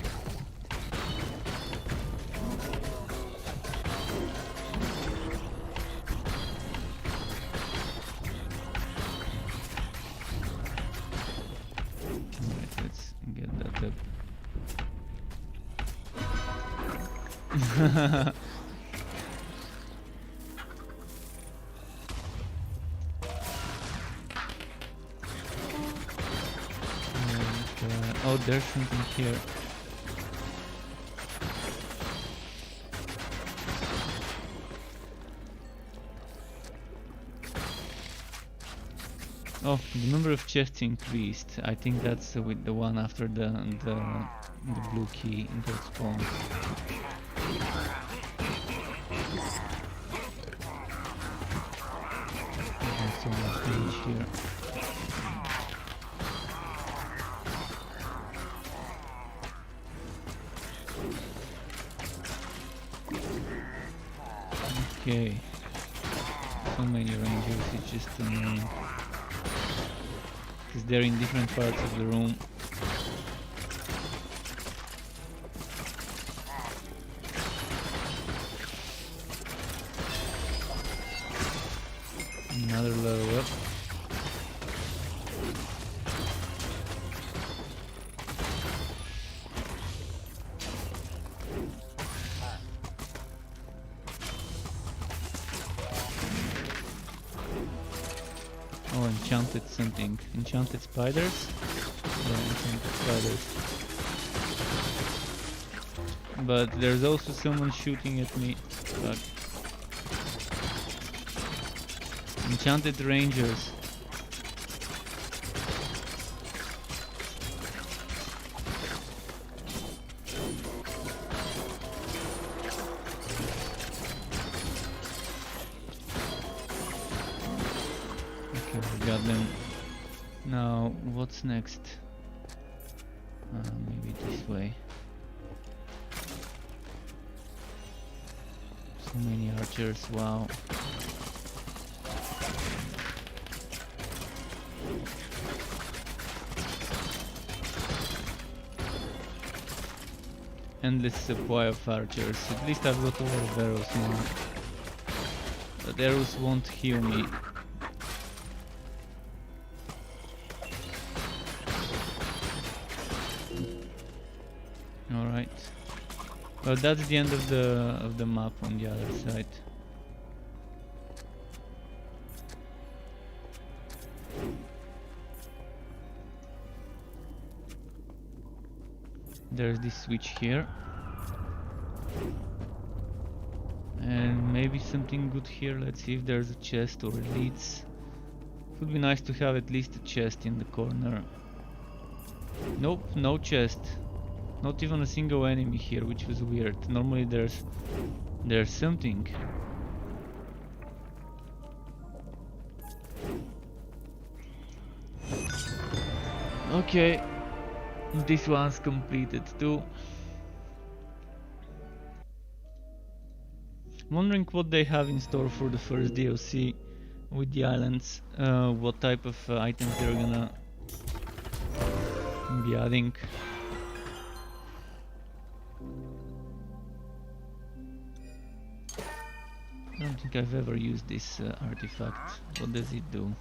Alright, let's get that up. Oh, there's something here. Oh, the number of chests increased. I think that's with the one after the blue key got spawned. There's so much damage here. Okay, so many rangers, it's just annoying. Because they're in different parts of the room. Another level up. Oh, enchanted something. Enchanted spiders? Yeah, enchanted spiders. But there's also someone shooting at me. Fuck. Enchanted rangers. Got them. Now, what's next? Maybe this way. So many archers, wow. endless supply of archers. At least I've got a lot of arrows now. But arrows won't heal me. Alright. Well, that's the end of the map on the other side. There's this switch here. And maybe something good here. Let's see if there's a chest or elites. It would be nice to have at least a chest in the corner. Nope, no chest. Not even a single enemy here, which was weird. Normally there's something. Okay, this one's completed too. I'm wondering what they have in store for the first DLC with the islands. What type of items they're gonna be adding. I don't think I've ever used this artifact. What does it do?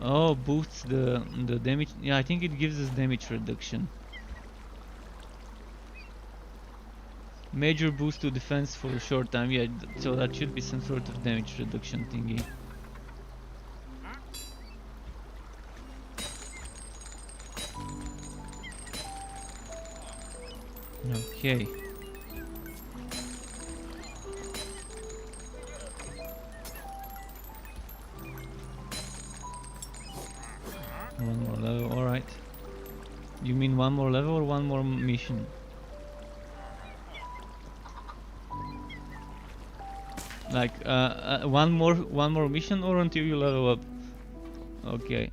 Oh, boosts the damage. Yeah, I think it gives us damage reduction. Major boost to defense for a short time. Yeah, so that should be some sort of damage reduction thingy. Okay. One more level, alright. You mean one more level or one more mission? Like one more mission or until you level up? Okay.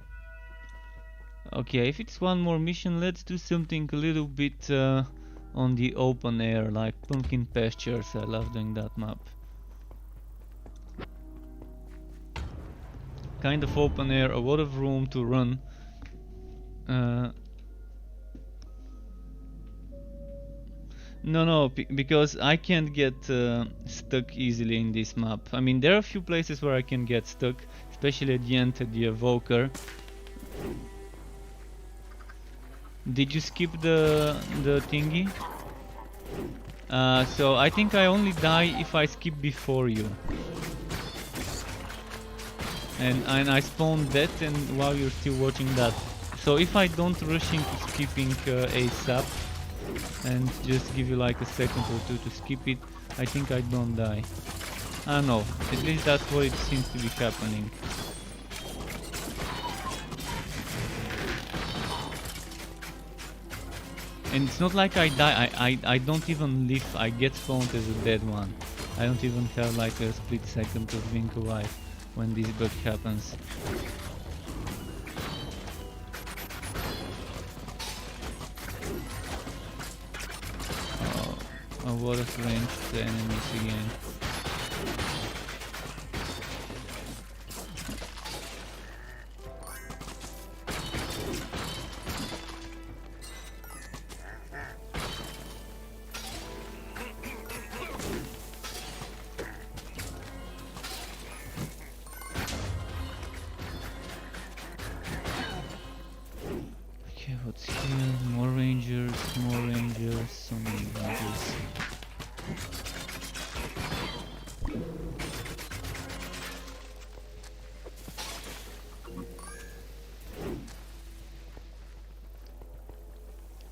Okay, if it's one more mission, let's do something a little bit on the open air, like pumpkin pastures. I love doing that map. Kind of open air, a lot of room to run. No, because I can't get stuck easily in this map. I mean, there are a few places where I can get stuck, especially at the end at the evoker. Did you skip the thingy? So I think I only die if I skip before you. And I spawn dead and while you're still watching that. So if I don't rush into skipping ASAP and just give you like a second or two to skip it, I think I don't die. I don't know, at least that's what it seems to be happening. And it's not like I die, I don't even live, I get spawned as a dead one. I don't even have like a split second of being alive when this bug happens. Oh, a lot of ranged enemies again. What's here? More rangers, so many rangers.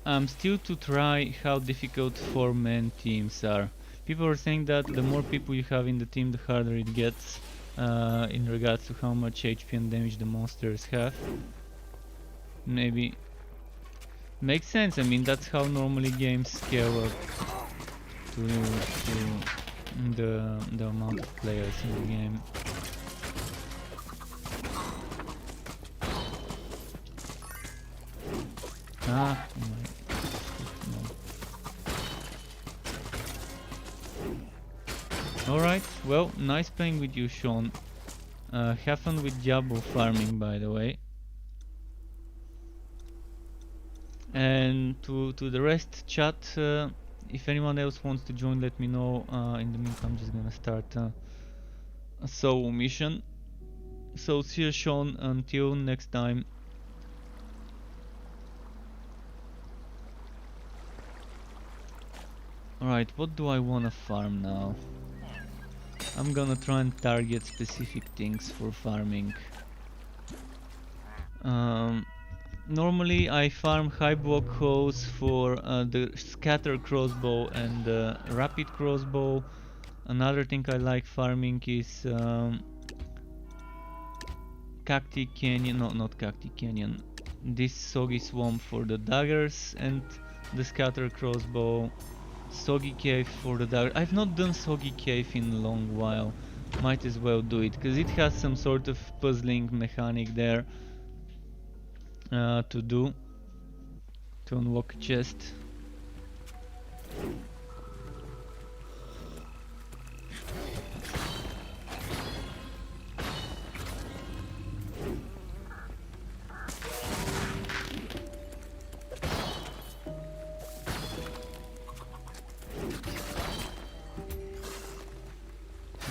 I'm still to try how difficult 4-man teams are. People are saying that the more people you have in the team, the harder it gets in regards to how much HP and damage the monsters have. Maybe makes sense. I mean, that's how normally games scale up to the amount of players in the game. Ah, oh my. No. Alright, well, nice playing with you, Sean. Have fun with Diablo farming, by the way. And to the rest, chat, if anyone else wants to join, let me know. In the meantime, I'm just gonna start a solo mission. So see you, Sean, until next time. Alright, what do I wanna farm now? I'm gonna try and target specific things for farming. Normally I farm high block holes for the scatter crossbow and the rapid crossbow. Another thing I like farming is Cacti Canyon, no, not Cacti Canyon, this Soggy Swamp for the daggers and the scatter crossbow. Soggy Cave for the dagger. I've not done Soggy Cave in a long while. Might as well do it, because it has some sort of puzzling mechanic there to do to unlock a chest.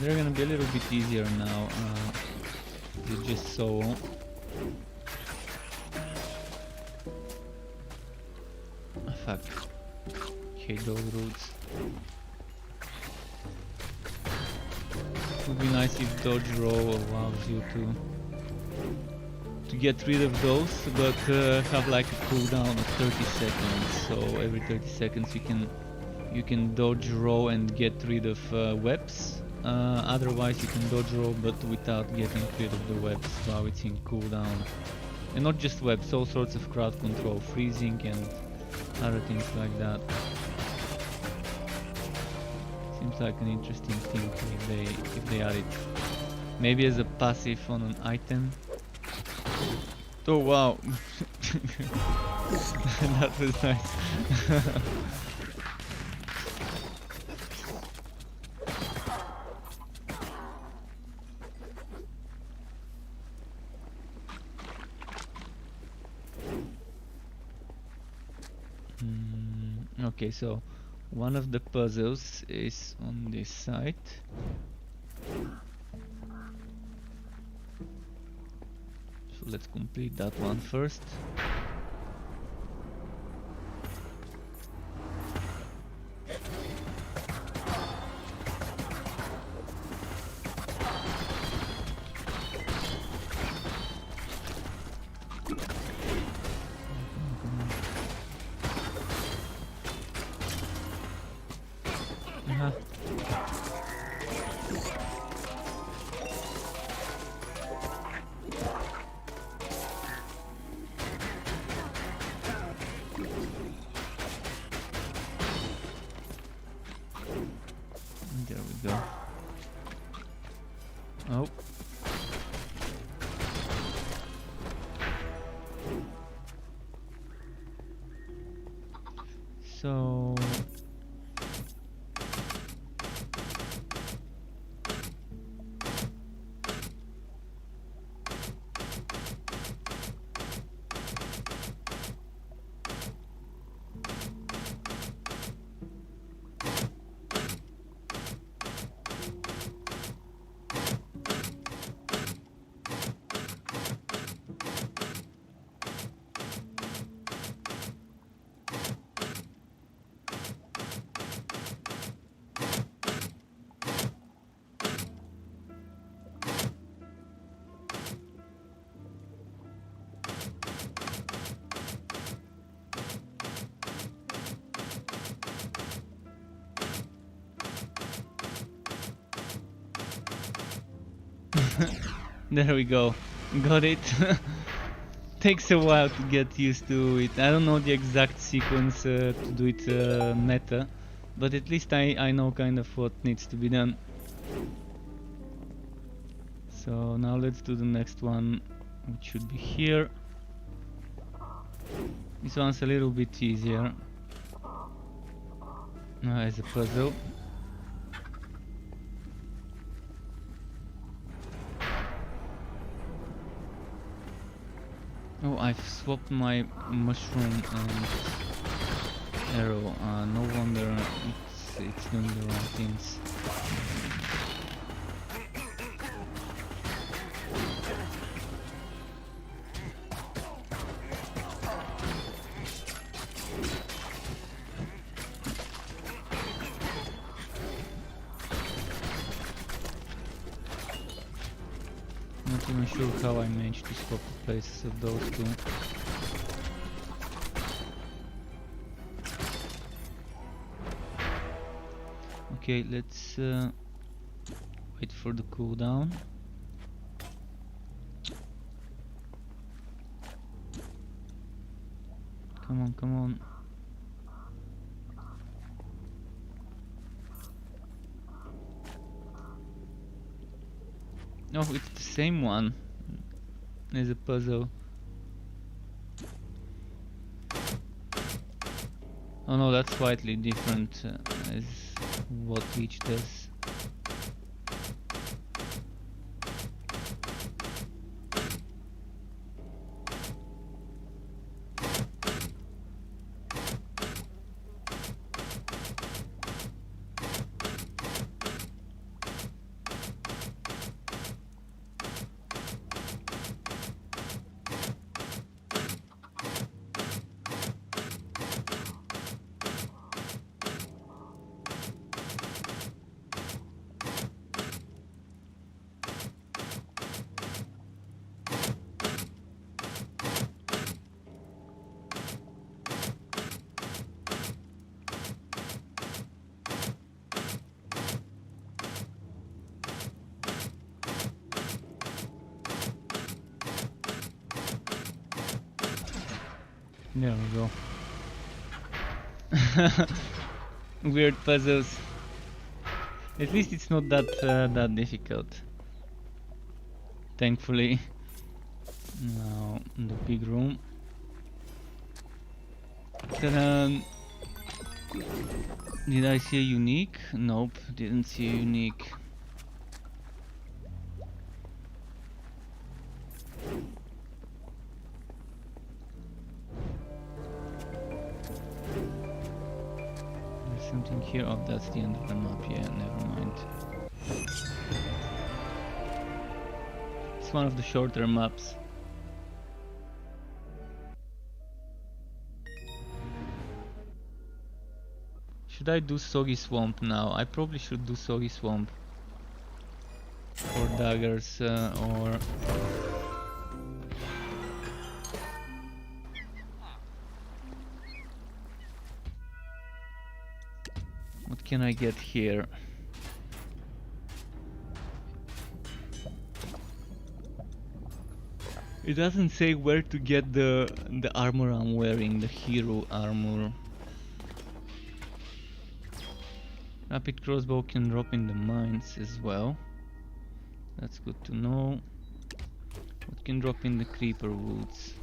They're gonna be a little bit easier now. You just saw. Fuck. Hate those routes. Would be nice if dodge roll allows you to get rid of those, but have like a cooldown of 30 seconds. So every 30 seconds you can dodge roll and get rid of webs. Otherwise you can dodge roll but without getting rid of the webs while it's in cooldown. And not just webs, all sorts of crowd control, freezing and other things like that. Seems like an interesting thing if they add it. Maybe as a passive on an item. Oh wow! That was nice. Okay, so one of the puzzles is on this side. So let's complete that one first. There we go. Oh. So there we go, got it. Takes a while to get used to it. I don't know the exact sequence to do it meta, but at least I know kind of what needs to be done. So now let's do the next one, which should be here. This one's a little bit easier as a puzzle. Oh, I've swapped my mushroom and arrow. No wonder it's doing the wrong things. Not even sure how I managed to swap the places of those two. Okay, let's wait for the cooldown. Come on, come on. No, it's the same one as a puzzle. Oh no, that's slightly different as what each does. There we go. Weird puzzles. At least it's not that difficult. Thankfully. Now the big room. Did I see a unique? Nope, didn't see a unique. Something here. Oh, that's the end of the map. Yeah, never mind. It's one of the shorter maps. Should I do Soggy Swamp now? I probably should do Soggy Swamp. Or daggers, or... What can I get here? It doesn't say where to get the armor I'm wearing, the hero armor. Rapid crossbow can drop in the mines as well. That's good to know. What can drop in the creeper woods?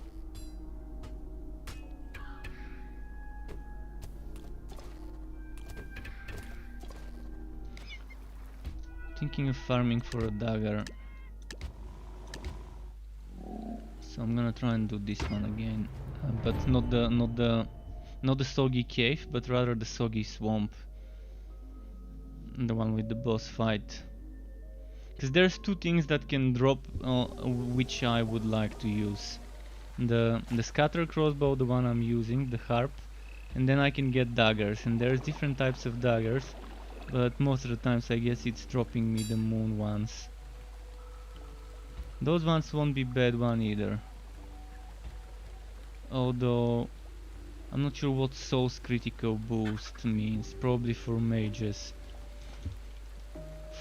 Thinking of farming for a dagger, so I'm gonna try and do this one again, but not the soggy cave, but rather the soggy swamp, the one with the boss fight. Because there's two things that can drop, which I would like to use: the scatter crossbow, the one I'm using, the harp, and then I can get daggers. And there's different types of daggers. But most of the times I guess it's dropping me the moon ones. Those ones won't be bad one either. Although I'm not sure what Soul's critical boost means. Probably for mages.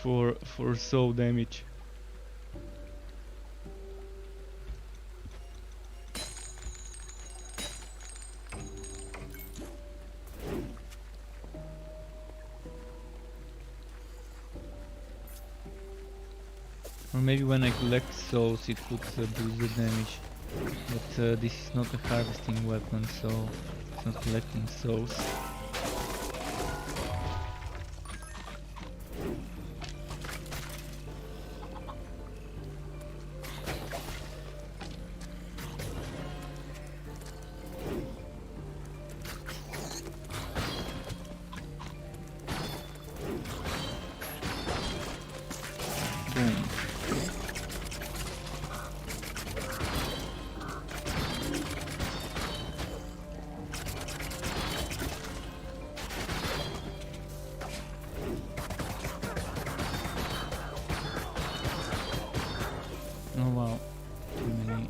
For soul damage. Or maybe when I collect souls it would boost the damage. But this is not a harvesting weapon, so it's not collecting souls. Oh wow, too many.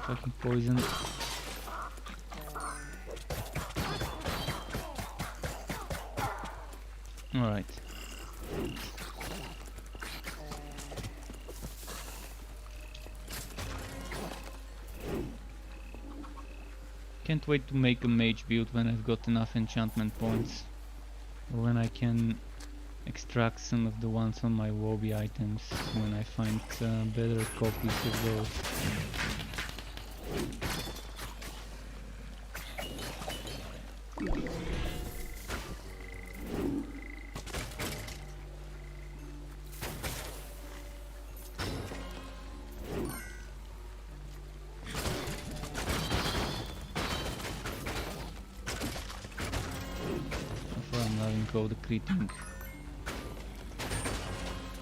Fucking poison. Alright. Can't wait to make a mage build when I've got enough enchantment points. Or when I can extract some of the ones on my Wobby items when I find better copies of those. I'm loving all the critting.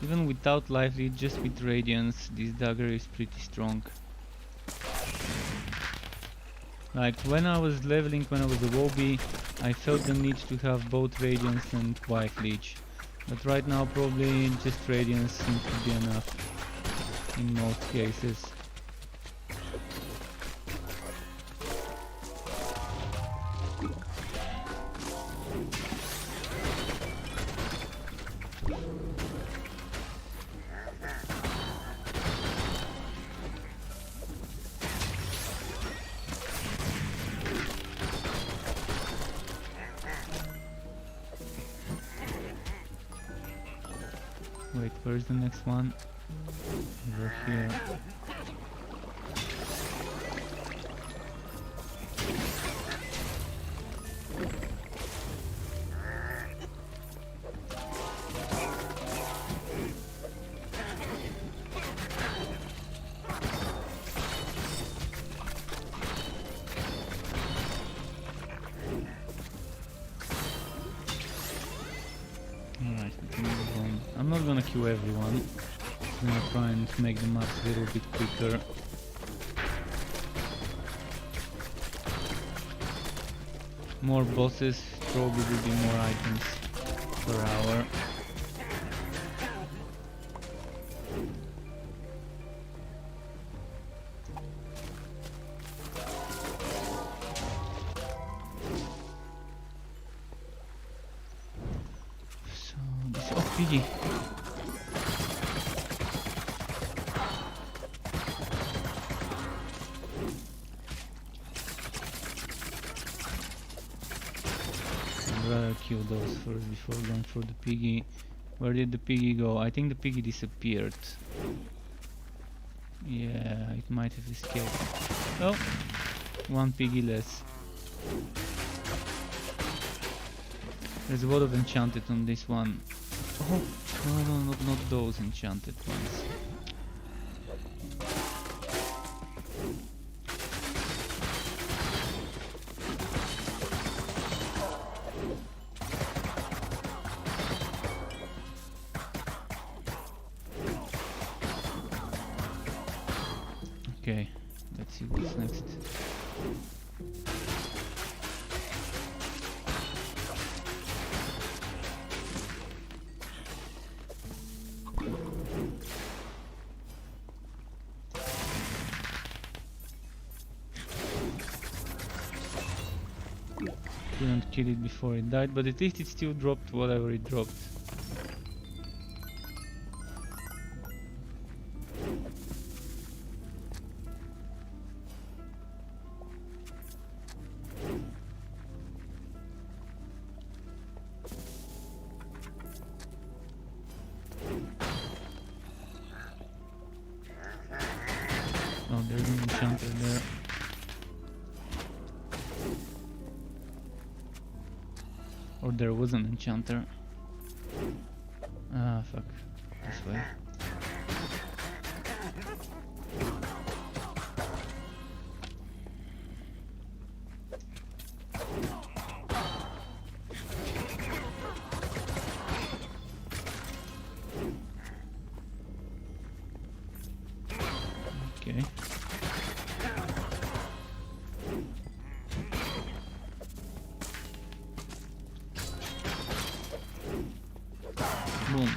Even without life lead, just with radiance, this dagger is pretty strong. Like when I was leveling, when I was a Wobby, I felt the need to have both radiance and white leech. But right now probably just radiance seems to be enough in most cases. Wait, where's the next one? Over here. Alright, we can move on. I'm not gonna queue everyone. I'm gonna try and make the maps a little bit quicker. More bosses, probably will be more items per hour. So this Piggy. I'd rather kill those first before going for the piggy. Where did the piggy go? I think the piggy disappeared. Yeah, it might have escaped. Oh, one piggy less. There's a lot of enchanted on this one. Oh, no, not those enchanted ones. Okay, let's see what's next. Couldn't kill it before it died, but at least it still dropped whatever it dropped. Oh, there's an enchanter there. Or there was an enchanter. Ah, fuck. This way. Okay. Boom.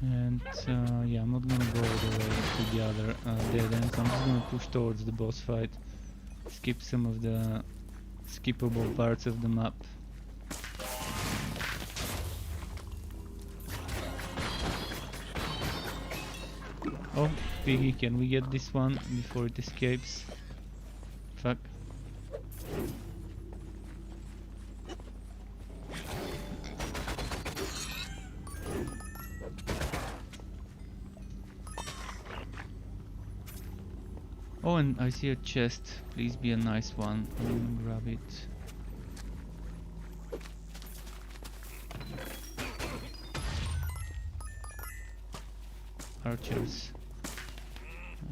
And yeah, I'm not gonna go all the way to the other dead ends. I'm just gonna push towards the boss fight. Skip some of the skippable parts of the map. Oh, Piggy, can we get this one before it escapes? Fuck. Oh, and I see a chest. Please be a nice one. I'm gonna grab it. Archers.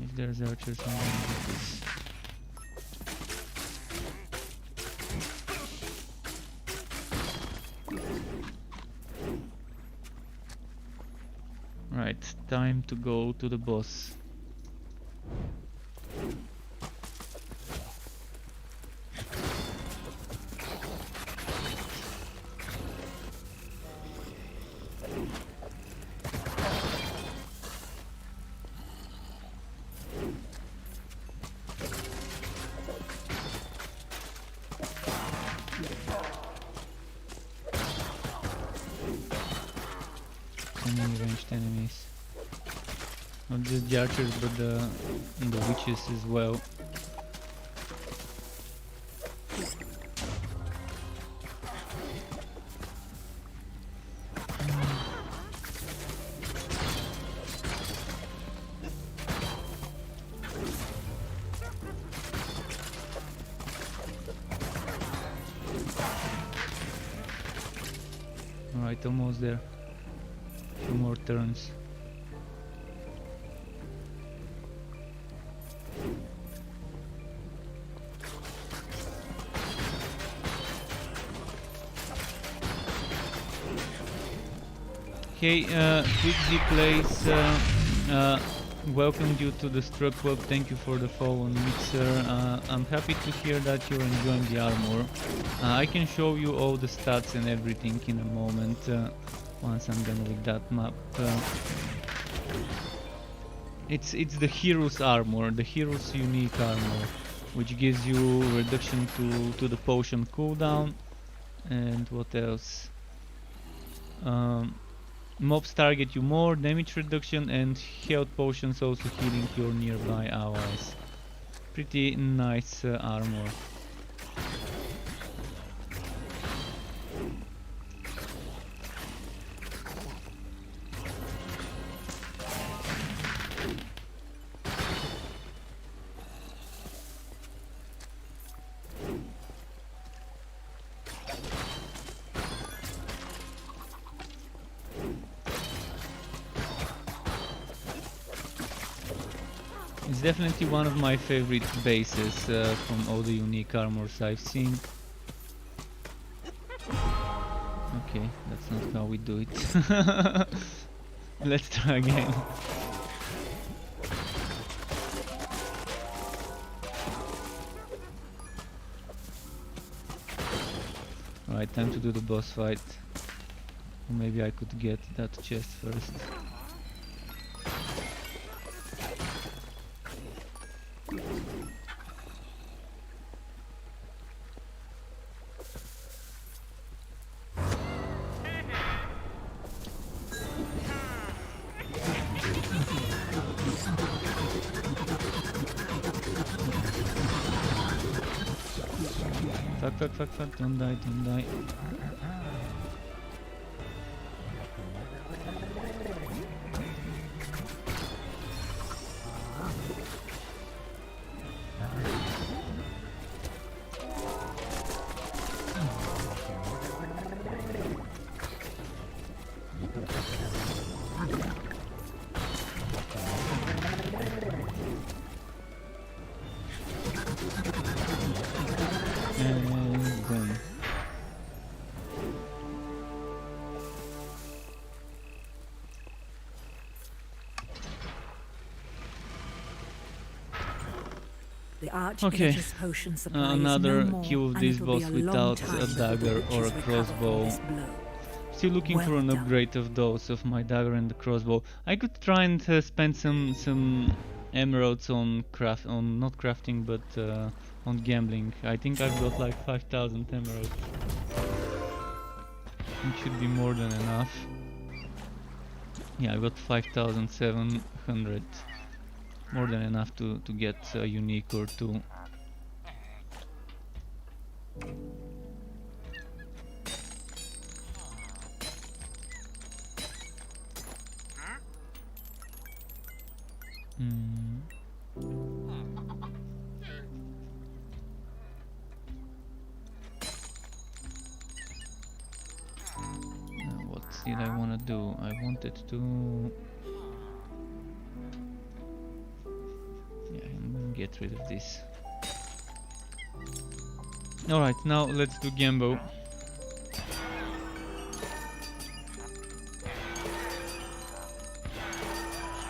If there's archers, I'm gonna get this. Right, time to go to the boss. Many ranged enemies. Not just the archers, but the witches as well. Alright, almost there. Few more turns. Hey, Quickzy Plays welcomed you to the Struck Club. Thank you for the follow on Mixer. I'm happy to hear that you're enjoying the armor. I can show you all the stats and everything in a moment once I'm done with that map. It's the hero's armor, the hero's unique armor, which gives you reduction to the potion cooldown. And what else? Mobs target you more, damage reduction, and health potions also healing your nearby allies. Pretty nice armor. It's definitely one of my favorite bases from all the unique armors I've seen. Okay, that's not how we do it. Let's try again. Alright, time to do the boss fight. Maybe I could get that chest first. Fuck, don't die. The Okay, Arch-Illager's potion supply is another no more, kill of and this it'll be boss a long without time a before the dagger or a witches recover from crossbow. this blow. Still looking for Well an done. upgrade of those, of my dagger and the crossbow. I could try and spend some emeralds on not crafting, but on gambling. I think I've got like 5,000 emeralds. It should be more than enough. Yeah, I got 5,700. More than enough to get a unique or two. What did I want to do? I wanted to... Yeah, I'm gonna get rid of this. Alright, now let's do Gambo.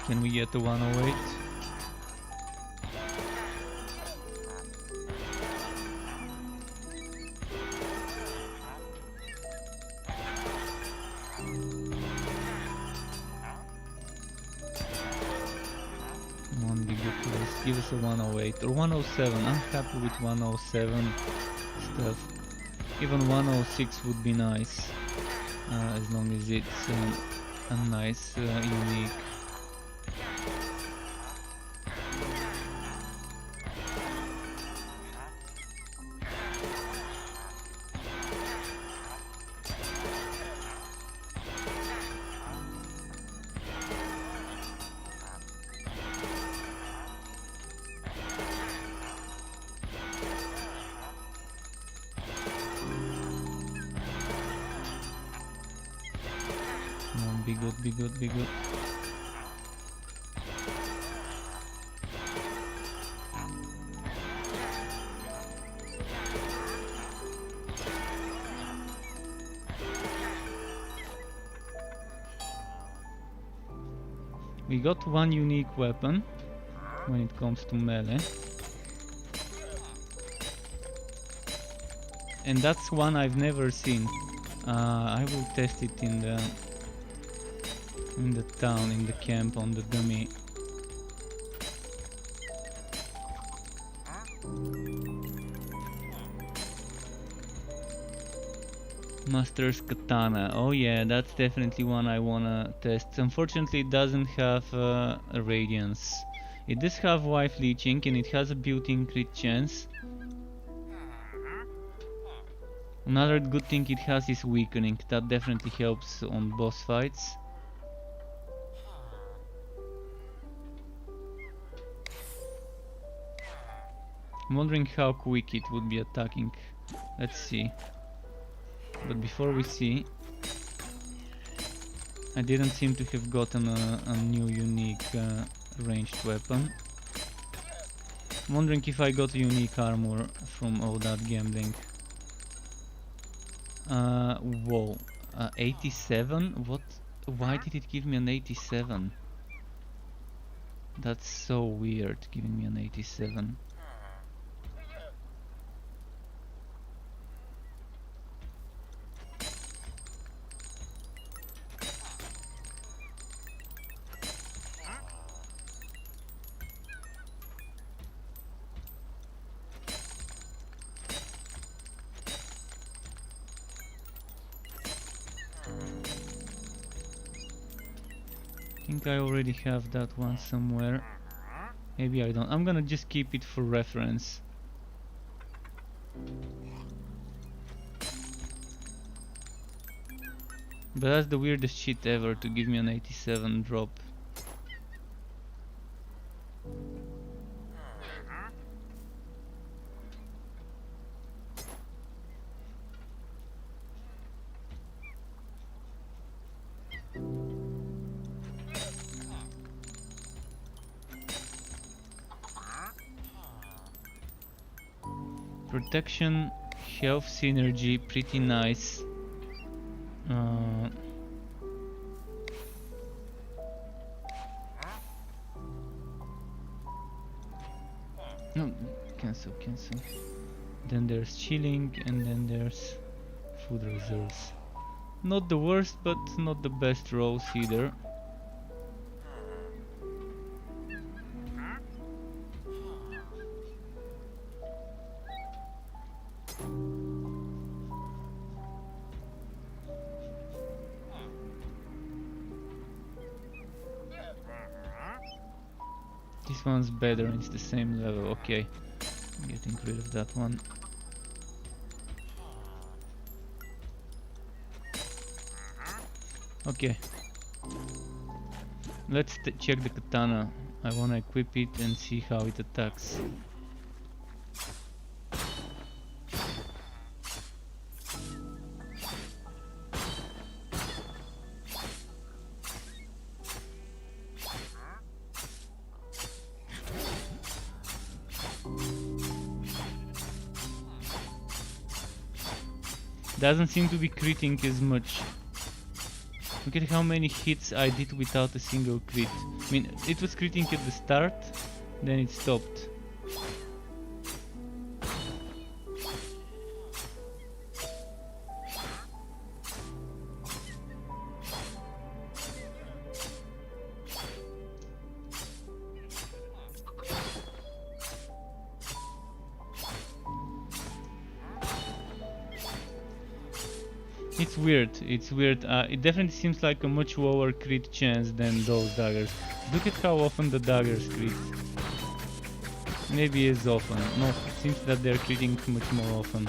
Can we get a 108? One big plus. Give us a 108 or 107. I'm happy with 107 stuff. Even 106 would be nice, as long as it's a nice unique. Be good, be good, be good. We got one unique weapon when it comes to melee. And that's one I've never seen. I will test it in the town, in the camp, on the dummy. Master's Katana. Oh yeah, that's definitely one I wanna test. Unfortunately, it doesn't have a radiance. It does have wife leeching and it has a built-in crit chance. Another good thing it has is weakening. That definitely helps on boss fights. I'm wondering how quick it would be attacking. Let's see. But before we see, I didn't seem to have gotten a new unique ranged weapon. I'm wondering if I got a unique armor from all that gambling. Whoa. 87? What? Why did it give me an 87? That's so weird, giving me an 87. I think I already have that one somewhere. Maybe I don't. I'm gonna just keep it for reference. But that's the weirdest shit ever, to give me an 87 drop. Protection, health, synergy, pretty nice. No, cancel, cancel. Then there's chilling, and then there's food reserves. Not the worst, but not the best rolls either. This one's better, it's the same level, okay. Getting rid of that one. Okay. Let's check the katana. I wanna equip it and see how it attacks. Doesn't seem to be critting as much. Look at how many hits I did without a single crit. I mean, it was critting at the start, then it stopped. It's weird. It definitely seems like a much lower crit chance than those daggers. Look at how often the daggers crit. Maybe as often. No, it seems that they're critting much more often.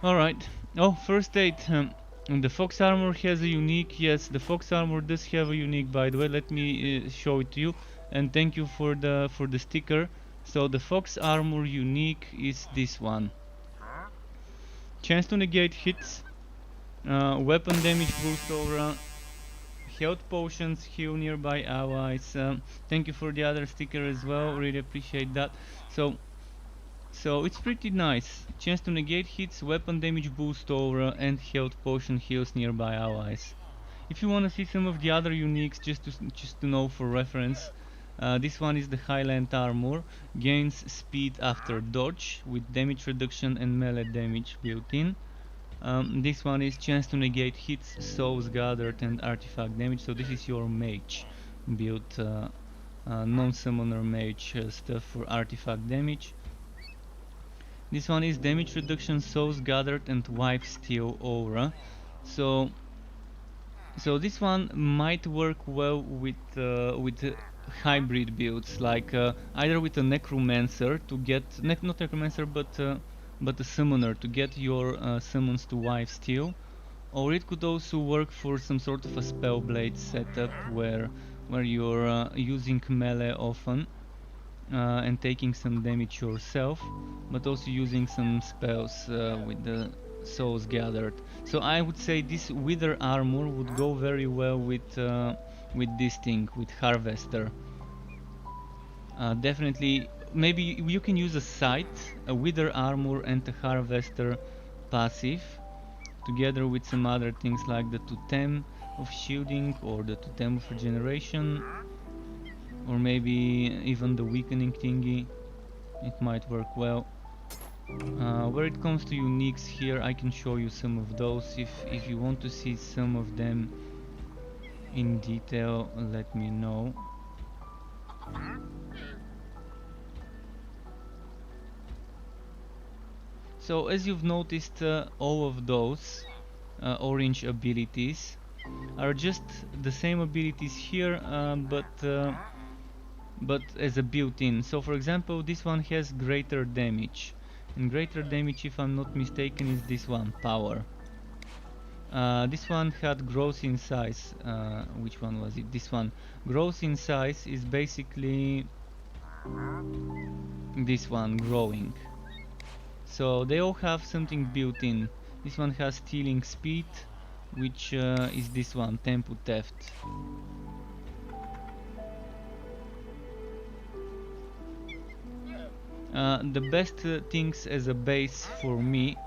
Alright. Oh, first aid. The fox armor has a unique. Yes, the fox armor does have a unique, by the way. Let me show it to you. And thank you for the sticker. So the fox armor unique is this one. Chance to negate hits. Weapon damage boost aura. Health potions, heal nearby allies. Thank you for the other sticker as well. Really appreciate that. So it's pretty nice. Chance to negate hits, weapon damage boost aura, and health potion heals nearby allies. If you want to see some of the other uniques, just to know for reference, this one is the Highland armor. Gains speed after dodge with damage reduction and melee damage built in. This one is chance to negate hits, souls gathered, and artifact damage. So this is your mage build, non-summoner mage stuff for artifact damage. This one is damage reduction, souls gathered, and wife steal aura. So this one might work well with hybrid builds, like either with a necromancer to get not necromancer, but a summoner to get your summons to wife steal, or it could also work for some sort of a spellblade setup where you're using melee often. And taking some damage yourself, but also using some spells with the souls gathered. So I would say this wither armor would go very well with this thing, with harvester. Definitely, maybe you can use a sight, a wither armor, and a harvester passive, together with some other things like the totem of shielding or the totem of regeneration. Or maybe even the weakening thingy, it might work well. Where it comes to uniques here, I can show you some of those. If you want to see some of them in detail, let me know. So as you've noticed, all of those orange abilities are just the same abilities here, but as a built-in. So for example, this one has greater damage, and greater damage, if I'm not mistaken, is this one, power. This one had growth in size. Which one was it? This one. Growth in size is basically this one, growing. So they all have something built in. This one has stealing speed, which is this one, tempo theft. The best things as a base for me,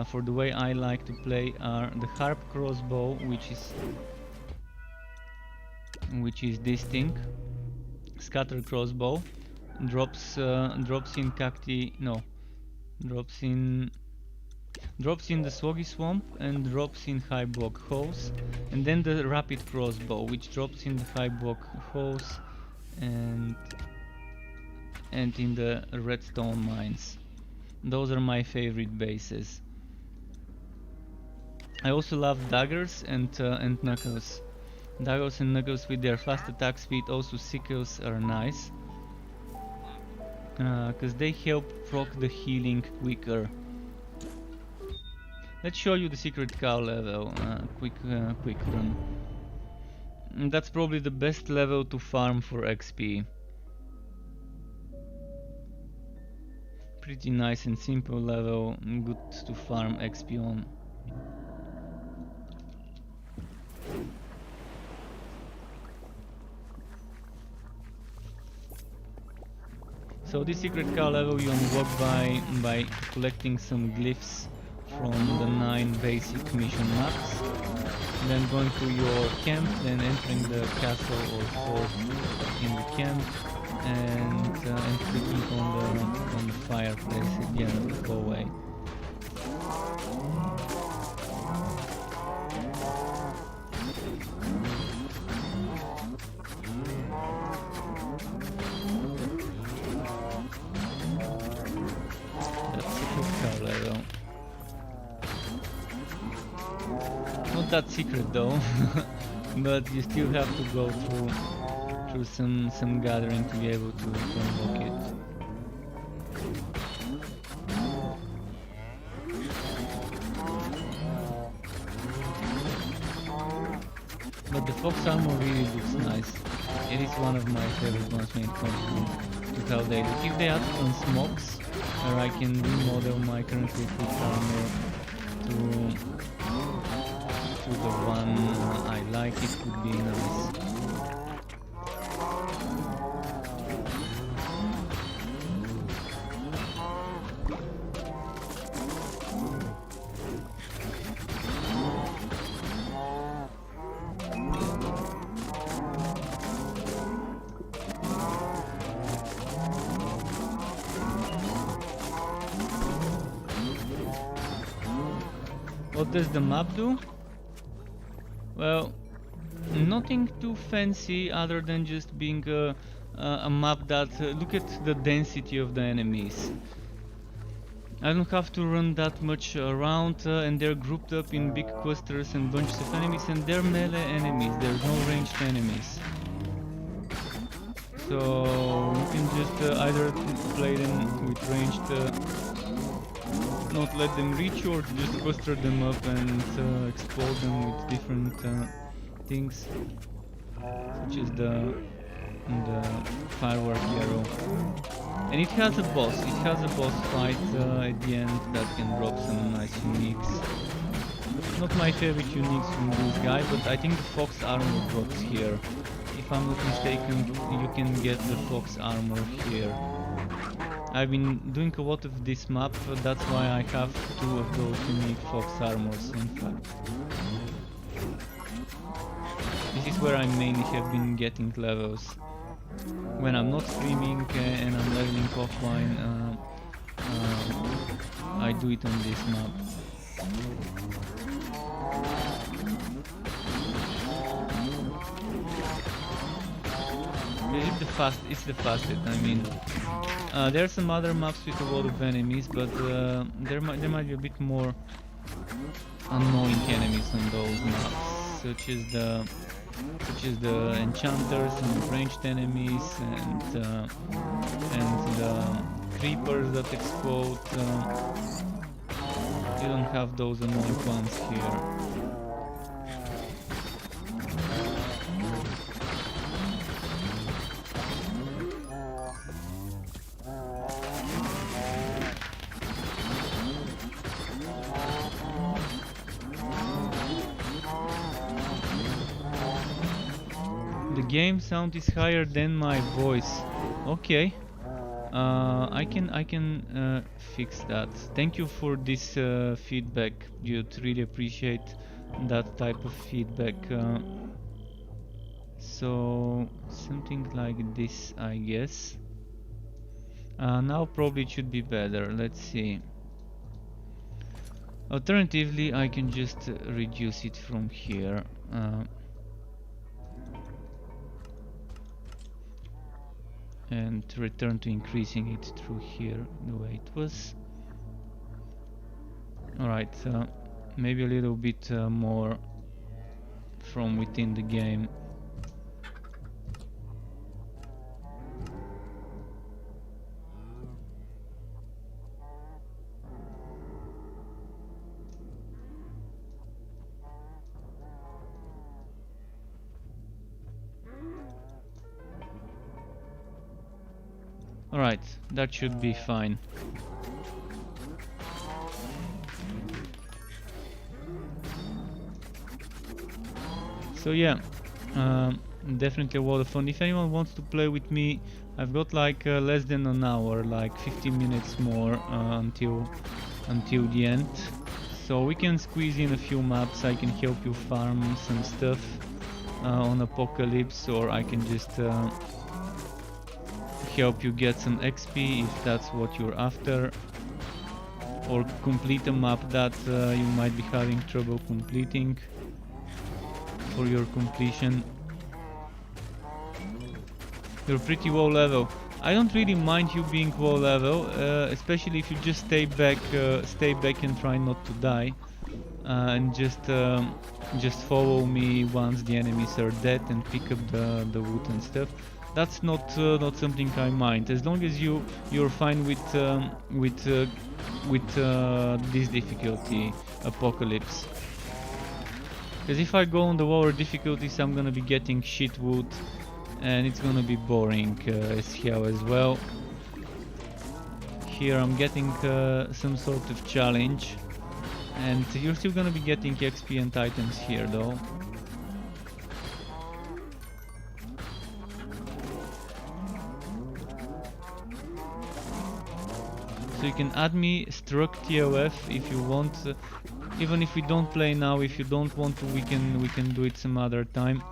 for the way I like to play, are the harp crossbow, which is this thing, scatter crossbow, drops in cacti, no, drops in the Swoggy Swamp and drops in high block holes, and then the rapid crossbow, which drops in the high block holes and in the redstone mines. Those are my favorite bases. I also love daggers and knuckles. Daggers and knuckles with their fast attack speed, also sickles are nice, because they help proc the healing quicker. Let's show you the secret cow level, quick run. And that's probably the best level to farm for XP. Pretty nice and simple level, good to farm XP on. So this secret cow level you unlock by collecting some glyphs from the 9 basic mission maps, then going to your camp, then entering the castle or fort in the camp, and clicking on the fireplace at the end of the hallway. That's secret cow level. Not that secret though, but you still have to go through some gathering to be able to unlock it. But the fox armor really looks nice. It is one of my favorite ones when it comes to how they look. If they add some smokes, where I can remodel my currently equipped armor to the one I like, it would be nice. What does the map do? Well, nothing too fancy other than just being a map that look at the density of the enemies. I don't have to run that much around, and they're grouped up in big clusters and bunches of enemies, and they're melee enemies, there's no ranged enemies. So you can just either play them with ranged, not let them reach, or just cluster them up and explode them with different things, such as the firework arrow. And it has a boss fight at the end that can drop some nice uniques. Not my favorite uniques from this guy, but I think the fox armor drops here. If I'm not mistaken, you can get the fox armor here. I've been doing a lot of this map, that's why I have 2 of those unique fox armors, in fact. This is where I mainly have been getting levels. When I'm not streaming and I'm leveling offline, I do it on this map. It's the fastest, I mean. There are some other maps with a lot of enemies, but there might be a bit more annoying enemies on those maps, such as the enchanters and ranged enemies and the creepers that explode. You don't have those annoying ones here. The game sound is higher than my voice. Okay. I can fix that. Thank you for this feedback, dude. Really appreciate that type of feedback. So something like this, I guess. Now probably it should be better. Let's see. Alternatively, I can just reduce it from here. And return to increasing it through here the way it was. Alright, maybe a little bit more from within the game. Alright, that should be fine. So yeah, definitely a lot of fun. If anyone wants to play with me, I've got like less than an hour, like 15 minutes more until the end. So we can squeeze in a few maps. I can help you farm some stuff on Apocalypse, or I can just help you get some XP if that's what you're after, or complete a map that you might be having trouble completing for your completion. You're pretty low level. I don't really mind you being low level, especially if you just stay back and try not to die, and just follow me once the enemies are dead and pick up the wood and stuff. That's not something I mind, as long as you're fine with this difficulty, Apocalypse. Because if I go on the lower difficulties, I'm gonna be getting shit wood, and it's gonna be boring as hell as well. Here I'm getting some sort of challenge, and you're still gonna be getting XP and items here though. So you can add me struck TOF if you want. Even if we don't play now, if you don't want to, we can do it some other time.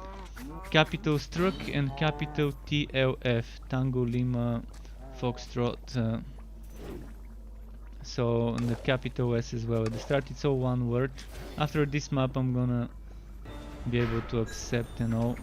Capital Struck and capital TLF, Tango Lima Foxtrot. So and the capital S as well. At the start it's all one word. After this map I'm gonna be able to accept and all.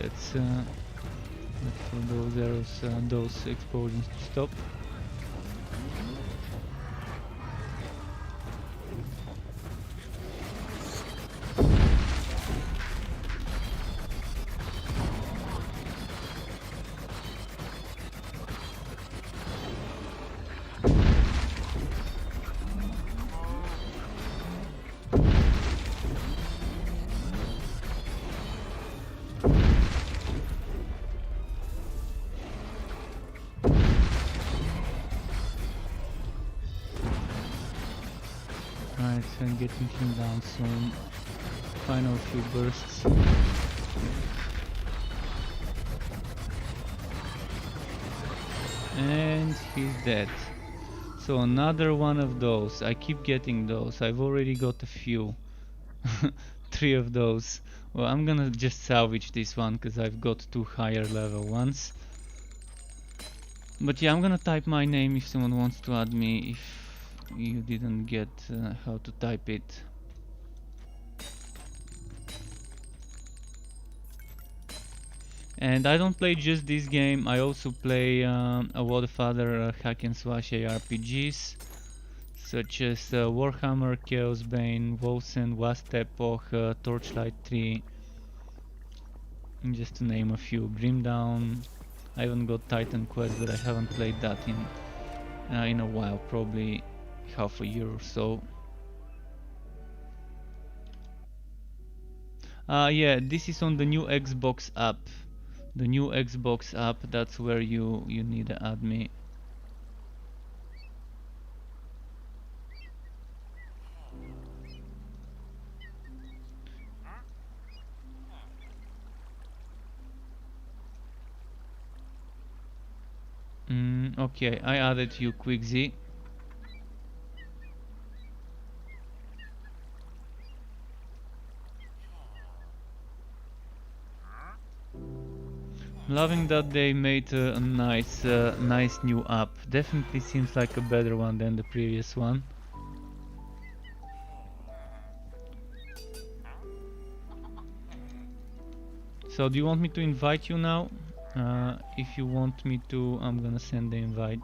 Let's look for those arrows, those explosions to stop. Right, so I'm getting him down soon. Final few bursts. And he's dead. So another one of those. I keep getting those. I've already got a few. 3 of those. Well, I'm gonna just salvage this one because I've got 2 higher level ones. But yeah, I'm gonna type my name if someone wants to add me, if you didn't get how to type it. And I don't play just this game, I also play a lot of other hack and slash ARPGs, such as Warhammer, Chaos Bane, Wolfsen, Last Epoch, Torchlight 3, just to name a few. Grim Dawn. I haven't got Titan Quest, but I haven't played that in a while, probably half a year or so. Yeah, this is on the new Xbox app. The new Xbox app, that's where you need to add me. Okay, I added you, Quickzy. Loving that they made a nice new app. Definitely seems like a better one than the previous one. So do you want me to invite you now? If you want me to, I'm gonna send the invite.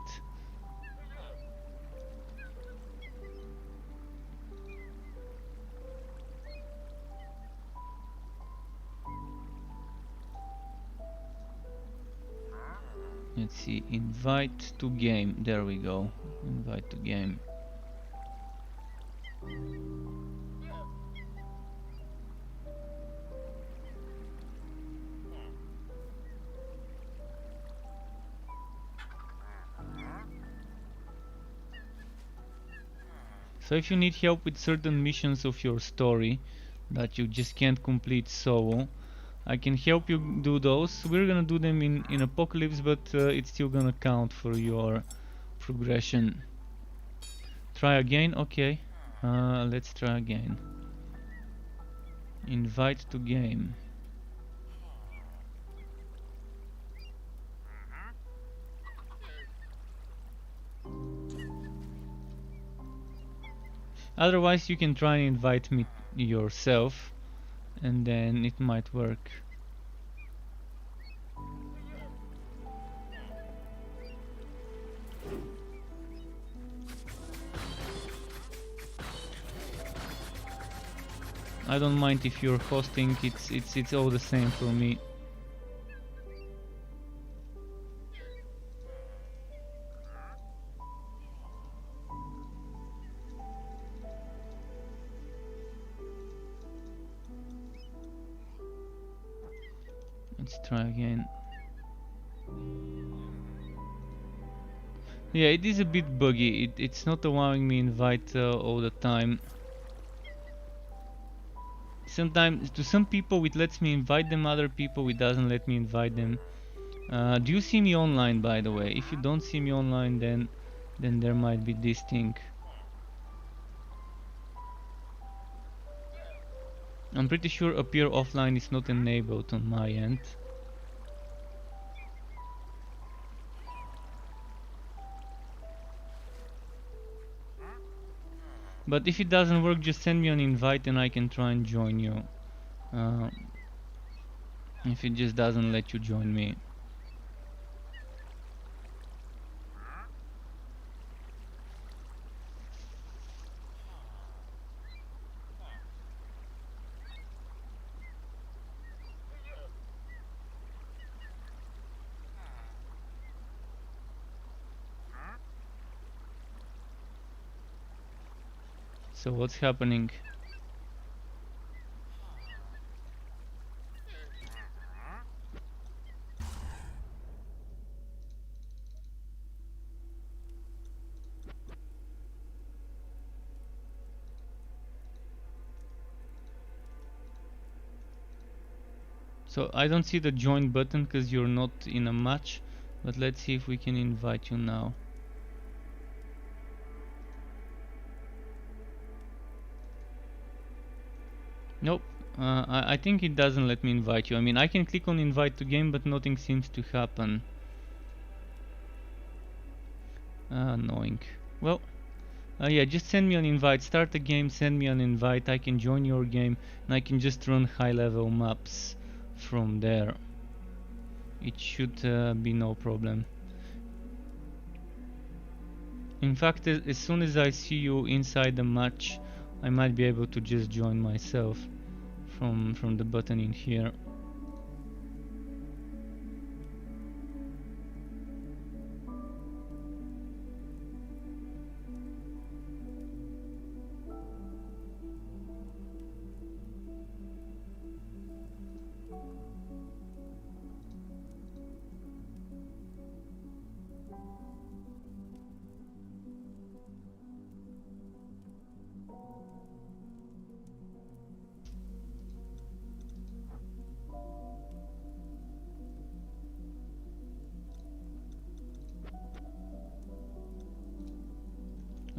Let's see, invite to game. There we go. Invite to game. So if you need help with certain missions of your story that you just can't complete solo, I can help you do those. We're gonna do them in Apocalypse, but it's still gonna count for your progression. Try again? Okay. Let's try again. Invite to game. Otherwise you can try and invite me yourself, and then it might work. I don't mind if you're hosting, it's all the same for me. Let's try again. Yeah, it is a bit buggy. It's not allowing me invite all the time. Sometimes to some people it lets me invite them, other people it doesn't let me invite them. Do you see me online, by the way? If you don't see me online, then there might be this thing. I'm pretty sure appear offline is not enabled on my end. But if it doesn't work, just send me an invite and I can try and join you. If it just doesn't let you join me. So what's happening? So I don't see the join button because you're not in a match, but let's see if we can invite you now. Nope, I think it doesn't let me invite you. I mean, I can click on invite to game, but nothing seems to happen. Annoying. Well, yeah, just send me an invite. Start a game, send me an invite. I can join your game, and I can just run high-level maps from there. it should be no problem. In fact, as soon as I see you inside the match, I might be able to just join myself from the button in here.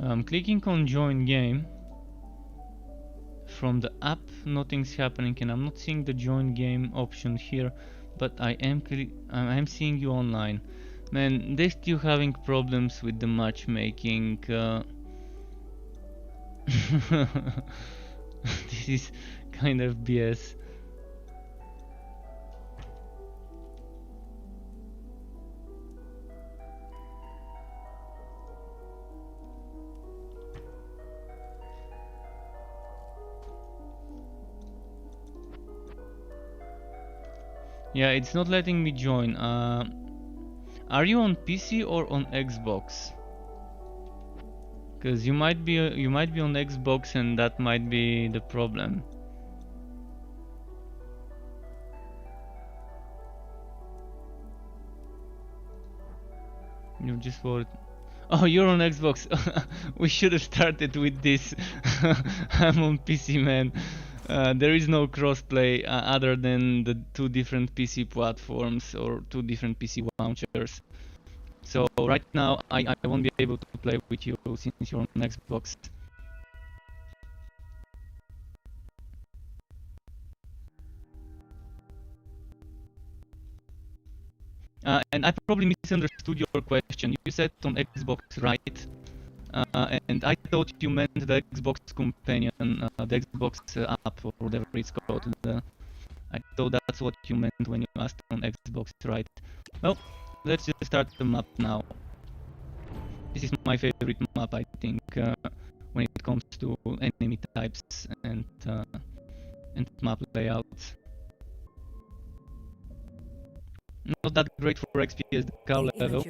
I'm clicking on join game. From the app, nothing's happening, and I'm not seeing the join game option here, but I am seeing you online. Man, they're still having problems with the matchmaking. This is kind of BS. Yeah, it's not letting me join. Are you on PC or on Xbox? Because you might be on Xbox, and that might be the problem. You just voted. Oh, you're on Xbox. We should have started with this. I'm on PC, man. There is no crossplay other than the two different PC platforms or two different PC launchers. So right now I won't be able to play with you since you're on Xbox. And I probably misunderstood your question. You said on Xbox, right? And I thought you meant the Xbox companion, the Xbox app or whatever it's called. I thought that's what you meant when you asked on Xbox, right? Well, let's just start the map now. This is my favorite map, I think, when it comes to enemy types and map layouts. Not that great for XP as the cow level,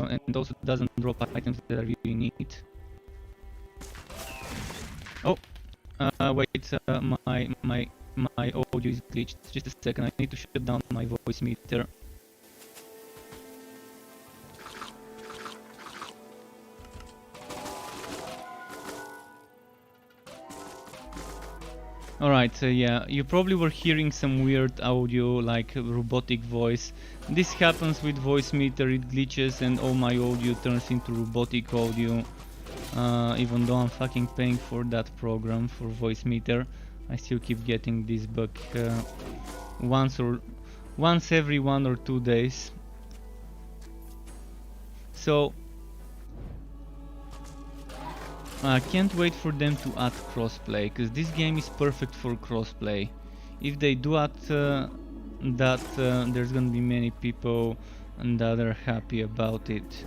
and also doesn't drop items that I really need. Oh, wait, my audio is glitched. Just a second, I need to shut down my voice meter. Alright, so yeah, you probably were hearing some weird audio, like robotic voice. This happens with voice meter, it glitches and all my audio turns into robotic audio. Even though I'm fucking paying for that program for voice meter, I still keep getting this bug once every 1 or 2 days. So I can't wait for them to add crossplay, because this game is perfect for crossplay. If they do add that, there's gonna be many people that are happy about it.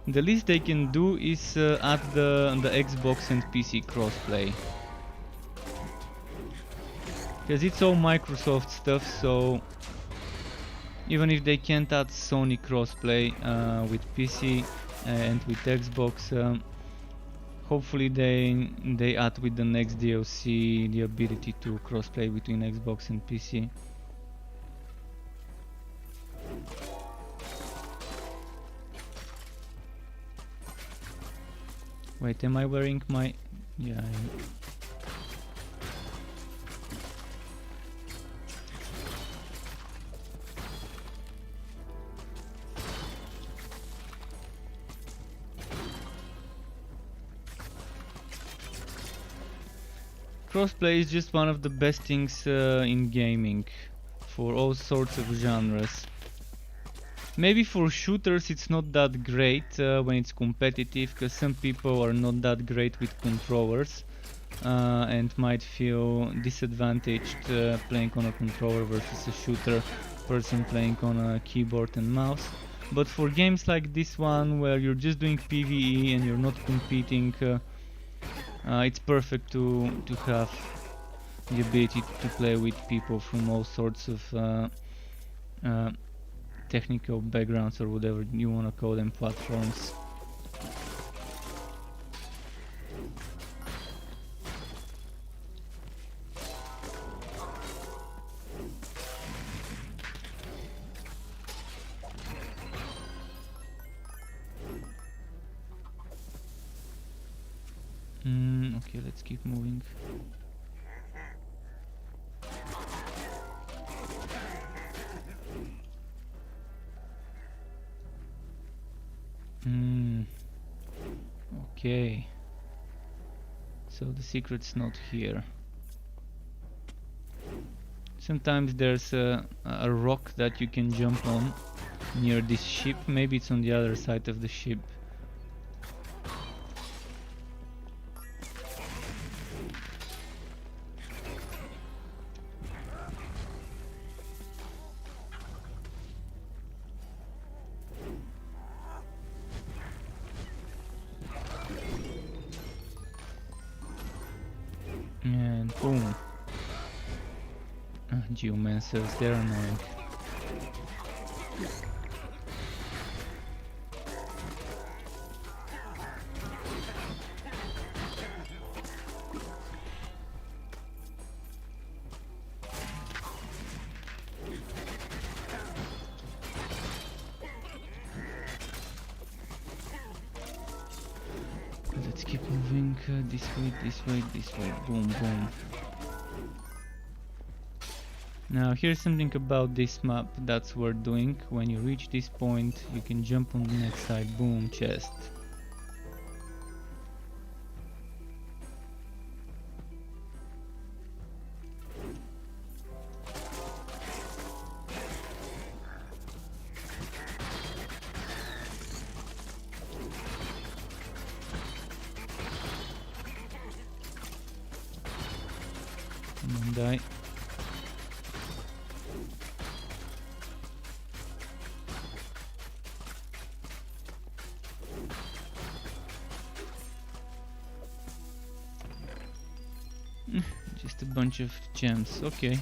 The least they can do is add the Xbox and PC crossplay, because it's all Microsoft stuff, so even if they can't add Sony crossplay with PC and with Xbox, hopefully they add with the next DLC the ability to crossplay between Xbox and PC. Wait, am I wearing my... yeah. Crossplay is just one of the best things in gaming for all sorts of genres. Maybe for shooters it's not that great when it's competitive, because some people are not that great with controllers. and might feel disadvantaged playing on a controller versus a shooter person playing on a keyboard and mouse. But for games like this one, where you're just doing PvE and you're not competing, it's perfect to have the ability to play with people from all sorts of technical backgrounds, or whatever you want to call them, platforms. Okay, let's keep moving. Okay. So the secret's not here. Sometimes there's a rock that you can jump on near this ship. Maybe it's on the other side of the ship. And boom. Geomancers, they're annoying. Let's keep moving this way, this way, this way. Boom, boom. Now here's something about this map that's worth doing. When you reach this point, you can jump on the next side. Boom, chest. Come on, die. Just a bunch of gems. Okay.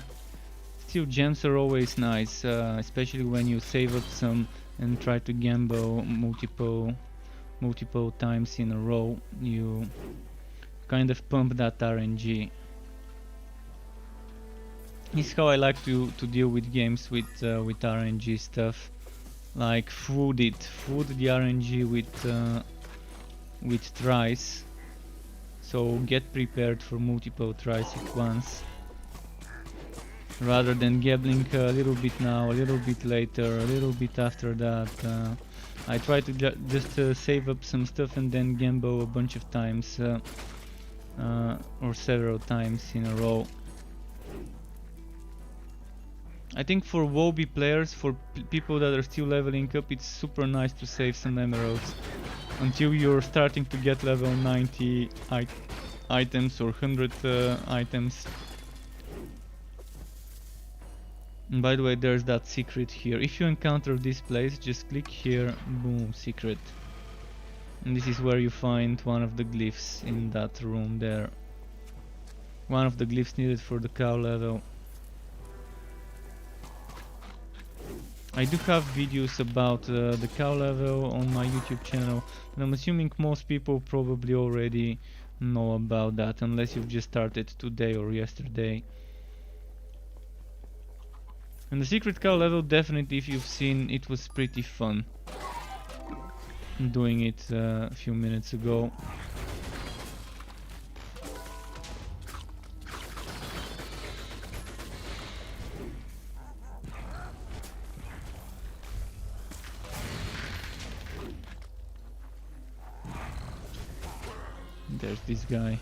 Still, gems are always nice, especially when you save up some and try to gamble multiple times in a row. You kind of pump that RNG. This is how I like to deal with games with RNG stuff. Like food the RNG with tries. So get prepared for multiple tries at once, rather than gambling a little bit now, a little bit later, a little bit after that. I try to just save up some stuff and then gamble a bunch of times, or several times in a row. I think for WoB players, for people that are still leveling up, it's super nice to save some emeralds until you're starting to get level 90 items or 100 items. And by the way, there's that secret here. If you encounter this place, just click here, boom, secret. And this is where you find one of the glyphs in that room there. One of the glyphs needed for the cow level. I do have videos about the cow level on my YouTube channel, and I'm assuming most people probably already know about that, unless you've just started today or yesterday. And the secret cow level, definitely, if you've seen, it was pretty fun doing it a few minutes ago. There's this guy,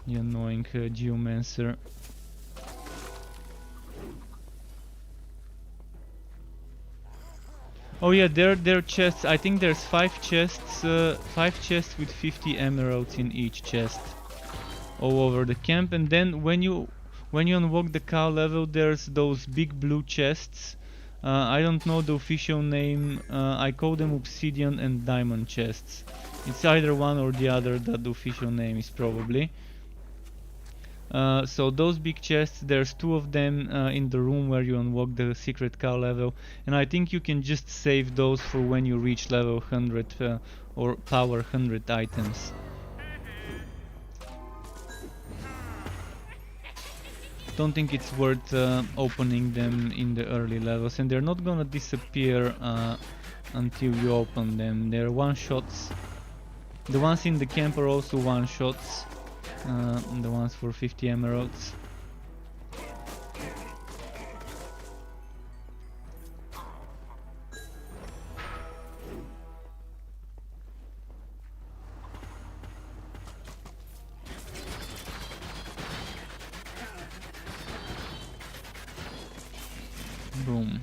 the annoying geomancer. Oh yeah, there are chests. I think there's 5 chests with 50 emeralds in each chest. all over the camp. And then when you unlock the cow level, there's those big blue chests. I don't know the official name. I call them obsidian and diamond chests. It's either one or the other that the official name is probably. So those big chests, there's 2 of them in the room where you unlock the secret cow level, and I think you can just save those for when you reach level 100 or power 100 items. Don't think it's worth opening them in the early levels, and they're not gonna disappear until you open them. They're one-shots. The ones in the camp are also one-shots. The ones for 50 emeralds. Boom.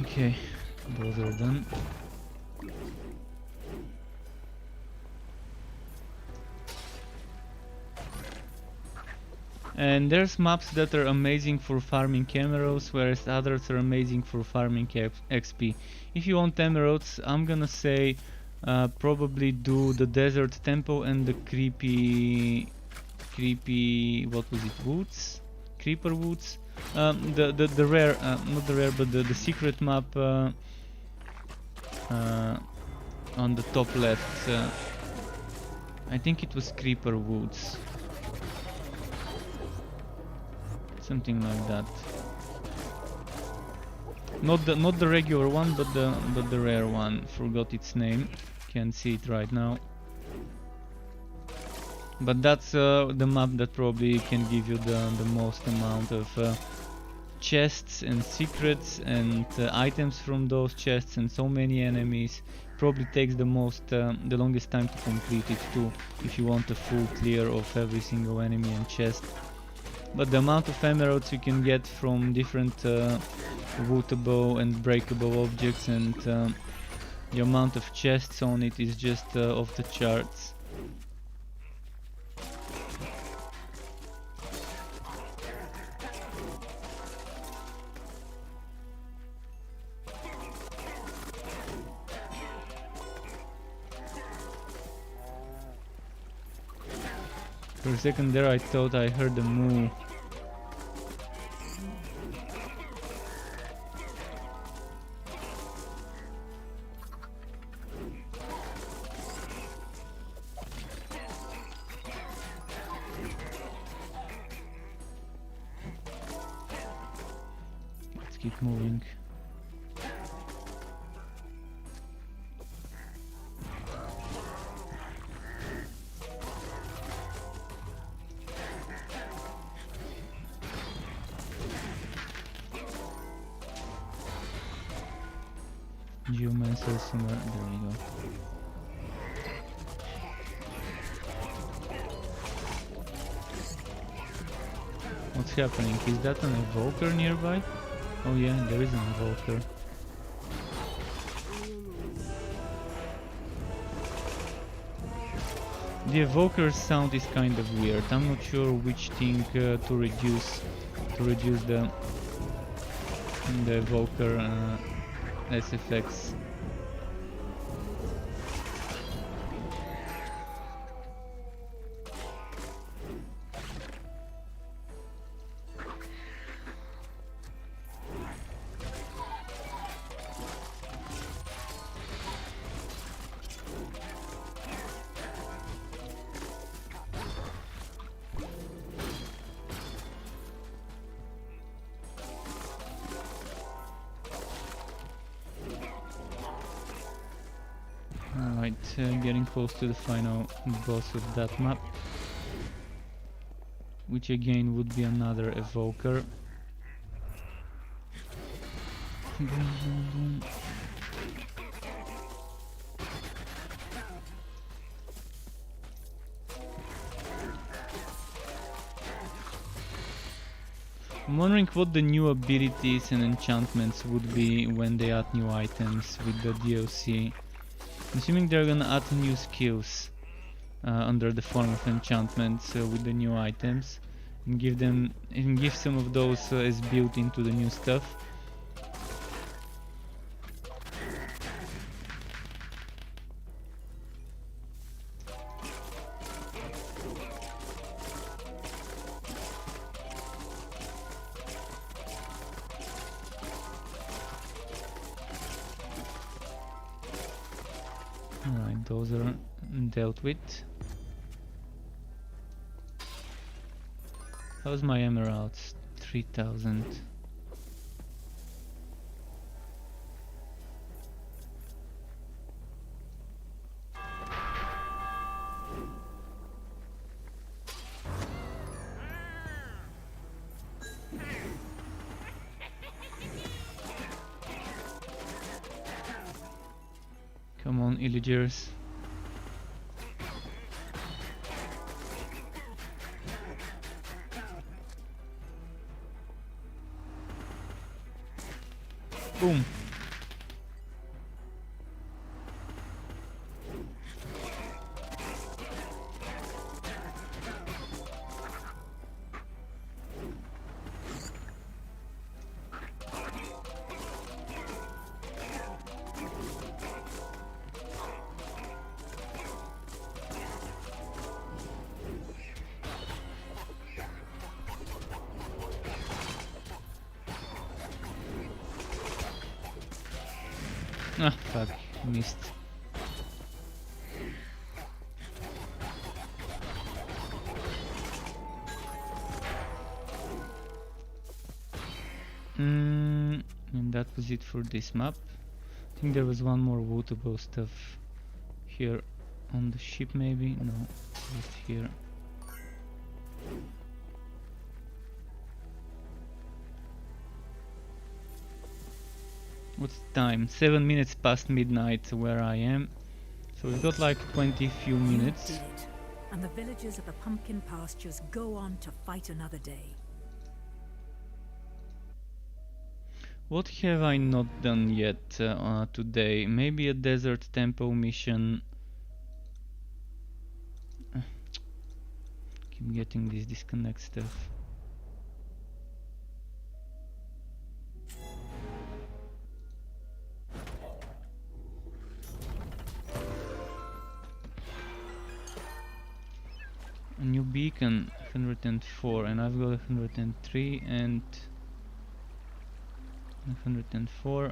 Okay, those are done. And there's maps that are amazing for farming emeralds, whereas others are amazing for farming XP. If you want emeralds, I'm gonna say probably do the desert temple and the creepy, what was it, woods? Creeper woods? The rare, not the rare, but the secret map on the top left. I think it was Creeper Woods. Something like that. Not the regular one, but the rare one. Forgot its name. Can't see it right now. But that's the map that probably can give you the most amount of chests and secrets and items from those chests, and so many enemies. Probably takes the longest time to complete it too, if you want a full clear of every single enemy and chest. But the amount of emeralds you can get from different lootable and breakable objects, and the amount of chests on it is just off the charts. For a second there I thought I heard a moo. Let's keep moving. Geomancer somewhere, there we go. What's happening? Is that an evoker nearby? Oh yeah, there is an evoker. The evoker's sound is kind of weird. I'm not sure which thing to reduce the evoker SFX. Alright, getting close to the final boss of that map, which again would be another evoker. Boom, boom, boom. I'm wondering what the new abilities and enchantments would be when they add new items with the DLC. I'm assuming they're gonna add new skills under the form of enchantments with the new items, and give some of those as built into the new stuff. Alright, those are dealt with. How's my emeralds? 3000. Come on, illagers. Boom. Ah, fuck, missed. And that was it for this map. I think there was one more wootable stuff here on the ship, maybe? No, just here. What's the time? 7 minutes past midnight where I am. So we've got like 20 few minutes. You did it, and the villagers of the pumpkin pastures go on to fight another day. What have I not done yet today? Maybe a desert temple mission. Keep getting this disconnect stuff. A new beacon, 104, and I've got 103 and 104.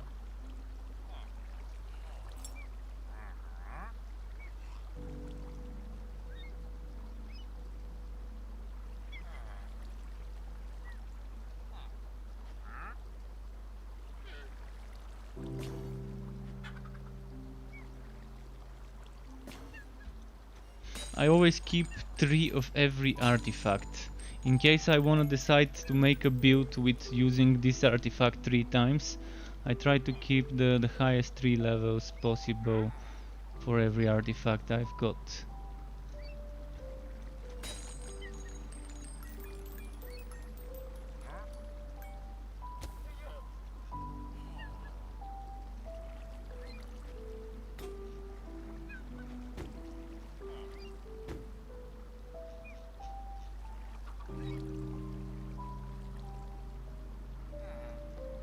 I always keep 3 of every artifact. In case I wanna decide to make a build with using this artifact 3 times, I try to keep the highest 3 levels possible for every artifact I've got.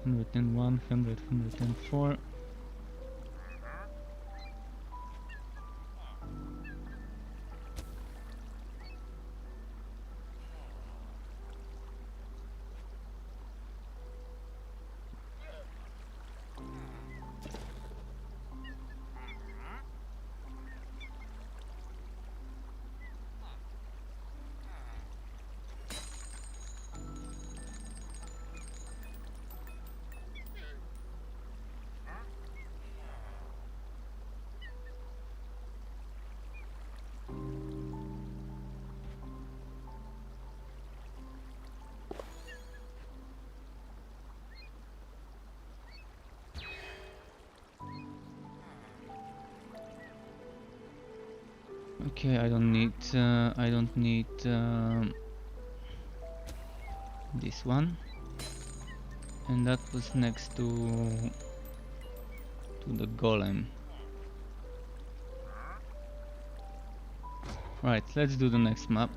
Hundred and 104. Okay, I don't need this one. And that was next to the golem. Right, let's do the next map.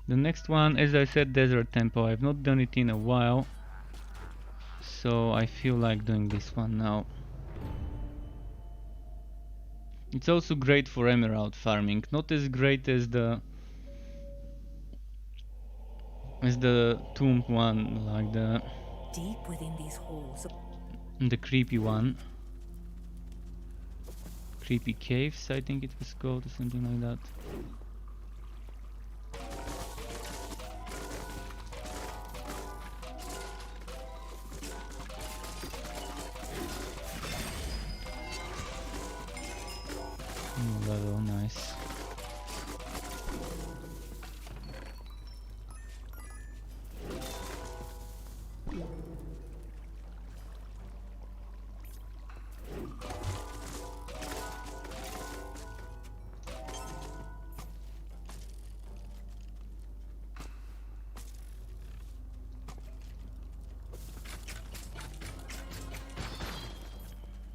The next one, as I said, Desert Temple. I've not done it in a while, so I feel like doing this one now. It's also great for emerald farming, not as great as the tomb one, like Deep within these halls, the creepy one. Creepy caves, I think it was called, or something like that. Level, nice.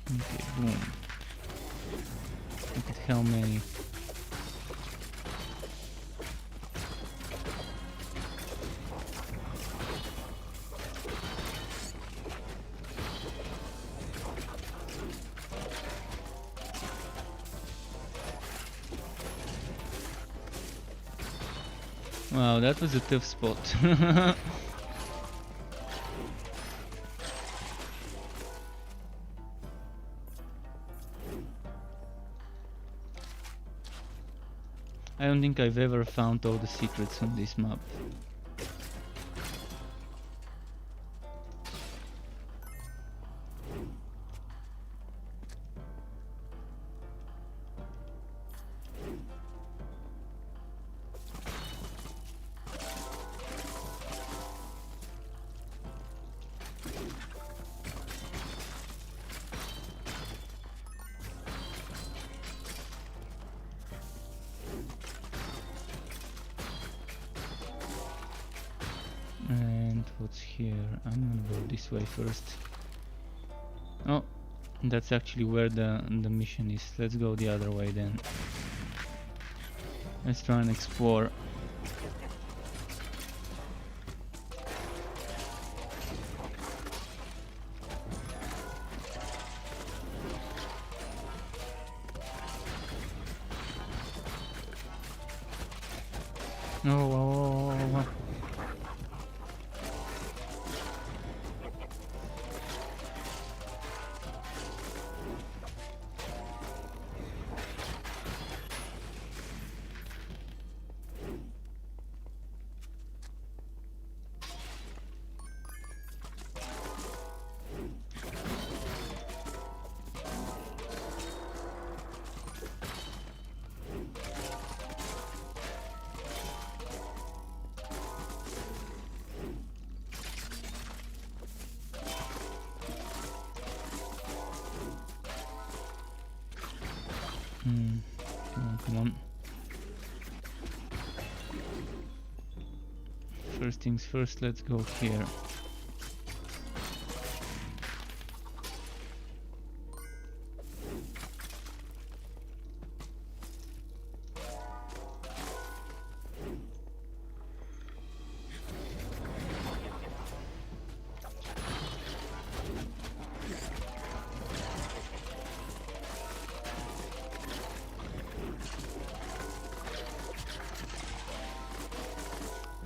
Okay, boom. Look at how many. Wow, that was a tough spot. I don't think I've ever found all the secrets on this map. And what's here? I'm gonna go this way first. Oh, that's actually where the mission is. Let's go the other way then. Let's try and explore. Oh. Come on. First things first, let's go here.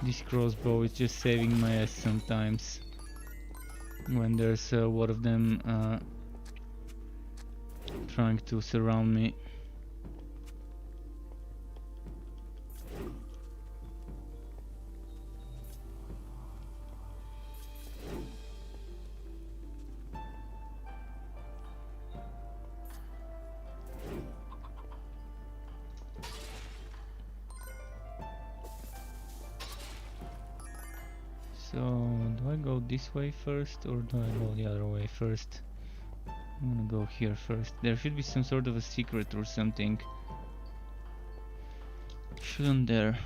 This crossbow is just saving my ass sometimes when there's a lot of them trying to surround me. So, do I go this way first or do I go the other way first? I'm gonna go here first. There should be some sort of a secret or something. Shouldn't there?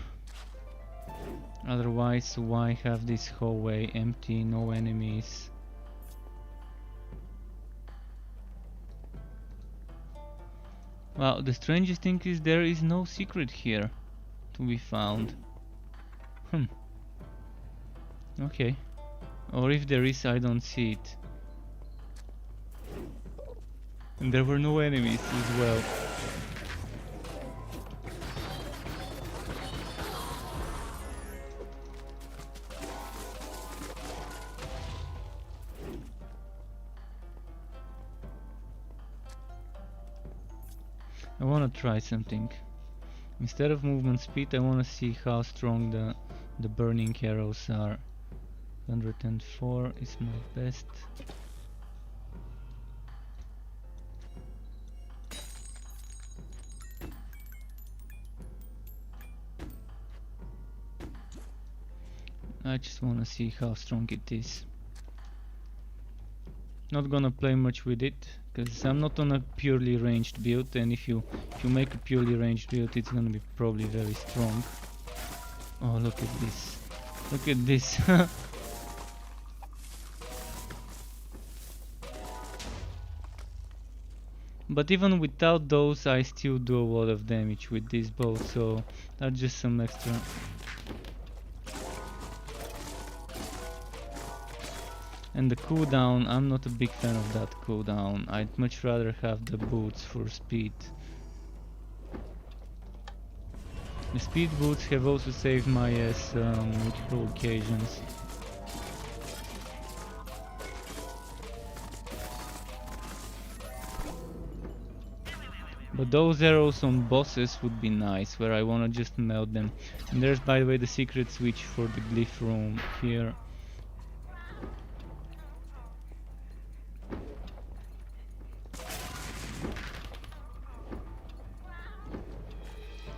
Otherwise, why have this hallway empty, no enemies? Well, the strangest thing is there is no secret here to be found. Okay. Or if there is, I don't see it. And there were no enemies as well. I wanna try something. Instead of movement speed, I wanna see how strong the burning arrows are. 104 is my best. I just wanna see how strong it is. Not gonna play much with it, because I'm not on a purely ranged build, and if you make a purely ranged build, it's gonna be probably very strong. Oh, look at this. Look at this. But even without those, I still do a lot of damage with this bow, so that's just some extra. And the cooldown, I'm not a big fan of that cooldown. I'd much rather have the boots for speed. The speed boots have also saved my ass multiple occasions. But those arrows on bosses would be nice, where I wanna just melt them. And there's, by the way, the secret switch for the glyph room here.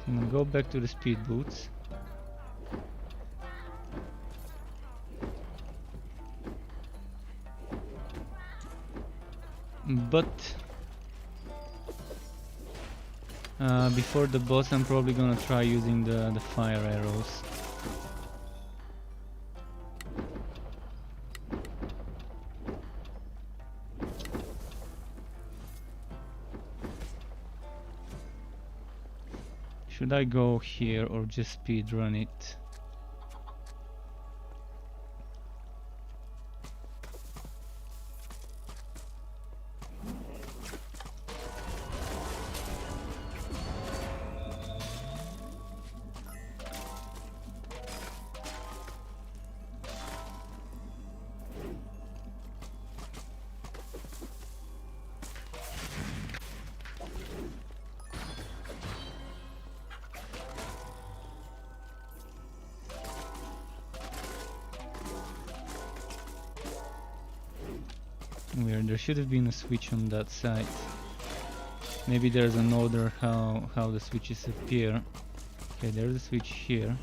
I'm gonna go back to the speed boots. But before the boss, I'm probably gonna try using the fire arrows. Should I go here or just speed run it? Weird, there should have been a switch on that side. Maybe there's an order how the switches appear. Okay, there's a switch here.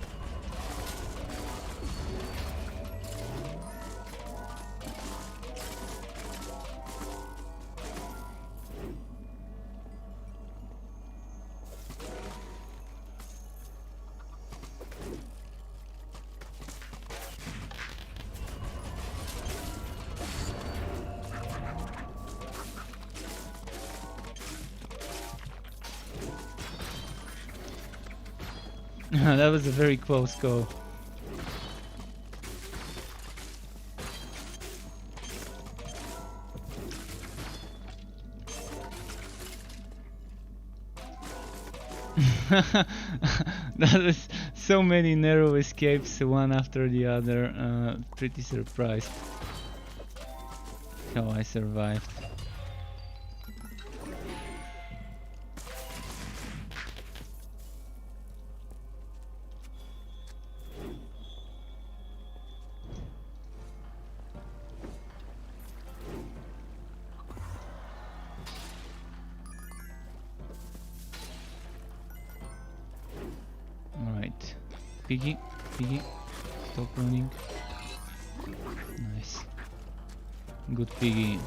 That was a very close call. That was so many narrow escapes, one after the other. Pretty surprised how I survived. Alright, Piggy, stop running. Good piggy.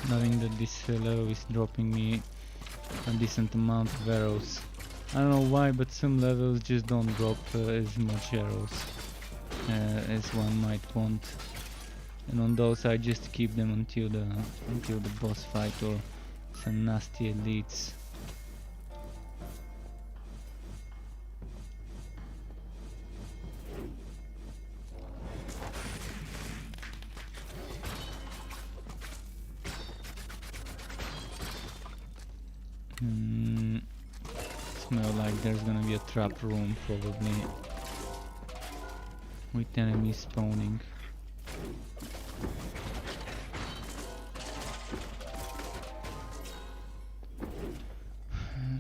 Knowing that this level is dropping me a decent amount of arrows. I don't know why, but some levels just don't drop as much arrows as one might want. And on those I just keep them until the boss fight or some nasty elites. Smell like there's gonna be a trap room probably with enemies spawning.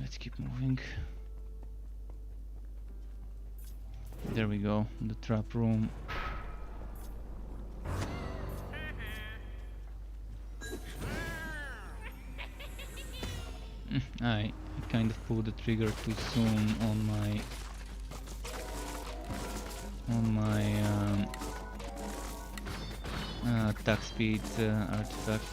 Let's keep moving. There we go, the trap room. I kind of pulled the trigger too soon on my attack speed artifact.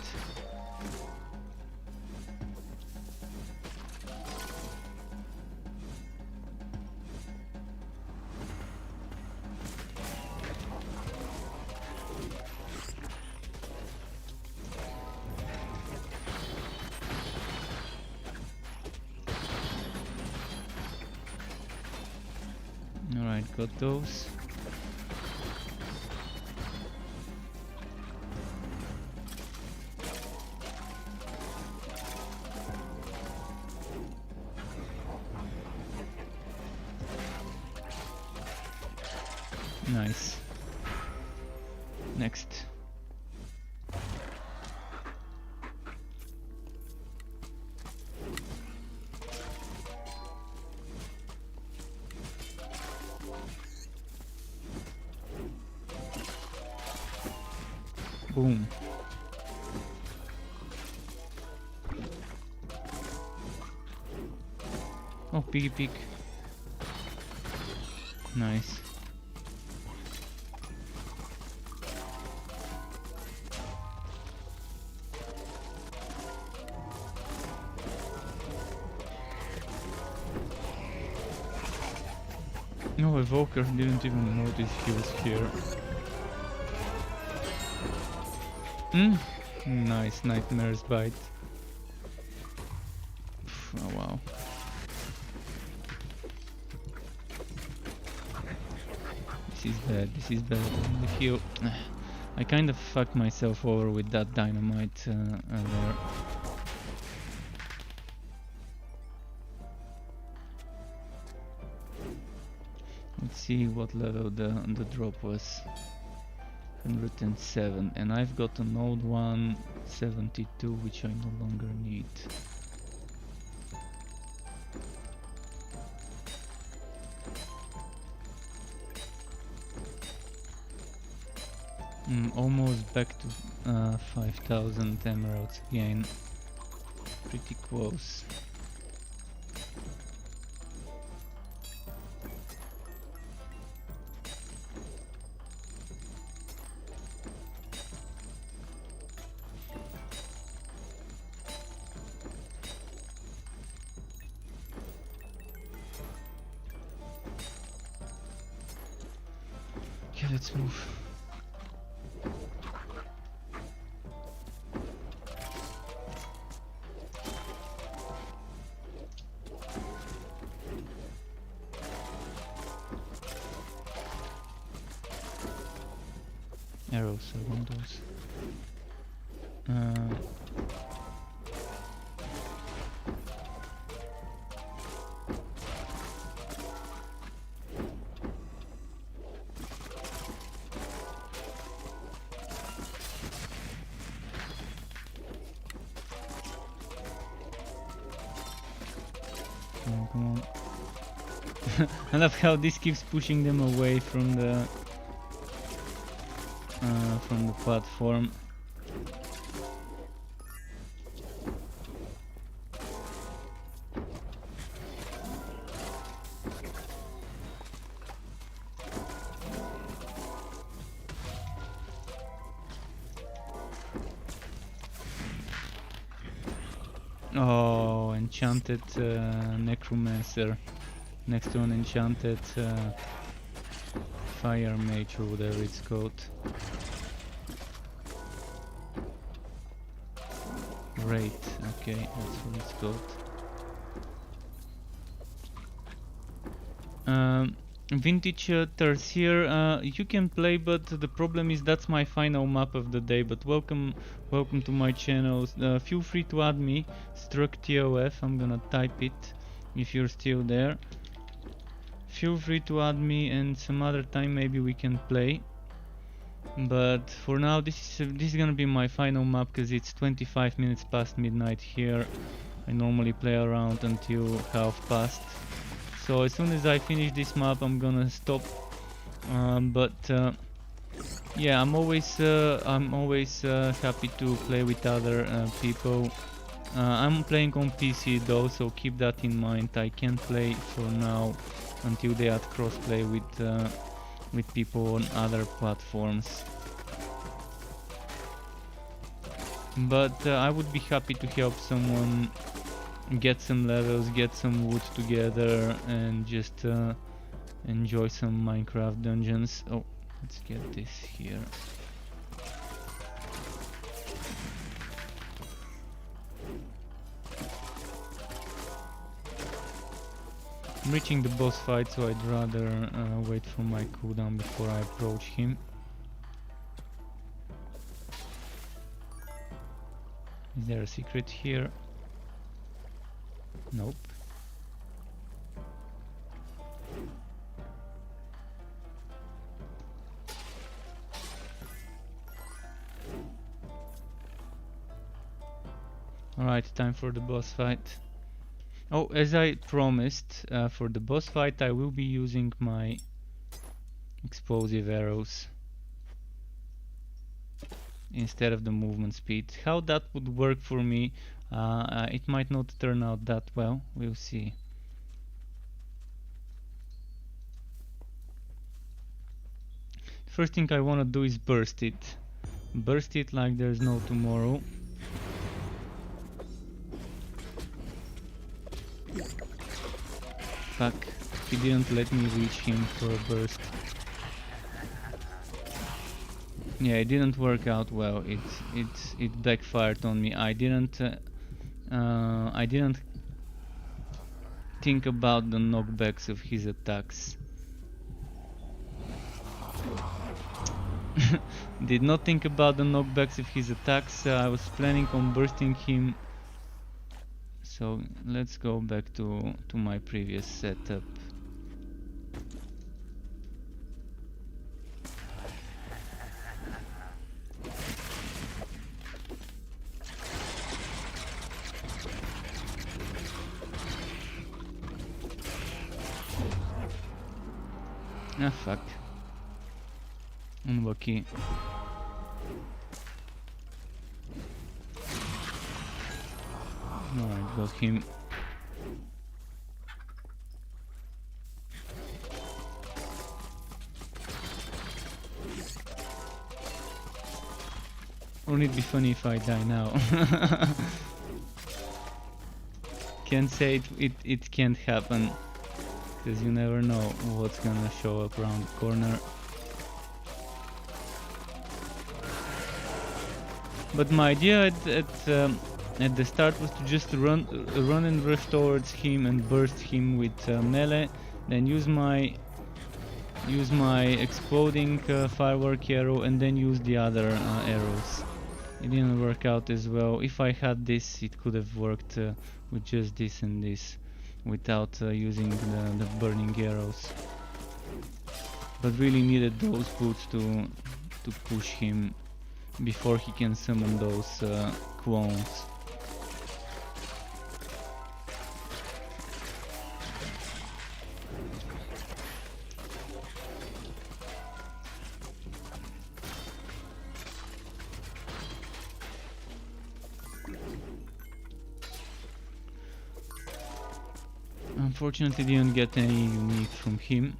Alright, got those. Nice. Next. Boom. Oh, piggy pig. Nice. No, Evoker didn't even notice he was here. Nice, Nightmare's Bite. Oh wow. This is bad, this is bad. The heal. I kind of fucked myself over with that dynamite there. Let's see what level the drop was. 107, and I've got an old one, 72, which I no longer need. Almost back to 5,000 emeralds again. Pretty close. Okay, let's move. Arrows, I want those. Come on. I love how this keeps pushing them away from the platform. Oh, enchanted necromancer next to an enchanted fire mage or whatever it's called. Great, okay, that's what it's called. Vintage Tertiary, you can play, but the problem is that's my final map of the day. But welcome to my channel. Feel free to add me, StruckTOF. I'm gonna type it if you're still there. Feel free to add me, and some other time maybe we can play. But for now, this is gonna be my final map because it's 25 minutes past midnight here. I normally play around until half past. So as soon as I finish this map, I'm gonna stop. Yeah, I'm always happy to play with other people. I'm playing on PC though, so keep that in mind. I can't play for now until they add crossplay with people on other platforms. But I would be happy to help someone get some levels, get some wood together, and just enjoy some Minecraft dungeons. Oh, let's get this here. I'm reaching the boss fight, so I'd rather wait for my cooldown before I approach him. Is there a secret here? Nope. Alright, time for the boss fight. Oh, as I promised, for the boss fight I will be using my explosive arrows instead of the movement speed. How that would work for me, it might not turn out that well, we'll see. First thing I want to do is burst it. Burst it like there's no tomorrow. Fuck, he didn't let me reach him for a burst. Yeah, it didn't work out well. It backfired on me. I didn't think about the knockbacks of his attacks. Did not think about the knockbacks of his attacks. I was planning on bursting him. So let's go back to my previous setup. Ah, fuck. Unlucky. Alright, got him. Wouldn't it be funny if I die now? Can't say it can't happen, because you never know what's gonna show up around the corner. But my idea at the start was to just run and rush towards him and burst him with melee, then use my exploding firework arrow, and then use the other arrows. It didn't work out as well. If I had this, it could have worked with just this and this, without using the burning arrows. But really needed those boots to push him before he can summon those clones. unfortunately didn't get any unique from him.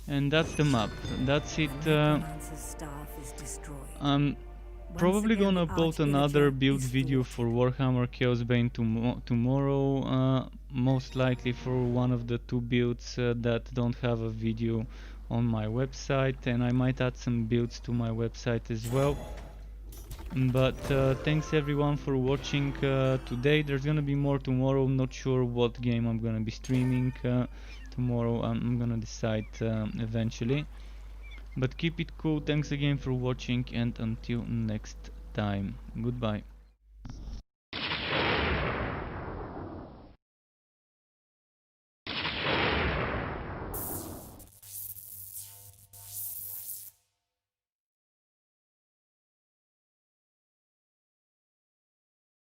And that's the map. That's it. Necromancer's staff is destroyed. I'm probably Once again, gonna the upload another Archvillager build is video for thwarted. Warhammer Chaosbane tomorrow, most likely for one of the two builds that don't have a video on my website, and I might add some builds to my website as well. But thanks everyone for watching today. There's gonna be more tomorrow. Not sure what game I'm gonna be streaming tomorrow. I'm gonna decide eventually. But keep it cool. Thanks again for watching, and until next time, goodbye.